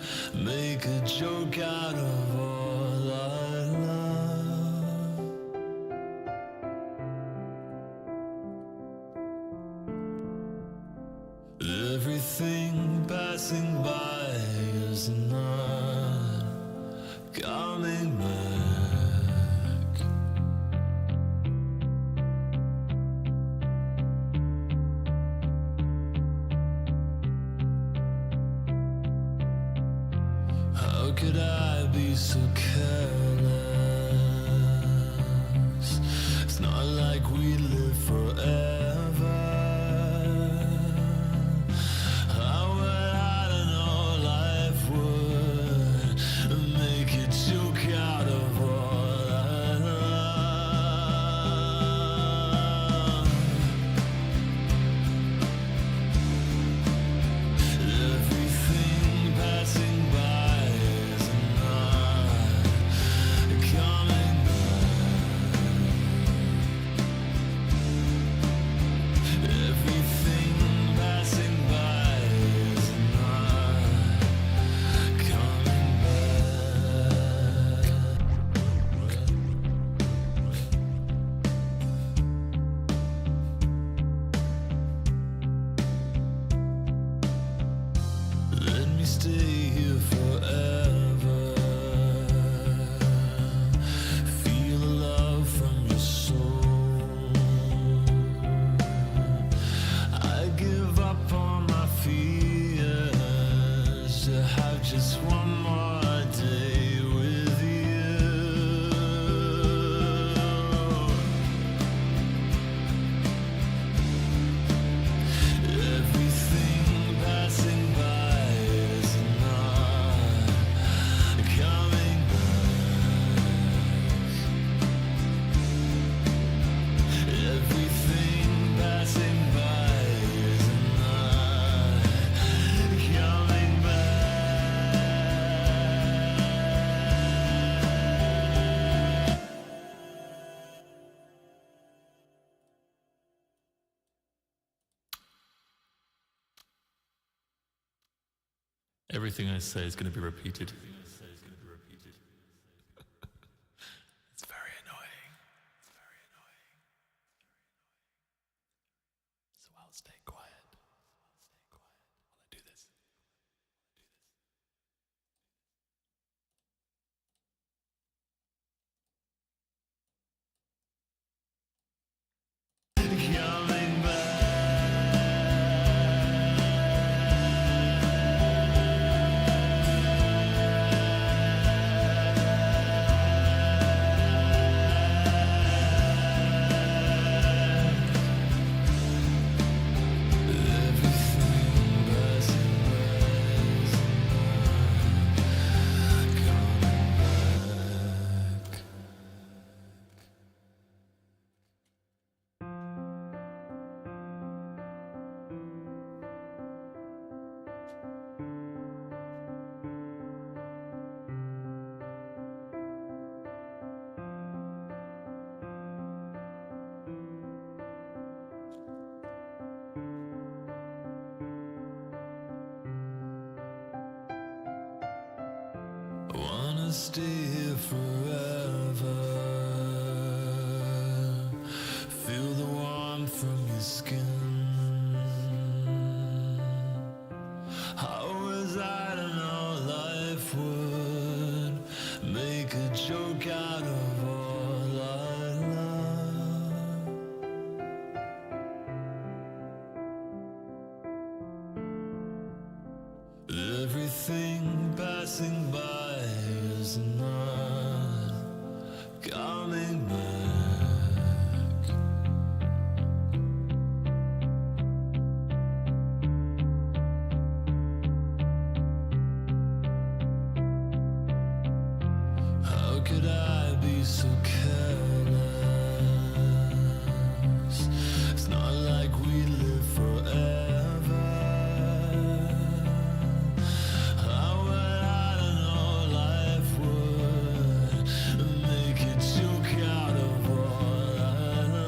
make a joke out of all I love? Everything passing by is not coming back. How could I be so careless? It's not like we live forever. How would I know life would make a joke out of all I love? Everything passing by is not coming back. Everything passing by is not coming back. Let me stay here forever. Feel the love from your soul. I give up on my fears to have just one more day with you. Everything passing by is not coming back. Everything passing by is not coming back. Everything I say is going to be repeated. It's very annoying. So I'll stay quiet while I do this. Coming back. I wanna stay here forever. Feel the warmth from your skin. How was I to know life would make a joke out of all I love? Everything passing by is not coming back. How could I be so careless? It's not like we live forever. How would I know life would make a joke out of all I love?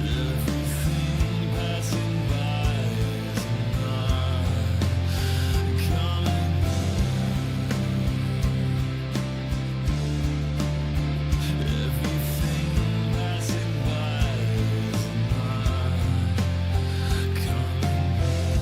Everything passing by is not coming back. Everything passing by is not coming back.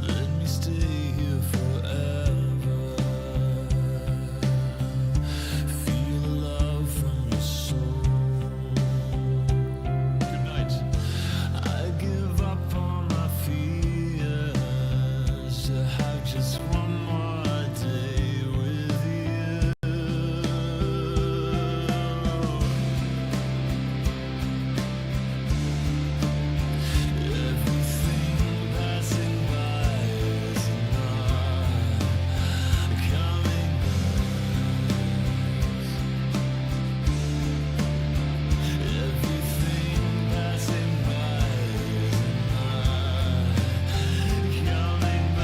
Let me stay here forever. Feel the love from your soul. Good night. I give up on my fears to have just one more day with you. Everything passing by is not coming back. Everything passing by is not coming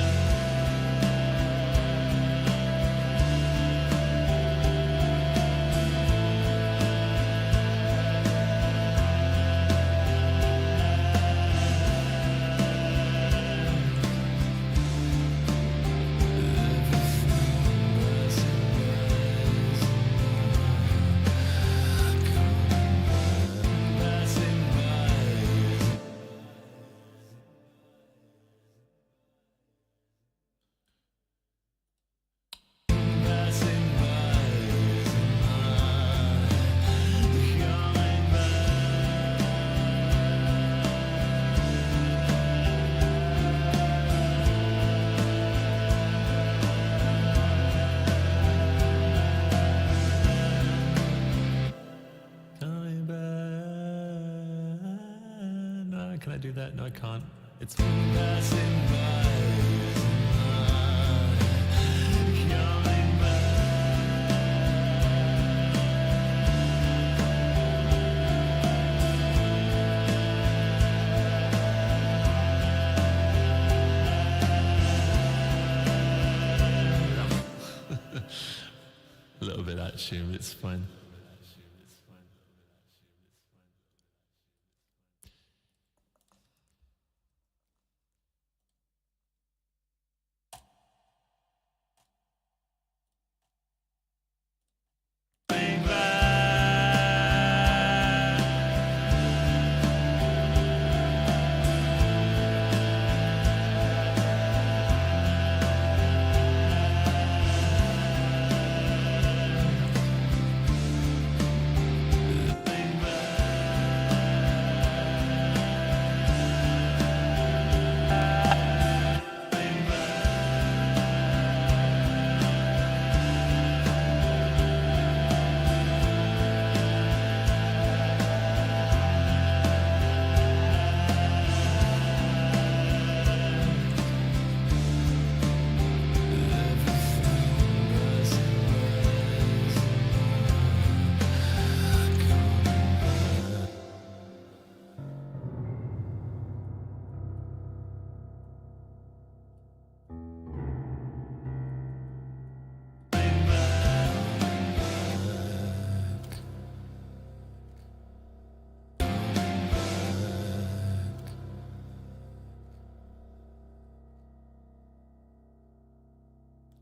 No, can I do that? No, I can't. It's passing by. Is not coming back. assume it's fine.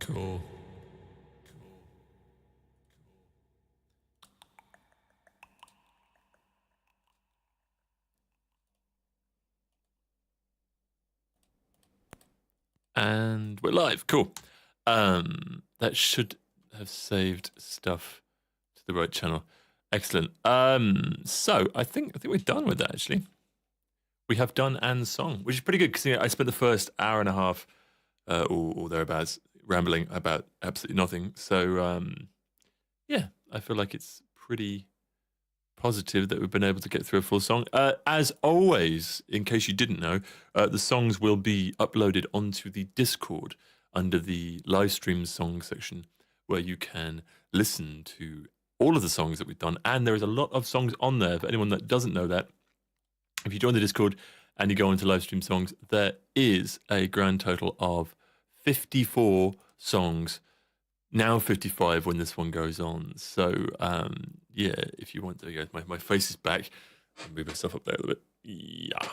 Cool. And we're live. Cool. That should have saved stuff to the right channel. Excellent. So I think we're done with that actually. We have done and song, which is pretty good because I spent the first hour and a half or thereabouts rambling about absolutely nothing. So yeah, I feel like it's pretty positive that we've been able to get through a full song. As always, in case you didn't know, the songs will be uploaded onto the Discord under the live stream song section, where you can listen to all of the songs that we've done. And there is a lot of songs on there. For anyone that doesn't know that, if you join the Discord and you go into live stream songs, there is a grand total of 54 songs. Now 55 when this one goes on. So yeah, if you want to, my face is back. I'll move myself up there a little bit. Yeah, there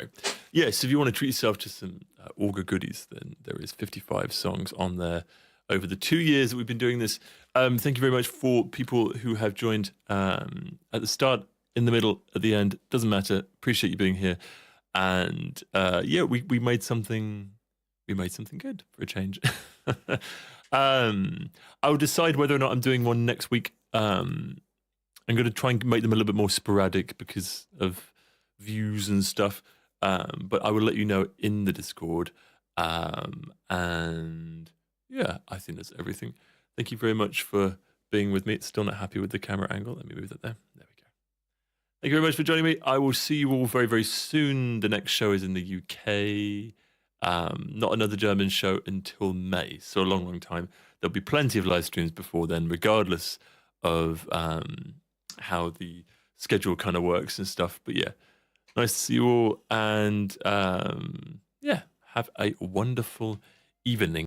we go. Yes, if you want to treat yourself to some Auger goodies, then there is 55 songs on there over the 2 years that we've been doing this. Thank you very much for people who have joined at the start, in the middle, at the end. Doesn't matter. Appreciate you being here. And yeah, we made something. We made something good for a change. I'll decide whether or not I'm doing one next week. I'm going to try and make them a little bit more sporadic because of views and stuff. But I will let you know in the Discord. And yeah, I think that's everything. Thank you very much for being with me. It's still not happy with the camera angle. Let me move that there. There we go. Thank you very much for joining me. I will see you all very, very soon. The next show is in the UK. Not another German show until May, so a long, long time. There'll be plenty of live streams before then, regardless of how the schedule kind of works and stuff. But yeah, nice to see you all, and yeah, have a wonderful evening.